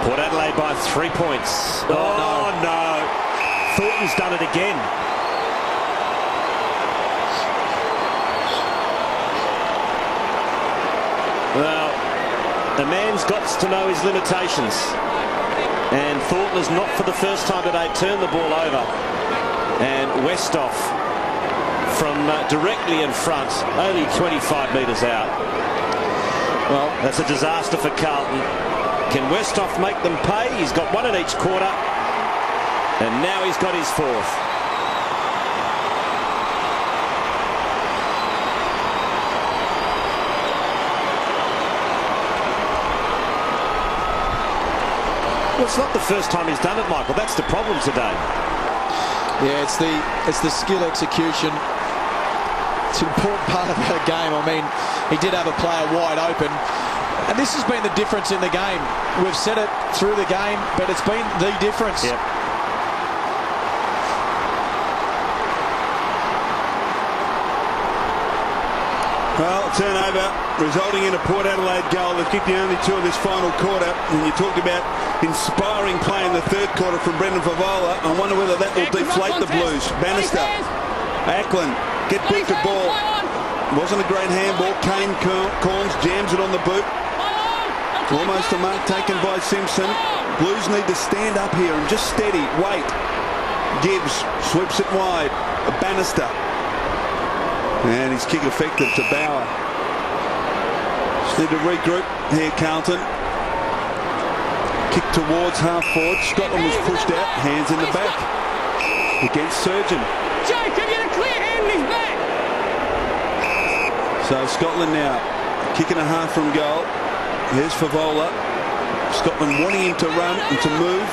Port Adelaide by 3 points. Oh no. Thornton's done it again. Well, the man's got to know his limitations. And Thornton has not for the first time today turned the ball over. And Westhoff from directly in front, only 25 metres out. Well, that's a disaster for Carlton. Can Westhoff make them pay? He's got one in each quarter. And now he's got his fourth. Well, it's not the first time he's done it, Michael. That's the problem today. Yeah, it's the skill execution. It's an important part of our game. I mean, he did have a player wide open. And this has been the difference in the game. We've said it through the game, but it's been the difference. Yep. Well, turnover resulting in a Port Adelaide goal. They've kicked the only two in this final quarter. And you talked about inspiring play in the third quarter from Brendan Favola. I wonder whether that will deflate the Blues. Bannister, Ackland, get boot to ball. Wasn't a great handball. Kane Corns jams it on the boot. Almost a mark taken by Simpson. Blues need to stand up here and just steady. Wait. Gibbs sweeps it wide. Bannister. And his kick effective to Bauer. Just need to regroup here, Carlton. Kick towards half forward. Scotland was pushed out. Hands in the back. Against Surgeon. Joe, can you get a clear hand in his back? So Scotland now kicking a half from goal. Here's Favola. Scotland wanting him to run and to move.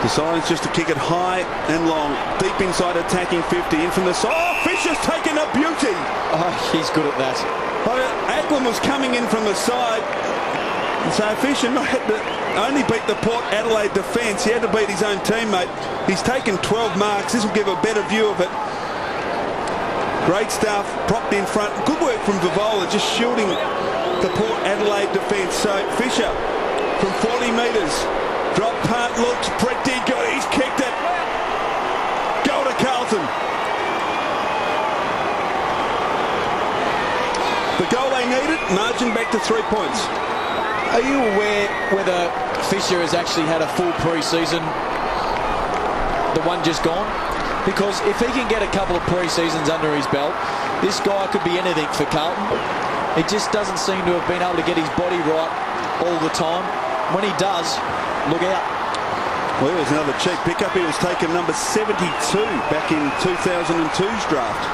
Decides just to kick it high and long. Deep inside attacking 50. In from the side. Oh, Fisher's taken a beauty. Oh, he's good at that. Ackland was coming in from the side. And so Fisher had to only beat the Port Adelaide defence. He had to beat his own teammate. He's taken 12 marks. This will give a better view of it. Great stuff. Propped in front. Good work from Favola, just shielding the Port Adelaide defence. So Fisher from 40 metres. Drop punt, looks pretty good. He's kicked it. Goal to Carlton. The goal they needed, margin back to 3 points. Are you aware whether Fisher has actually had a full pre-season? The one just gone? Because if he can get a couple of pre-seasons under his belt, this guy could be anything for Carlton. He just doesn't seem to have been able to get his body right all the time. When he does, look out. Well, it was another cheap pickup. He was taken number 72 back in 2002's draft.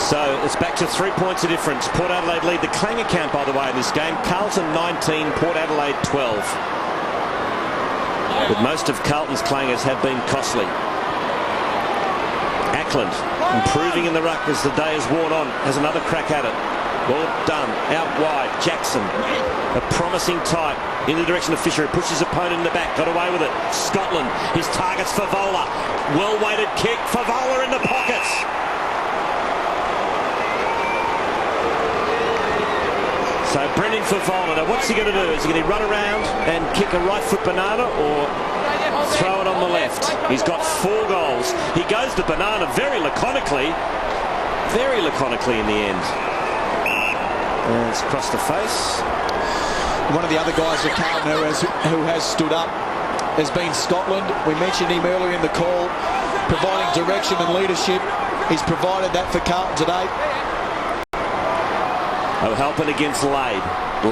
So it's back to 3 points of difference. Port Adelaide lead the clanger count, by the way, in this game. Carlton 19, Port Adelaide 12. But most of Carlton's clangers have been costly. Ackland improving in the ruck as the day has worn on. Has another crack at it. Well done. Out wide. Jackson. A promising tight in the direction of Fisher, who pushes his opponent in the back. Got away with it. Scotland. His target's Favola. Well-weighted kick. Favola in the pockets. So Brendan Favola. Now what's he going to do? Is he going to run around and kick a right foot banana or throw it on the left? He's got 4 goals. He goes to banana very laconically in the end. And it's across the face. One of the other guys at Carlton who has stood up has been Scotland. We mentioned him earlier in the call, providing direction and leadership. He's provided that for Carlton today. Oh, helping against Lade.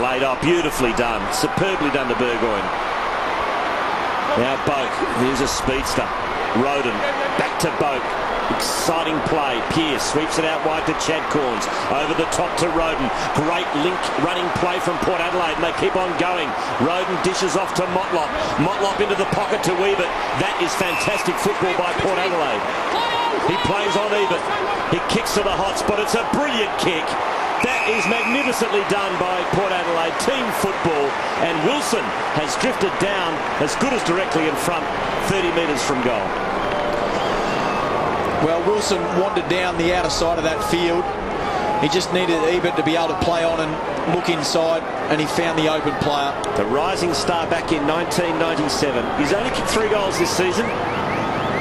Lade up, beautifully done. Superbly done to Burgoyne. Now Boak, here's a speedster. Roden, back to Boak. Exciting play. Pearce sweeps it out wide to Chad Corns. Over the top to Roden. Great link running play from Port Adelaide, and they keep on going. Roden dishes off to Motlop. Motlop into the pocket to Ebert. That is fantastic football by Port Adelaide. He plays on Ebert. He kicks to the hot spot. It's a brilliant kick. That is magnificently done by Port Adelaide. Team football. And Wilson has drifted down as good as directly in front, 30 metres from goal. Well, Wilson wandered down the outer side of that field. He just needed Ebert to be able to play on and look inside, and he found the open player. The rising star back in 1997. He's only kicked 3 goals this season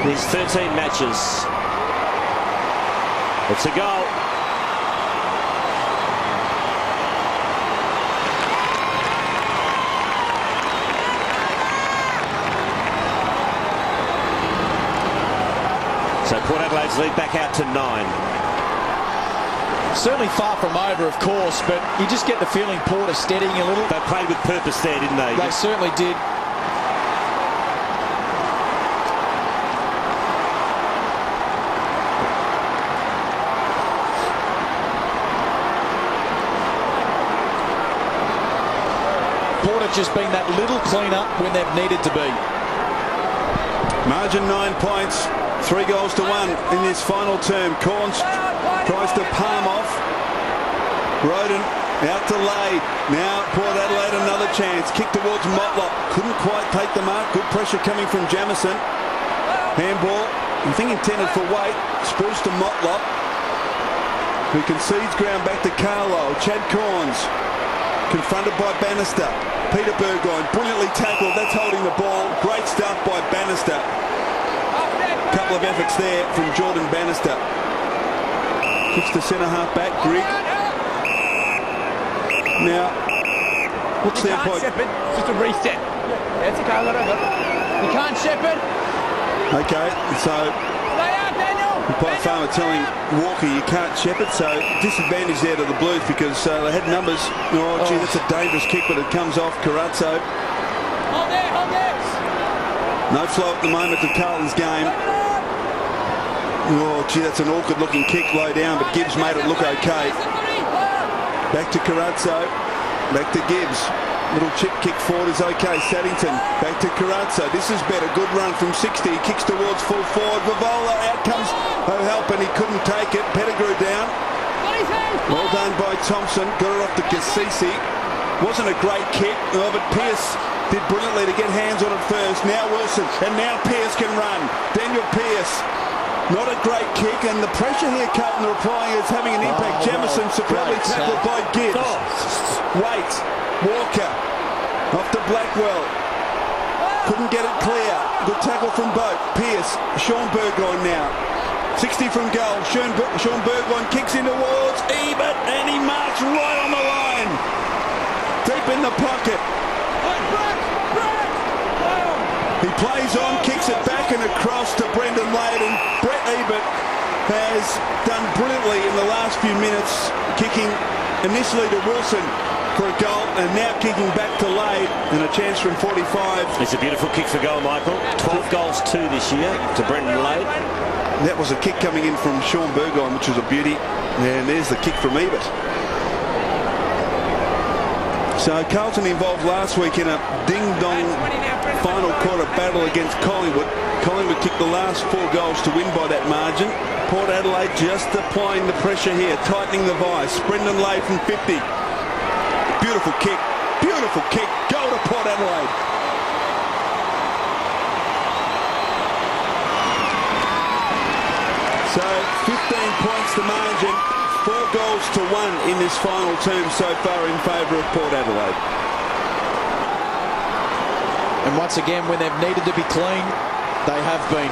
in his 13 matches. It's a goal. So Port Adelaide's lead back out to 9. Certainly far from over, of course, but you just get the feeling Port are steadying a little. They played with purpose there, didn't they? They certainly did. Port have just been that little cleaner when they've needed to be. Margin 9 points, 3 goals to 1 in this final term. Corns tries to palm off. Roden out to Lade. Now Port Adelaide another chance. Kick towards Motlop. Couldn't quite take the mark. Good pressure coming from Jamison. Handball, I think intended for Waite. Spruce to Motlop, who concedes ground back to Carlo. Chad Corns confronted by Bannister. Peter Burgoyne brilliantly tackled. That's holding the ball. Great stuff by Bannister. Couple of efforts there from Jordan Bannister. Kicks to centre half back. Grigg. Now, what's their point? Just a reset. That's okay, whatever. You can't shepherd. Okay, so Umpire Farmer telling Walker you can't shepherd, so disadvantage there to the Blues because they had numbers. Oh, gee, that's a dangerous kick, but it comes off Carazzo. Hold there, hold there. No flow at the moment to Carlton's game. Oh, gee, that's an awkward looking kick low down, but Gibbs made it look okay. Back to Carazzo, back to Gibbs. Little chip kick forward is okay. Saddington back to Carazzo. This is better. Good run from 60. Kicks towards full forward. Vavola out comes O'Halpin. He couldn't take it. Pettigrew down. Well done by Thompson. Got it off to Cassisi. Wasn't a great kick, but Pearce did brilliantly to get hands on it first. Now Wilson, and now Pearce can run. Daniel Pearce. Not a great kick, and the pressure here Carlton are applying is having an impact. Jamison superbly tackled by Gibbs. Waite. Walker off to Blackwell. Couldn't get it clear. Good tackle from Boat. Pearce. Sean Burgoyne now. 60 from goal. Sean Burgoyne kicks in towards Ebert, and he marks right on the line. Deep in the pocket. He plays on, kicks it back and across to Brendan Lade, and Brett Ebert has done brilliantly in the last few minutes, kicking initially to Wilson for a goal, and now kicking back to Lade, and a chance from 45. It's a beautiful kick for goal, Michael. 12 goals 2 this year to Brendan Lade. That was a kick coming in from Sean Burgoyne, which was a beauty, and there's the kick from Ebert. So Carlton involved last week in a ding-dong final quarter battle against Collingwood. Collingwood kicked the last 4 goals to win by that margin. Port Adelaide just applying the pressure here, tightening the vice. Brendan Lade from 50. Beautiful kick, beautiful kick. Goal to Port Adelaide. So 15 points to margin, 4 goals to 1 in this final term so far in favour of Port Adelaide. And once again, when they've needed to be clean, they have been.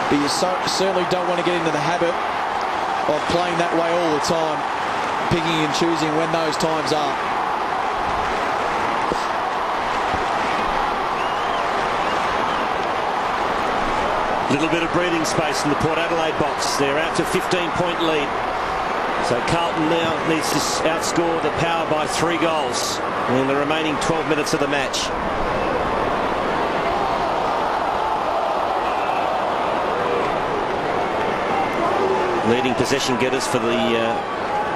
But you certainly don't want to get into the habit of playing that way all the time, picking and choosing when those times are. Little bit of breathing space in the Port Adelaide box. They're out to 15-point lead. So Carlton now needs to outscore the Power by 3 goals in the remaining 12 minutes of the match. Leading possession getters for the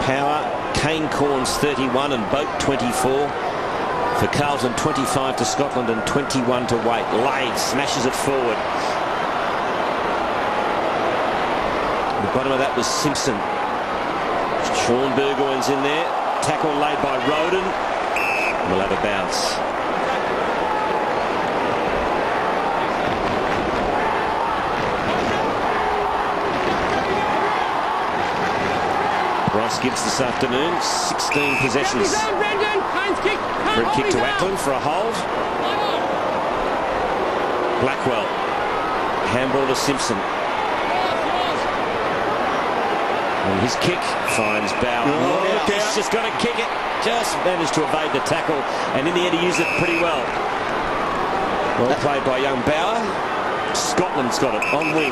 Power. Kane Corns 31 and Boat 24. For Carlton, 25 to Scotland and 21 to Waite. Lade smashes it forward. The bottom of that was Simpson. Sean Burgoyne's in there. Tackle laid by Roden. We'll have a bounce. Ross Gibbs this afternoon, 16 possessions. Free kick to Ackland for a hold. Blackwell. Handball to Simpson. And his kick finds Bauer. He's just got to kick it. Just managed to evade the tackle. And in the end, he used it pretty well. Well played by young Bauer. Scotland's got it on wing.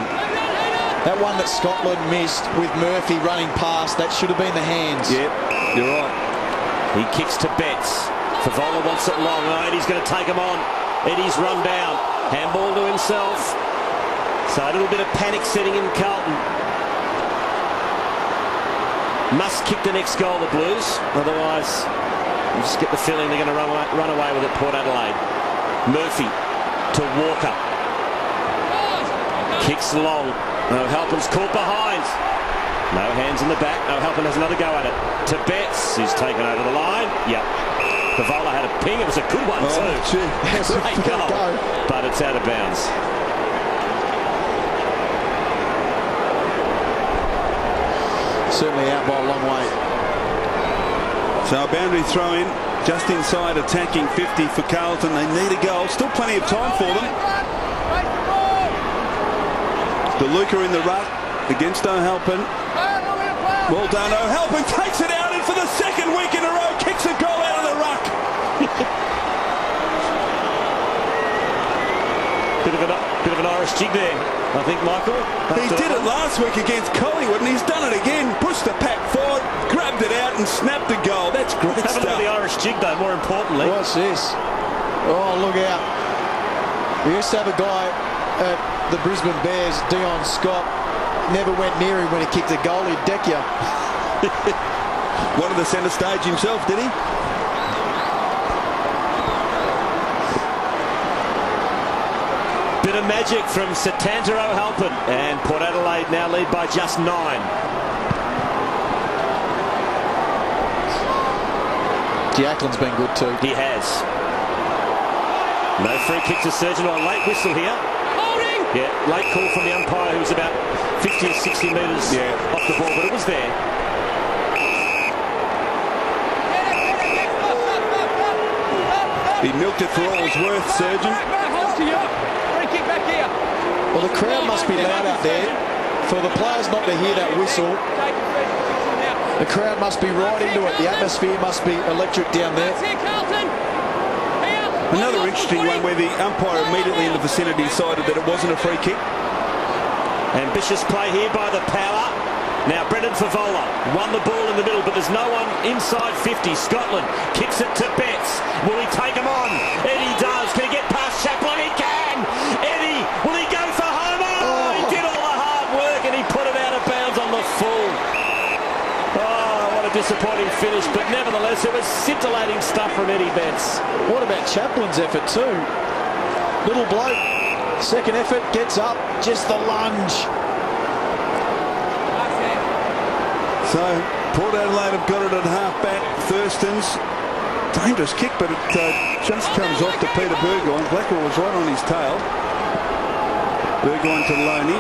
That one that Scotland missed with Murphy running past, that should have been the hands. Yep, you're right. He kicks to Betts. Favola wants it long. Oh, Eddie's going to take him on. Eddie's run down. Handball to himself. So a little bit of panic setting in Carlton. Must kick the next goal, the Blues. Otherwise, You just get the feeling they're going to run away with it, Port Adelaide. Murphy to Walker. Kicks long. O'Halpin's caught behind. No hands in the back. O'Halpin has another go at it. To Betts, who's taken over the line. Yep. Pavola had a ping. It was a good one too. Great goal. But it's out of bounds. Certainly out by a long way. So a boundary throw in just inside attacking 50 for Carlton. They need a goal. Still plenty of time for them. DeLuca in the ruck against O'Halpin. Well done. O'Halpin takes it out, and for the second week in a row kicks a goal out of the ruck. Bit of an Irish jig there, I think, Michael. He did it last week against Collingwood, and he's done it again. Pushed the pack forward, grabbed it out, and snapped a goal. That's great stuff. Have a look at the Irish jig, though, more importantly. What's this? Oh, look out. We used to have a guy at the Brisbane Bears, Dion Scott. Never went near him when he kicked a goal. He'd deck you. Wanted the centre stage himself, did he? Bit of magic from Satanta O'Halpin, and Port Adelaide now lead by just 9. Ackland's been good too. He has. No free kick to Surgeon, or a late whistle here. Holding! Yeah, late call from the umpire, who was about 50 or 60 metres off the ball, but it was there. He milked it for all it's worth, Surgeon. Well, the crowd must be loud out there. For the players not to hear that whistle, the crowd must be right into it. The atmosphere must be electric down there. Another interesting one where the umpire immediately in the vicinity decided that it wasn't a free kick. Ambitious play here by the power. Now Brendan Favola won the ball in the middle, but there's no one inside 50. Scotland kicks it to Betts. Will he take him on? Eddie does. Can he get past Chaplin? He can! Eddie, will he go for Homer? Oh, he did all the hard work and he put it out of bounds on the full. Oh, what a disappointing finish, but nevertheless it was scintillating stuff from Eddie Betts. What about Chaplin's effort too? Little bloke, second effort, gets up, just the lunge. So Port Adelaide have got it at half-back. Thurston's dangerous kick, but it just comes off to Peter Burgoyne. Blackwell was right on his tail. Burgoyne to Loney.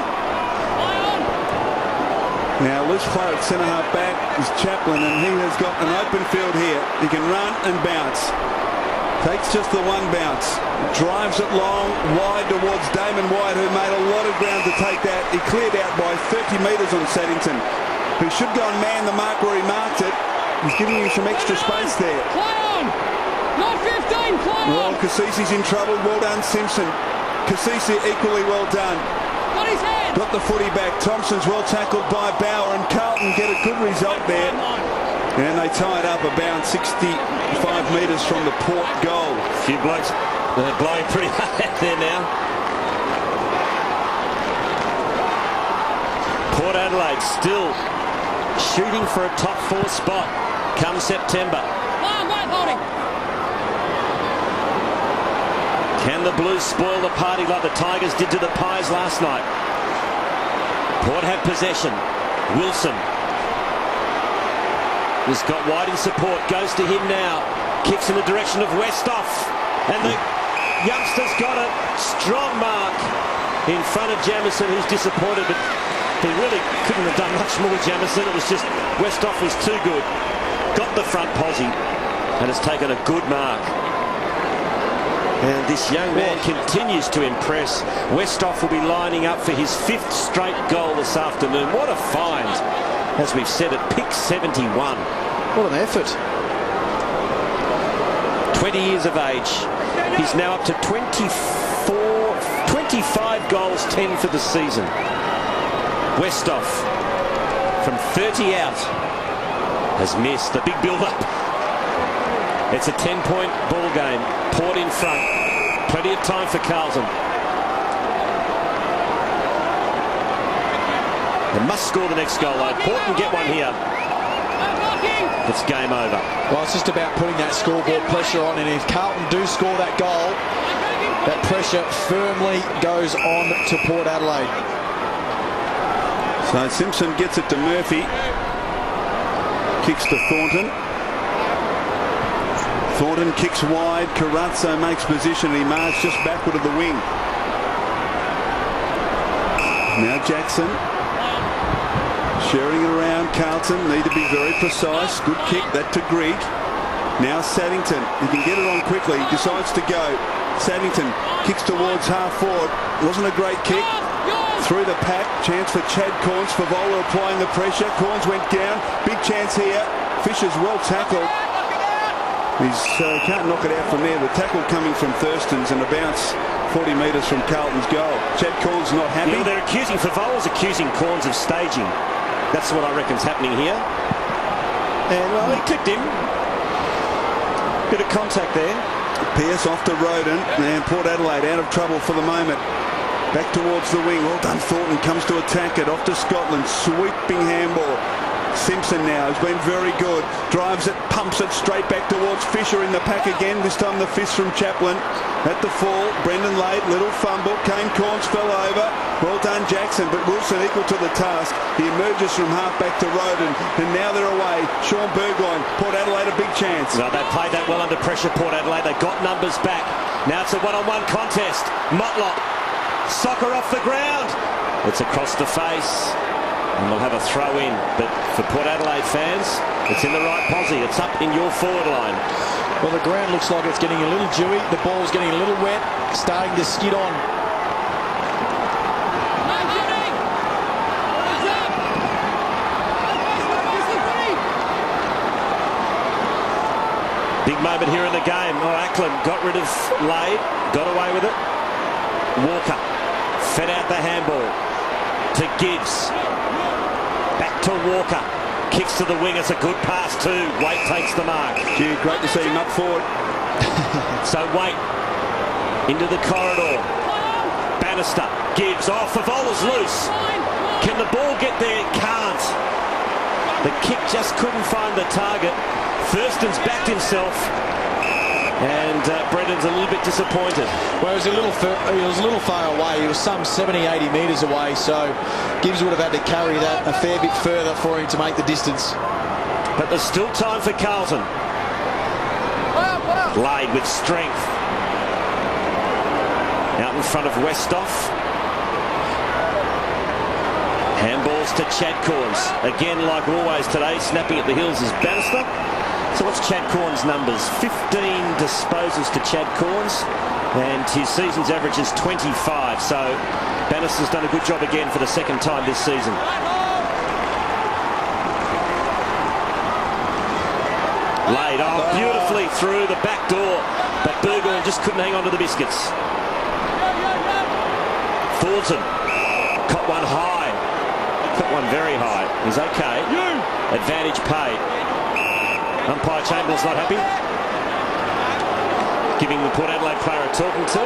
Now loose player at centre half-back is Chaplin, and he has got an open field here. He can run and bounce. Takes just the one bounce. Drives it long, wide towards Damon White, who made a lot of ground to take that. He cleared out by 30 metres on Seddington, who should go and man the mark where he marked it. He's giving you some extra space there. Play on! Not 15, play on! Well, Cassisi's in trouble. Well done, Simpson. Cassisi equally well done. Got his head! Got the footy back. Thompson's well tackled by Bauer, and Carlton get a good result there. And they tie it up about 65 metres from the Port goal. A few blokes blowing pretty hard out there now. Port Adelaide still shooting for a top 4 spot come September. Can the Blues spoil the party like the Tigers did to the Pies last night? Port have possession. Wilson has got wide in support, goes to him now, kicks in the direction of Westhoff, and the youngster's got a strong mark in front of Jamison, who's disappointed, but he really couldn't have done much more, Jamison. It was just Westhoff was too good. Got the front posse and has taken a good mark. And this young man continues to impress. Westhoff will be lining up for his 5th straight goal this afternoon. What a find, as we've said, at pick 71. What an effort. 20 years of age. He's now up to 25 goals, 10 for the season. Westhoff from 30 out has missed the big build-up. It's a 10-point ball game. Port in front. Plenty of time for Carlton. They must score the next goal though. Port can get one here. it's game over. Well, it's just about putting that scoreboard pressure on, and if Carlton do score that goal, that pressure firmly goes on to Port Adelaide. So Simpson gets it to Murphy. Kicks to Thornton. Thornton kicks wide. Carrazzo makes position. He marks just backward of the wing. Now Jackson. Sharing it around. Carlton need to be very precise. Good kick. That to Grigg. Now Saddington. He can get it on quickly. He decides to go. Saddington kicks towards half forward. Wasn't a great kick. Through the pack. Chance for Chad Corns. Favola applying the pressure. Corns went down. Big chance here. Fisher's well tackled. He's can't knock it out from there. The tackle coming from Thurston's and a bounce 40 metres from Carlton's goal. Chad Corns not happy. Yeah, they're accusing, Favola's accusing Corns of staging. That's what I reckon's happening here. And well, he clipped him. Bit of contact there. Pearce off to Roden. And Port Adelaide out of trouble for the moment. Back towards the wing. Well done, Thornton comes to attack it. Off to Scotland. Sweeping handball. Simpson now has been very good. Drives it, pumps it straight back towards Fisher in the pack again. This time the fist from Chaplin. At the fall, Brendan Lade, little fumble. Kane Corns fell over. Well done, Jackson, but Wilson equal to the task. He emerges from half back to Roden, and now they're away. Sean Burgoyne, Port Adelaide a big chance. No, they played that well under pressure, Port Adelaide. They got numbers back. Now it's a one-on-one contest. Motlop, soccer off the ground. It's across the face. And we'll have a throw in, but for Port Adelaide fans, it's in the right posse. It's up in your forward line. Well, the ground looks like it's getting a little dewy. The ball's getting a little wet, starting to skid on. Big moment here in the game. Oh, Ackland got rid of Lade, got away with it. Walker fed out the handball to Gibbs. Back to Walker. Kicks to the wing. It's a good pass too. Waite takes the mark. Gee, great to see him up forward. So Waite into the corridor. Bannister. Gibbs. Oh, Favola's loose. Can the ball get there? It can't. The kick just couldn't find the target. Thurston's backed himself. And Brendan's a little bit disappointed. Well, he was a little far away. He was some 70, 80 metres away, so Gibbs would have had to carry that a fair bit further for him to make the distance. But there's still time for Carlton. Lade with strength. Out in front of Westhoff. Handballs to Chad Corns. Again, like always today, snapping at the heels is Bannister. So what's Chad Corns' numbers? 15 disposals to Chad Corns, and his season's average is 25. So Bannister's done a good job again for the second time this season. Lade, oh, beautifully through the back door, but Burgoyne just couldn't hang on to the biscuits. Thornton caught one high, caught one very high. He's okay. Advantage paid. Umpire Chamberlain's not happy. Giving the Port Adelaide player a talking to.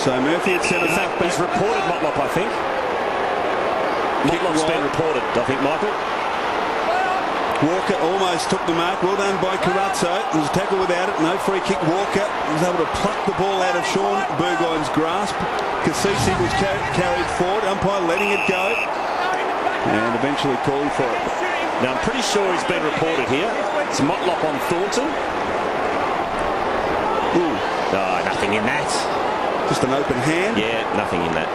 So Murphy at centre half back. He's reported Motlop, I think. Motlop's been reported, I think, Michael. Walker almost took the mark. Well done by Carrazzo. It was a tackle without it. No free kick. Walker was able to pluck the ball out of Sean Burgoyne's grasp. Cassisi was carried forward. Umpire letting it go. And eventually calling for it. Now, I'm pretty sure he's been reported here. It's Motlop on Thornton. Ooh. Oh, nothing in that. Just an open hand? Yeah, nothing in that.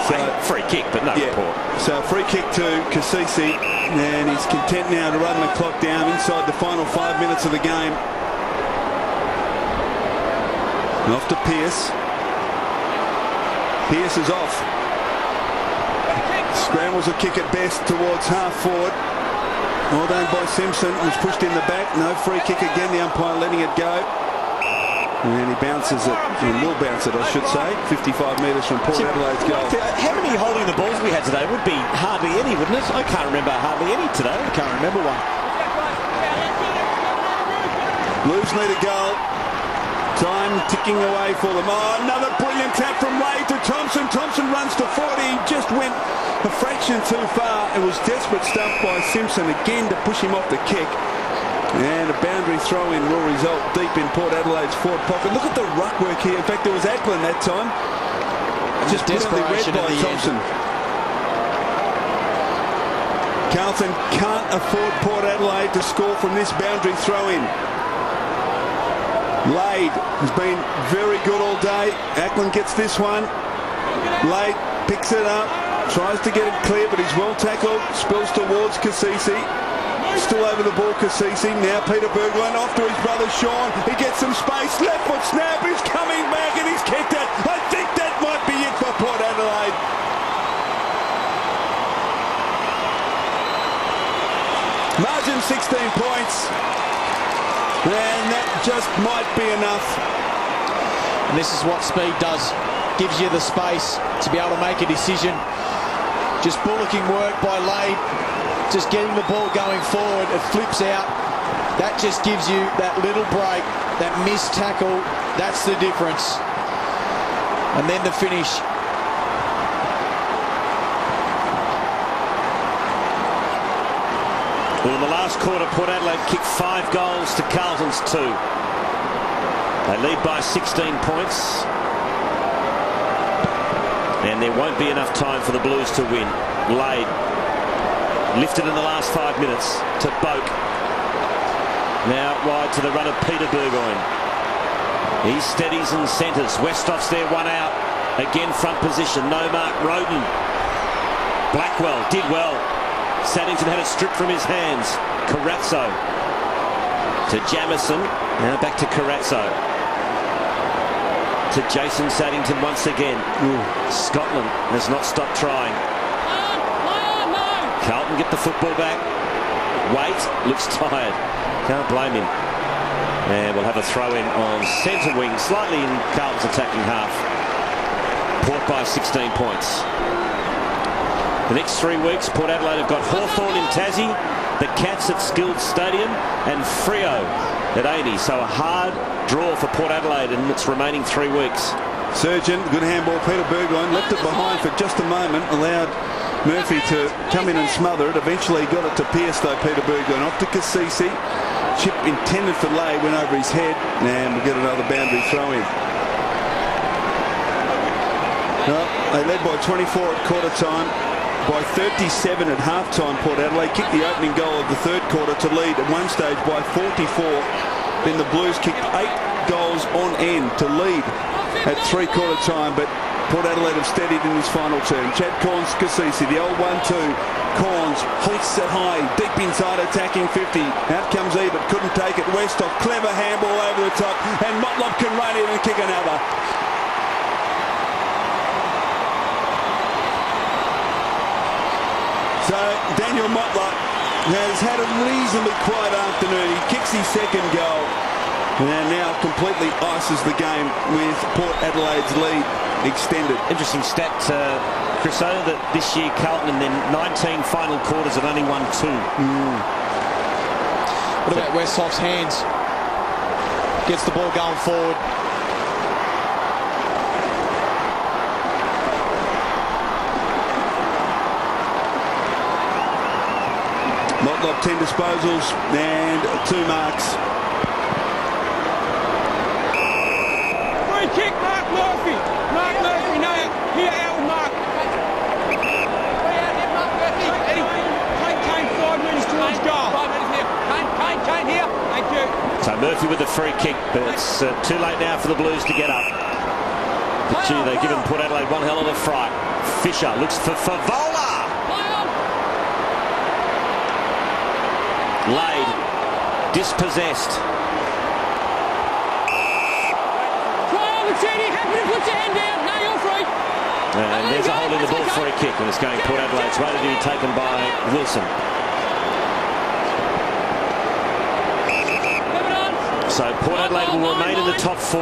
So, free kick, but no report. So free kick to Cassisi, and he's content now to run the clock down inside the final 5 minutes of the game. And off to Pearce. Pearce is off. Scrambles a kick at best towards half forward. Well done by Simpson. Was pushed in the back. No free kick again. The umpire letting it go. And he bounces it. He will bounce it, I should say. 55 metres from Port Adelaide's goal. How many holding the balls we had today? Would be hardly any, wouldn't it? I can't remember hardly any today. I can't remember one. Blues need a goal Time ticking away for them. Oh, another brilliant tap from Ray to Thompson. Thompson runs to 40. Just went a fraction too far. It was desperate stuff by Simpson again to push him off the kick. And a boundary throw-in will result deep in Port Adelaide's forward pocket. Look at the ruck work here. In fact, it was Ackland that time. Just brilliantly read by Thompson. Carlton can't afford Port Adelaide to score from this boundary throw-in. Lade has been very good all day. Ackland gets this one. Lade picks it up, tries to get it clear, but he's well tackled. Spills towards Kasisi. Still over the ball, Kasisi. Now Peter Berglund off to his brother Sean. He gets some space. Left foot snap. He's coming back and he's kicked it. I think that might be it for Port Adelaide. Margin 16 points. And that just might be enough. And this is what speed does. Gives you the space to be able to make a decision. Just bullocking work by Lade. Just getting the ball going forward. It flips out. That just gives you that little break. That missed tackle. That's the difference. And then the finish. Well, in the last quarter, Port Adelaide kicked 5 goals to Carlton's 2. They lead by 16 points. And there won't be enough time for the Blues to win. Lade lifted in the last 5 minutes to Boak. Now wide to the run of Peter Burgoyne. He steadies and centres. Westhoff's there, one out. Again front position. No mark. Roden. Blackwell did well. Saddington had it stripped from his hands. Carazzo to Jamison. Now back to Carazzo. To Jason Saddington once again. Scotland has not stopped trying. Carlton get the football back. Waite looks tired. Can't blame him. And we'll have a throw in on centre wing, slightly in Carlton's attacking half. Port by 16 points. The next 3 weeks, Port Adelaide have got Hawthorn in Tassie, the Cats at Skilled Stadium, and Freo at 80. So a hard draw for Port Adelaide in its remaining 3 weeks. Surgeon, good handball. Peter Berglund left it behind for just a moment, allowed Murphy to come in and smother it. Eventually got it to Pearce though, Peter Berglund. Off to Kasisi. Chip intended for Lay, went over his head, and we'll get another boundary throw in. Well, they led by 24 at quarter time. By 37 at half-time, Port Adelaide kicked the opening goal of the third quarter to lead at one stage by 44. Then the Blues kicked 8 goals on end to lead at three-quarter time, but Port Adelaide have steadied in this final term. Chad Corns, Kasisi, the old 1-2. Corns hoists it high, deep inside, attacking 50. Out comes Ebert, couldn't take it. Westhoff, clever handball over the top, and Motlop can run in and kick another. So Daniel Motlop has had a reasonably quiet afternoon. He kicks his second goal and now completely ices the game with Port Adelaide's lead extended. Interesting stat, Chris, that this year Carlton in their 19 final quarters have only won 2. What about Westhoff's hands? Gets the ball going forward. Motlop 10 disposals and 2 marks. Free kick, Mark Murphy. Mark Murphy, no, here out with Mark. Kane 5 metres towards goal. 5 metres here. Kane here. Thank you. So Murphy with the free kick, but it's too late now for the Blues to get up. But gee, they've given Port Adelaide one hell of a fright. Fisher looks for Favola. Lade, dispossessed. Try on the Teddy, happy to put your hand down. No, you're free. And there's a hole in the ball for a kick, and it's going Port Adelaide's way to be taken by Wilson. So Port Adelaide will remain in the top 4.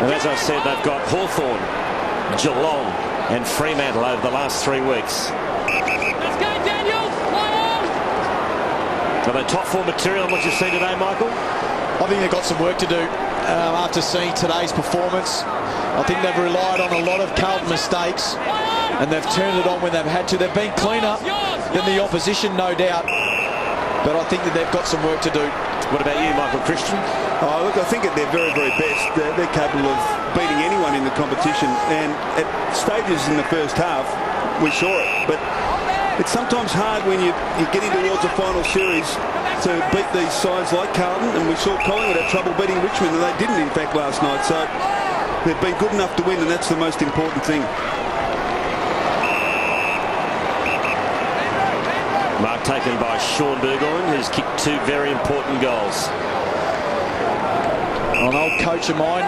And as I said, they've got Hawthorn, Geelong and Fremantle over the last 3 weeks. Let's go, Daniel. Are they top 4 material on what you've seen today, Michael? I think they've got some work to do. after seeing today's performance. I think they've relied on a lot of Carlton mistakes, and they've turned it on when they've had to. They've been cleaner than the opposition, no doubt, but I think that they've got some work to do. What about you, Michael Christian? Oh, look, I think at their very, very best, they're capable of beating anyone in the competition. And at stages in the first half, we saw it. But it's sometimes hard when you're getting towards a final series to beat these sides like Carlton. And we saw Collingwood have trouble beating Richmond, and they didn't, in fact, last night. So they've been good enough to win, and that's the most important thing. Mark taken by Sean Burgoyne, who's kicked 2 very important goals. An old coach of mine,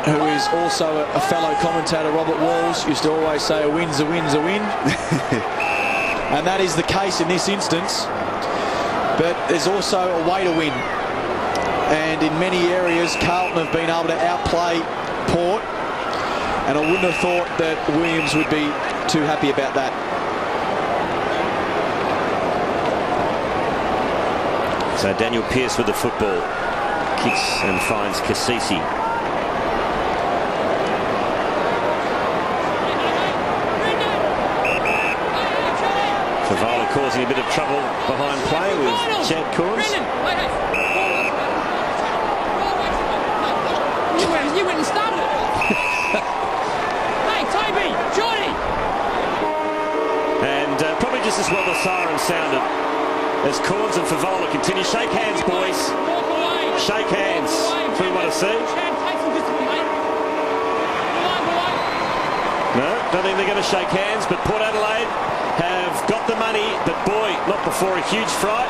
who is also a fellow commentator, Robert Walls, used to always say, a win's a win's a win. And that is the case in this instance. But there's also a way to win. And in many areas, Carlton have been able to outplay Port. And I wouldn't have thought that Williams would be too happy about that. So Daniel Pearce with the football. Kicks and finds Kasisi. Favola causing a bit of trouble behind play with Chad Corns. You went and started it. Hey, Toby, Johnny. And probably just as well the siren sounded as Corns and Favola continue. Shake hands, boys. Shake hands. That's what we want to see. No, don't think they're going to shake hands, but Port Adelaide have got the money, but boy, not before a huge fright.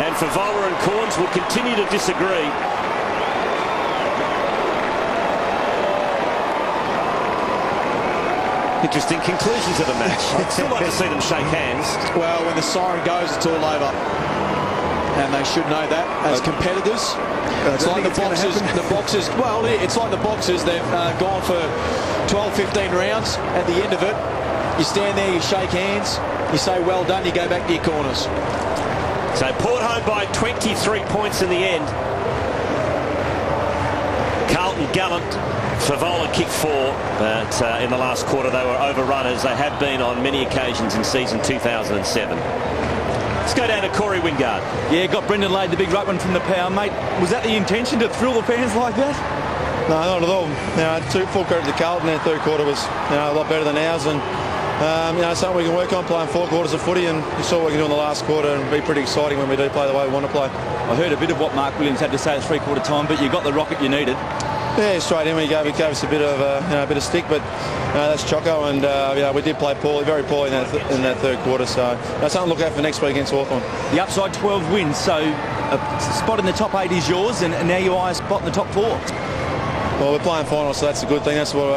And Favola and Corns will continue to disagree. Interesting conclusion to the match. I'd still like to see them shake hands. Well, when the siren goes, it's all over. And they should know that as competitors. It's like the boxers. Well, it's like the boxers. They've gone for 12, 15 rounds. At the end of it, you stand there, you shake hands, you say, well done, you go back to your corners. So Port home by 23 points in the end. Carlton gallant. Favola kicked 4, but in the last quarter they were overrun, as they have been on many occasions in season 2007. Let's go down to Corey Wingard. Yeah, got Brendan Lade, the big ruckman from the power, mate. Was that the intention, to thrill the fans like that? No, not at all. Full credit to Carlton. Their third quarter was a lot better than ours, and something we can work on, playing 4 quarters of footy, and you saw what we can do in the last quarter, and be pretty exciting when we do play the way we want to play. I heard a bit of what Mark Williams had to say at 3/4 time, but you got the rocket you needed. Yeah, straight in. He gave us a bit of stick, but that's Choco, and we did play poorly, very poorly in that third quarter. So that's something to look out for next week against Hawthorn. The upside 12 wins, so a spot in the top 8 is yours, and now you eye a spot in the top 4. Well, we're playing finals, so that's a good thing. That's what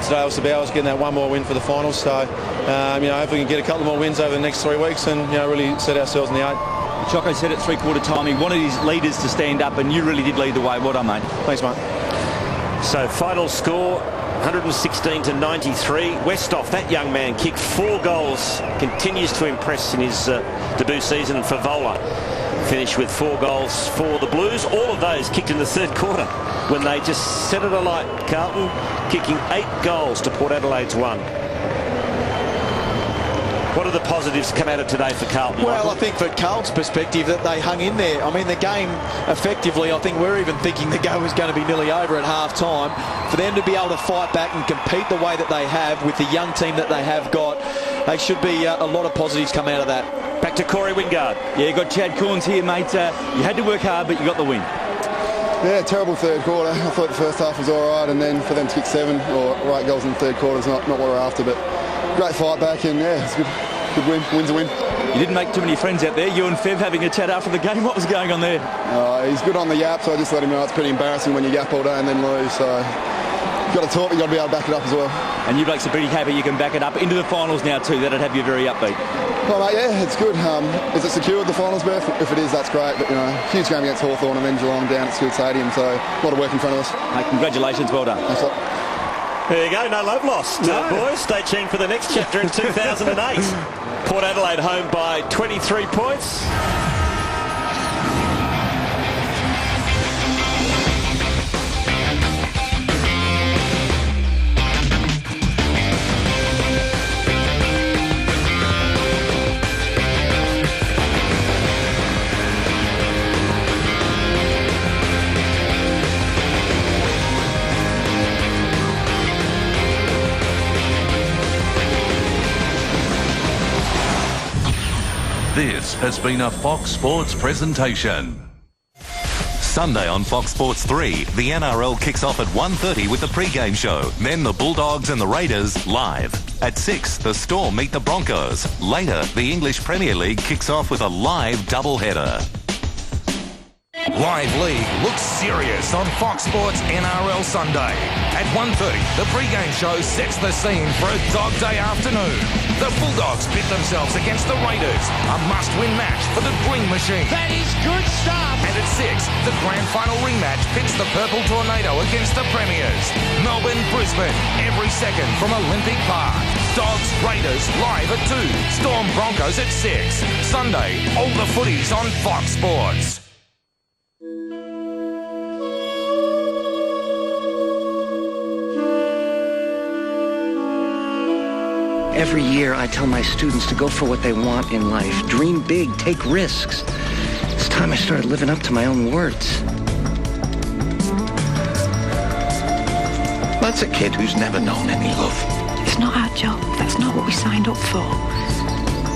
today was about, was getting that one more win for the finals. So hopefully we can get a couple more wins over the next 3 weeks, and really set ourselves in the 8. Choco said at 3/4 time he wanted his leaders to stand up, and you really did lead the way. Well done, mate. Thanks, mate. So final score 116 to 93. Westhoff, that young man, kicked 4 goals, continues to impress in his debut season. And Favola finished with 4 goals for the Blues. All of those kicked in the third quarter when they just set it alight. Carlton kicking 8 goals to Port Adelaide's 1. What are the positives come out of today for Carlton? Well, I think for Carlton's perspective that they hung in there. I mean, the game effectively, I think we're even thinking the game was going to be nearly over at half-time. For them to be able to fight back and compete the way that they have with the young team that they have got, they should be a lot of positives come out of that. Back to Corey Wingard. Yeah, you got Chad Corns here, mate. You had to work hard, but you got the win. Yeah, terrible third quarter. I thought the first half was all right, and then for them to kick 7 or 8 goals in the third quarter is not what we're after, but great fight back, and yeah, it's good. Good win. Win's a win. You didn't make too many friends out there. You and Fev having a chat after the game. What was going on there? He's good on the yap, so I just let him know it's pretty embarrassing when you yap all day and then lose. So you've got to talk, you've got to be able to back it up as well. And you blokes are pretty capable. You can back it up into the finals now too. That'd have you very upbeat. Well, mate, yeah, it's good. Is it secured, the finals berth? If it is, that's great. But huge game against Hawthorn and then Geelong down at Skill Stadium. So a lot of work in front of us. Mate, congratulations. Well done. Thanks a lot. There you go, no love lost. No. Boys, stay tuned for the next chapter in 2008. Port Adelaide home by 23 points. has been a Fox Sports presentation. Sunday on Fox Sports 3, the NRL kicks off at 1:30 with the pre-game show. Then the Bulldogs and the Raiders live. At 6, the Storm meet the Broncos. Later, the English Premier League kicks off with a live doubleheader. Live League looks serious on Fox Sports NRL Sunday. At 1:30, the pre-game show sets the scene for a dog day afternoon. The Bulldogs pit themselves against the Raiders, a must-win match for the Green Machine. That is good stuff. And at 6, the grand final rematch pits the Purple Tornado against the Premiers. Melbourne, Brisbane, every second from Olympic Park. Dogs, Raiders, live at 2. Storm, Broncos at 6. Sunday, all the footies on Fox Sports. Every year I tell my students to go for what they want in life. Dream big, take risks. It's time I started living up to my own words. That's a kid who's never known any love. It's not our job. That's not what we signed up for.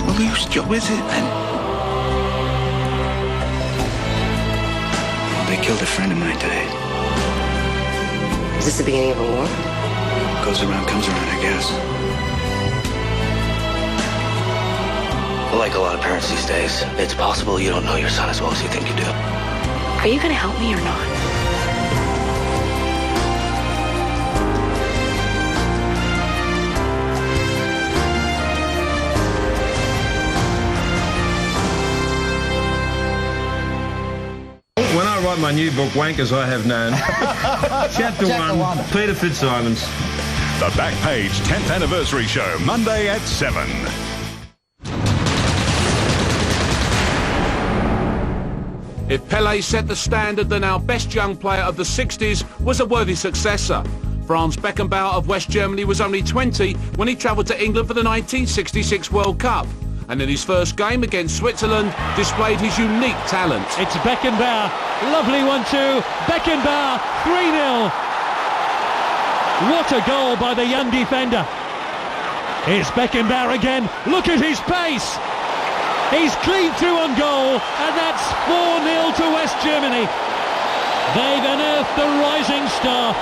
Well, whose job is it then? They killed a friend of mine today. Is this the beginning of a war? Goes around, comes around, I guess. Like a lot of parents these days, it's possible you don't know your son as well as you think you do. Are you going to help me or not? When I write my new book, Wankers I Have Known, Chapter 1, Peter Fitzsimons. The Back Page 10th Anniversary Show, Monday at 7. If Pelé set the standard, then our best young player of the 60s was a worthy successor. Franz Beckenbauer of West Germany was only 20 when he travelled to England for the 1966 World Cup. And in his first game against Switzerland, displayed his unique talent. It's Beckenbauer. Lovely 1-2. Beckenbauer, 3-0. What a goal by the young defender. Here's Beckenbauer again. Look at his pace. He's clean through on goal, and that's 4-0 to West Germany. They've unearthed the rising star.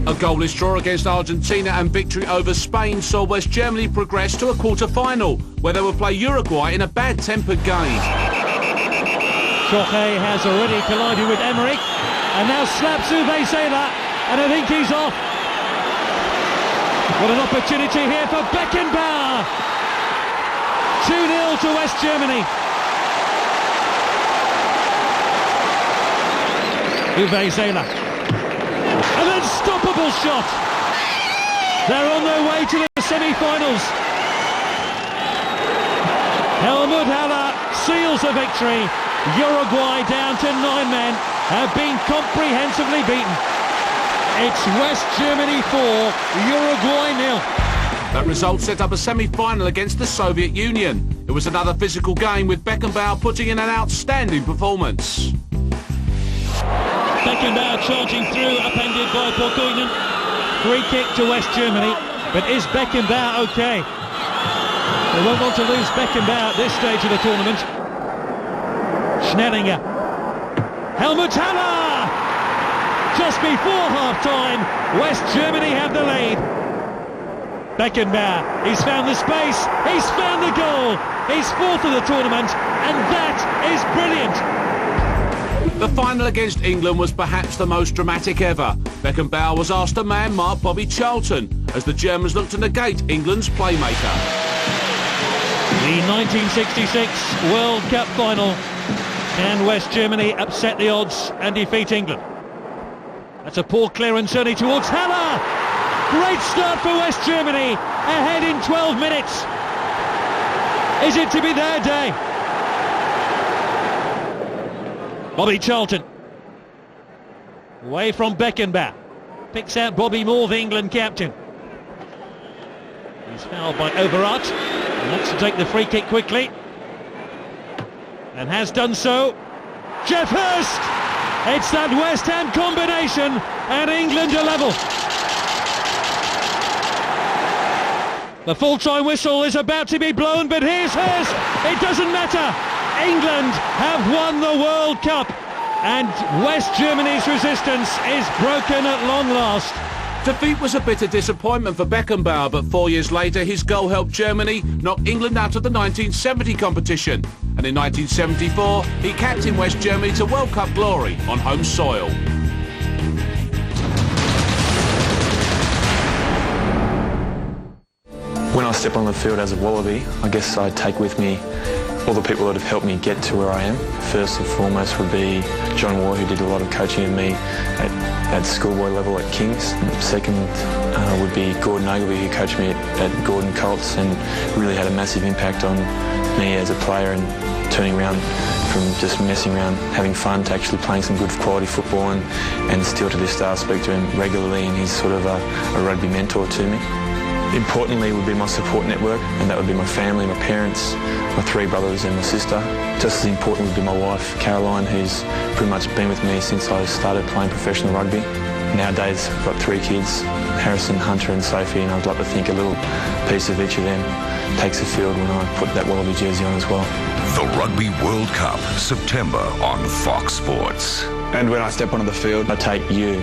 A goalless draw against Argentina and victory over Spain saw West Germany progress to a quarter-final, where they will play Uruguay in a bad-tempered game. Troche has already collided with Emmerich, and now slaps Uwe Seeler, and I think he's off. What an opportunity here for Beckenbauer. 2-0 to West Germany. Uwe Seeler. An unstoppable shot. They're on their way to the semi-finals. Helmut Haller seals the victory. Uruguay down to 9 men have been comprehensively beaten. It's West Germany 4, Uruguay 0. That result set up a semi-final against the Soviet Union. It was another physical game with Beckenbauer putting in an outstanding performance. Beckenbauer charging through, upended by Borkuinen. Free kick to West Germany, but is Beckenbauer okay? They won't want to lose Beckenbauer at this stage of the tournament. Schnellinger. Helmut Haller! Just before half-time, West Germany have the lead. Beckenbauer, he's found the space, he's found the goal, he's fourth of the tournament, and that is brilliant. The final against England was perhaps the most dramatic ever. Beckenbauer was asked to man-mark Bobby Charlton as the Germans looked to negate England's playmaker. The 1966 World Cup final. Can West Germany upset the odds and defeat England? That's a poor clearance only towards Haller. Great start for West Germany, ahead in 12 minutes. Is it to be their day? Bobby Charlton. Away from Beckenbauer. Picks out Bobby Moore, the England captain. He's fouled by Overart. He wants to take the free kick quickly. And has done so. Jeff Hurst! It's that West Ham combination, and England are level. The full-time whistle is about to be blown, but here's hers. It doesn't matter. England have won the World Cup, and West Germany's resistance is broken at long last. Defeat was a bitter disappointment for Beckenbauer, but 4 years later his goal helped Germany knock England out of the 1970 competition. And in 1974 he captained West Germany to World Cup glory on home soil. When I step on the field as a Wallaby, I guess I take with me all the people that have helped me get to where I am. First and foremost would be John Waugh, who did a lot of coaching of me at schoolboy level at Kings. Second would be Gordon Ogilvie, who coached me at Gordon Colts and really had a massive impact on me as a player and turning around from just messing around, having fun, to actually playing some good quality football, and still to this day I speak to him regularly, and he's sort of a rugby mentor to me. Importantly would be my support network, and that would be my family, my parents, my 3 brothers and my sister. Just as important would be my wife, Caroline, who's pretty much been with me since I started playing professional rugby. Nowadays I've got 3 kids, Harrison, Hunter and Sophie, and I'd like to think a little piece of each of them takes the field when I put that Wallaby jersey on as well. The Rugby World Cup, September on Fox Sports. And when I step onto the field, I take you.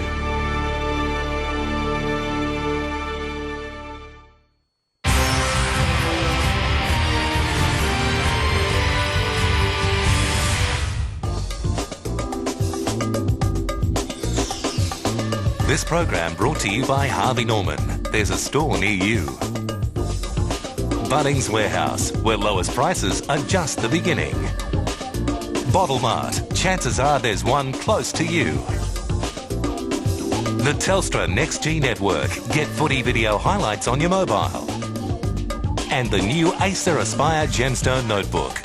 This program brought to you by Harvey Norman. There's a store near you. Bunnings Warehouse, where lowest prices are just the beginning. Bottle Mart, chances are there's one close to you. The Telstra Next G Network, get footy video highlights on your mobile. And the new Acer Aspire Gemstone Notebook.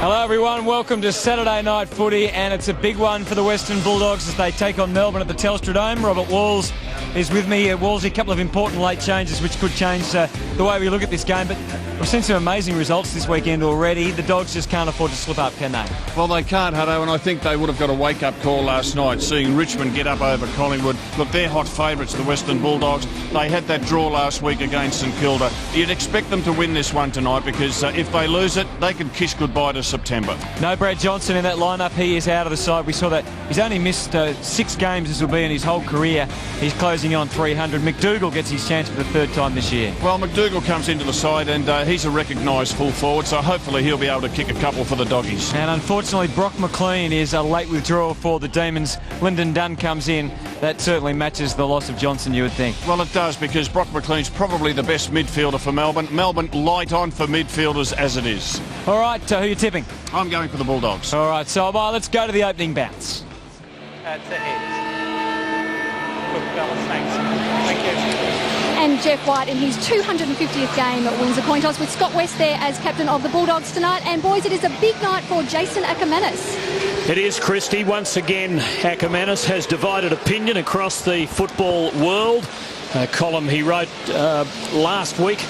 Hello everyone, welcome to Saturday Night Footy, and it's a big one for the Western Bulldogs as they take on Melbourne at the Telstra Dome. Robert Walls is with me. Wallsy, a couple of important late changes which could change the way we look at this game, but we've seen some amazing results this weekend already. The Dogs just can't afford to slip up, can they? Well, they can't, Hutto, and I think they would have got a wake-up call last night, seeing Richmond get up over Collingwood. Look, they're hot favourites, the Western Bulldogs. They had that draw last week against St Kilda. You'd expect them to win this one tonight, because if they lose it, they can kiss goodbye to September. No Brad Johnson in that lineup. He is out of the side. We saw that he's only missed 6 games, this will be, in his whole career. He's closing on 300. McDougall gets his chance for the 3rd time this year. Well, McDougall comes into the side, and he's a recognised full forward, so hopefully he'll be able to kick a couple for the Doggies. And unfortunately, Brock McLean is a late withdrawal for the Demons. Lyndon Dunn comes in. That certainly matches the loss of Johnson, you would think. Well, it does, because Brock McLean's probably the best midfielder for Melbourne. Melbourne light on for midfielders as it is. All right, who are you tipping? I'm going for the Bulldogs. All right, so let's go to the opening bounce. That's the heads. Good fellas, thanks. Thank you. And Jeff White in his 250th game wins a coin toss with Scott West there as captain of the Bulldogs tonight. And boys, it is a big night for Jason Ackermanis. It is, Christy. Once again, Ackermanis has divided opinion across the football world. A column he wrote last week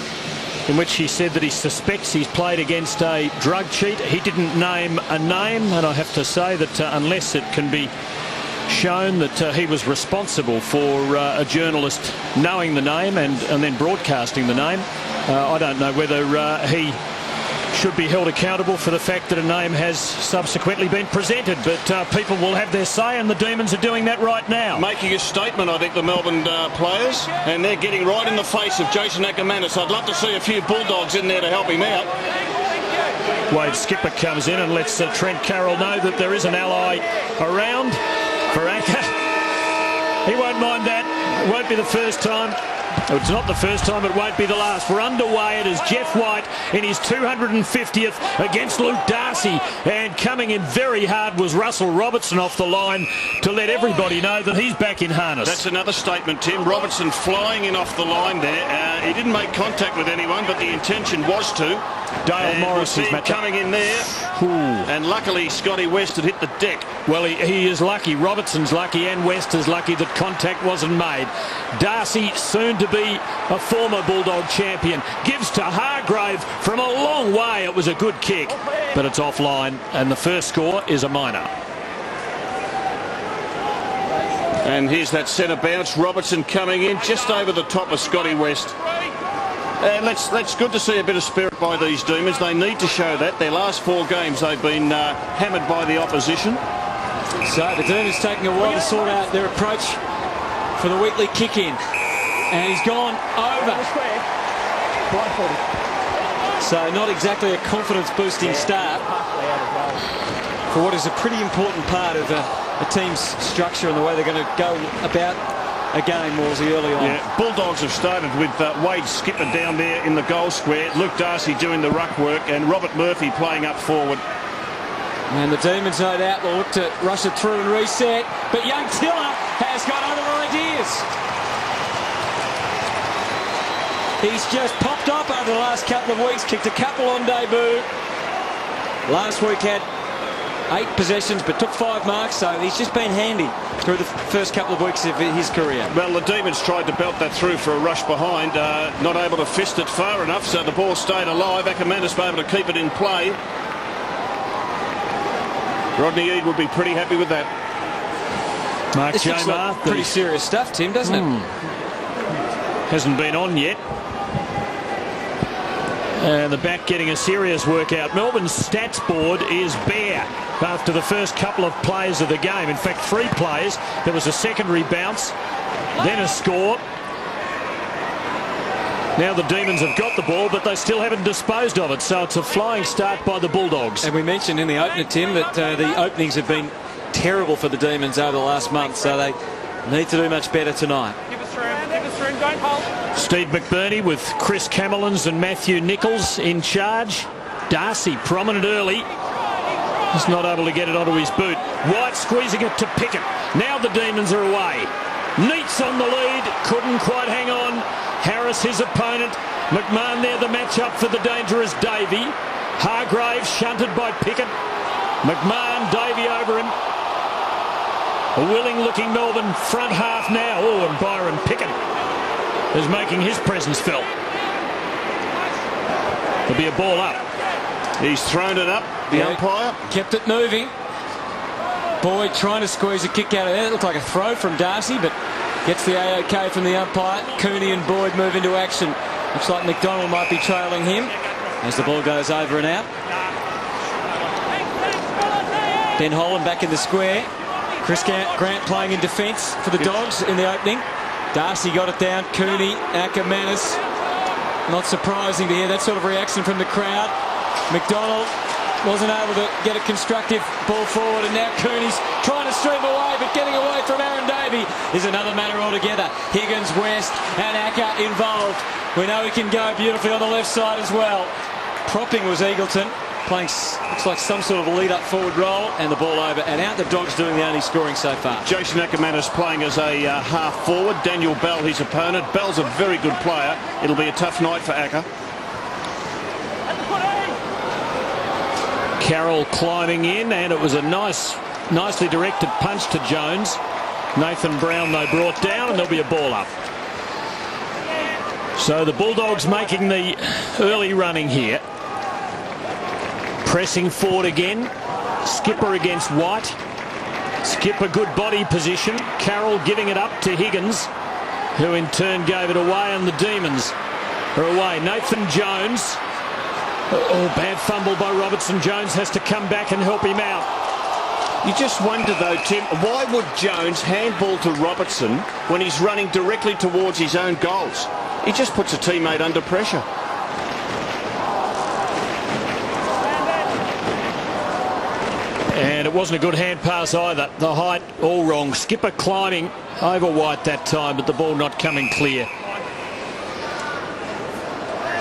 in which he said that he suspects he's played against a drug cheat. He didn't name a name, and I have to say that unless it can be shown that he was responsible for a journalist knowing the name and then broadcasting the name, I don't know whether he should be held accountable for the fact that a name has subsequently been presented, but people will have their say, and the Demons are doing that right now. Making a statement, I think, the Melbourne players, and they're getting right in the face of Jason Ackermanis. I'd love to see a few Bulldogs in there to help him out. Wade Skipper comes in and lets Trent Carroll know that there is an ally around for Acker. He won't mind that. It won't be the first time. It's not the first time, it won't be the last. We're underway. It is Jeff White in his 250th against Luke Darcy. And coming in very hard was Russell Robertson off the line to let everybody know that he's back in harness. That's another statement, Tim. Robertson flying in off the line there. He didn't make contact with anyone, but the intention was to. Dale Morris is coming in there. Ooh. And luckily, Scotty West had hit the deck. Well, he is lucky. Robertson's lucky and West is lucky that contact wasn't made. Darcy, soon to be a former Bulldog champion, gives to Hargrave from a long way. It was a good kick, but it's offline, and the first score is a minor. And here's that centre bounce. Robertson coming in just over the top of Scotty West. And that's good to see a bit of spirit by these Demons. They need to show that. Their last 4 games, they've been hammered by the opposition. So the Demons taking a while to sort out their approach for the weekly kick-in. And he's gone over. So not exactly a confidence-boosting start for what is a pretty important part of a team's structure and the way they're going to go about a game, Wolsey, early on. Yeah, Bulldogs have started with Wade Skipper down there in the goal square, Luke Darcy doing the ruck work, and Robert Murphy playing up forward. And the Demons, no doubt, will look to rush it through and reset. But young Tiller has got other ideas. He's just popped up over the last couple of weeks, kicked a couple on debut. Last week had 8 possessions but took 5 marks, so he's just been handy through the first couple of weeks of his career. Well, the Demons tried to belt that through for a rush behind, not able to fist it far enough, so the ball stayed alive. Ackermanis was able to keep it in play. Rodney Eade would be pretty happy with that. Mark This J. looks like pretty serious stuff, Tim, doesn't it? Hasn't been on yet. And the back getting a serious workout. Melbourne's stats board is bare after the first couple of plays of the game. In fact, 3 plays. There was a secondary bounce, then a score. Now the Demons have got the ball, but they still haven't disposed of it. So it's a flying start by the Bulldogs. And we mentioned in the opener, Tim, that the openings have been terrible for the Demons over the last month, so they need to do much better tonight. Give us room, don't hold. Steve McBurney with Chris Camelons and Matthew Nichols in charge. Darcy prominent early. He's not able to get it onto his boot. White squeezing it to Pickett. Now the Demons are away. Neats on the lead. Couldn't quite hang on. Harris his opponent. McMahon there the matchup for the dangerous Davey. Hargrave shunted by Pickett. McMahon, Davey over him. A willing looking Melbourne front half now. Oh, and Byron Pickett is making his presence felt. There'll be a ball up. He's thrown it up. The umpire kept it moving. Boyd trying to squeeze a kick out of there. It looked like a throw from Darcy, but gets the AOK from the umpire. Cooney and Boyd move into action. Looks like McDonald might be trailing him as the ball goes over and out. Ben Holland back in the square. Chris Grant playing in defence for the Dogs in the opening. Darcy got it down. Cooney, Ackermanis. Not surprising to hear that sort of reaction from the crowd. McDonald wasn't able to get a constructive ball forward, and now Cooney's trying to stream away, but getting away from Aaron Davey is another matter altogether. Higgins, West and Acker involved. We know he can go beautifully on the left side as well. Propping was Eagleton, playing looks like some sort of lead-up forward role, and the ball over and out. The Dogs doing the only scoring so far. Jason Ackermanis playing as a half forward. Daniel Bell, his opponent. Bell's a very good player. It'll be a tough night for Acker. Carroll climbing in, and it was a nicely directed punch to Jones. Nathan Brown they brought down, and there'll be a ball up. So the Bulldogs making the early running here. Pressing forward again. Skipper against White. Skipper good body position. Carroll giving it up to Higgins, who in turn gave it away, and the Demons are away. Nathan Jones. Oh, bad fumble by Robertson. Jones has to come back and help him out. You just wonder though, Tim, why would Jones handball to Robertson when he's running directly towards his own goals? He just puts a teammate under pressure. And it wasn't a good hand pass either. The height all wrong. Skipper climbing over White that time, but the ball not coming clear.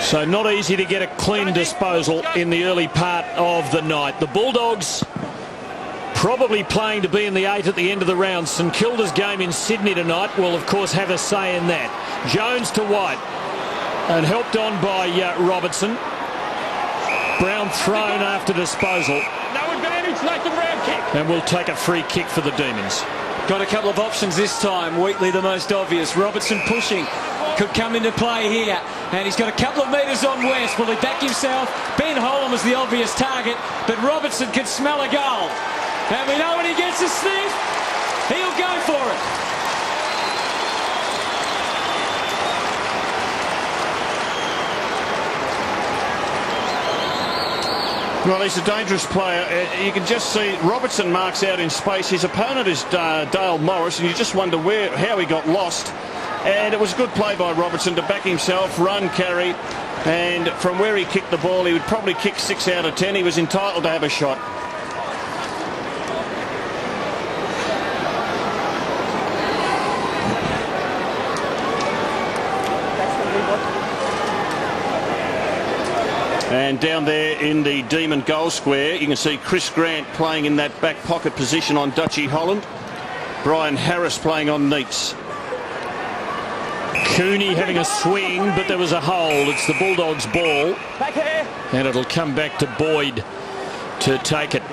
So not easy to get a clean disposal in the early part of the night. The Bulldogs probably playing to be in the 8 at the end of the round. St Kilda's game in Sydney tonight will of course have a say in that. Jones to White and helped on by Robertson. Brown thrown after disposal. No advantage, late the round kick. And we'll take a free kick for the Demons. Got a couple of options this time. Wheatley the most obvious. Robertson pushing. Could come into play here. And he's got a couple of metres on West. Will he back himself? Ben Holland was the obvious target. But Robertson could smell a goal. And we know when he gets a sniff, he'll go for it. Well, he's a dangerous player. You can just see Robertson marks out in space. His opponent is Dale Morris, and you just wonder how he got lost. And it was a good play by Robertson to back himself, run, carry, and from where he kicked the ball, he would probably kick 6 out of 10. He was entitled to have a shot. And down there in the Demon goal square, you can see Chris Grant playing in that back pocket position on Dutchy Holland. Brian Harris playing on Neitz. Cooney having a swing, but there was a hold. It's the Bulldogs' ball. And it'll come back to Boyd to take it.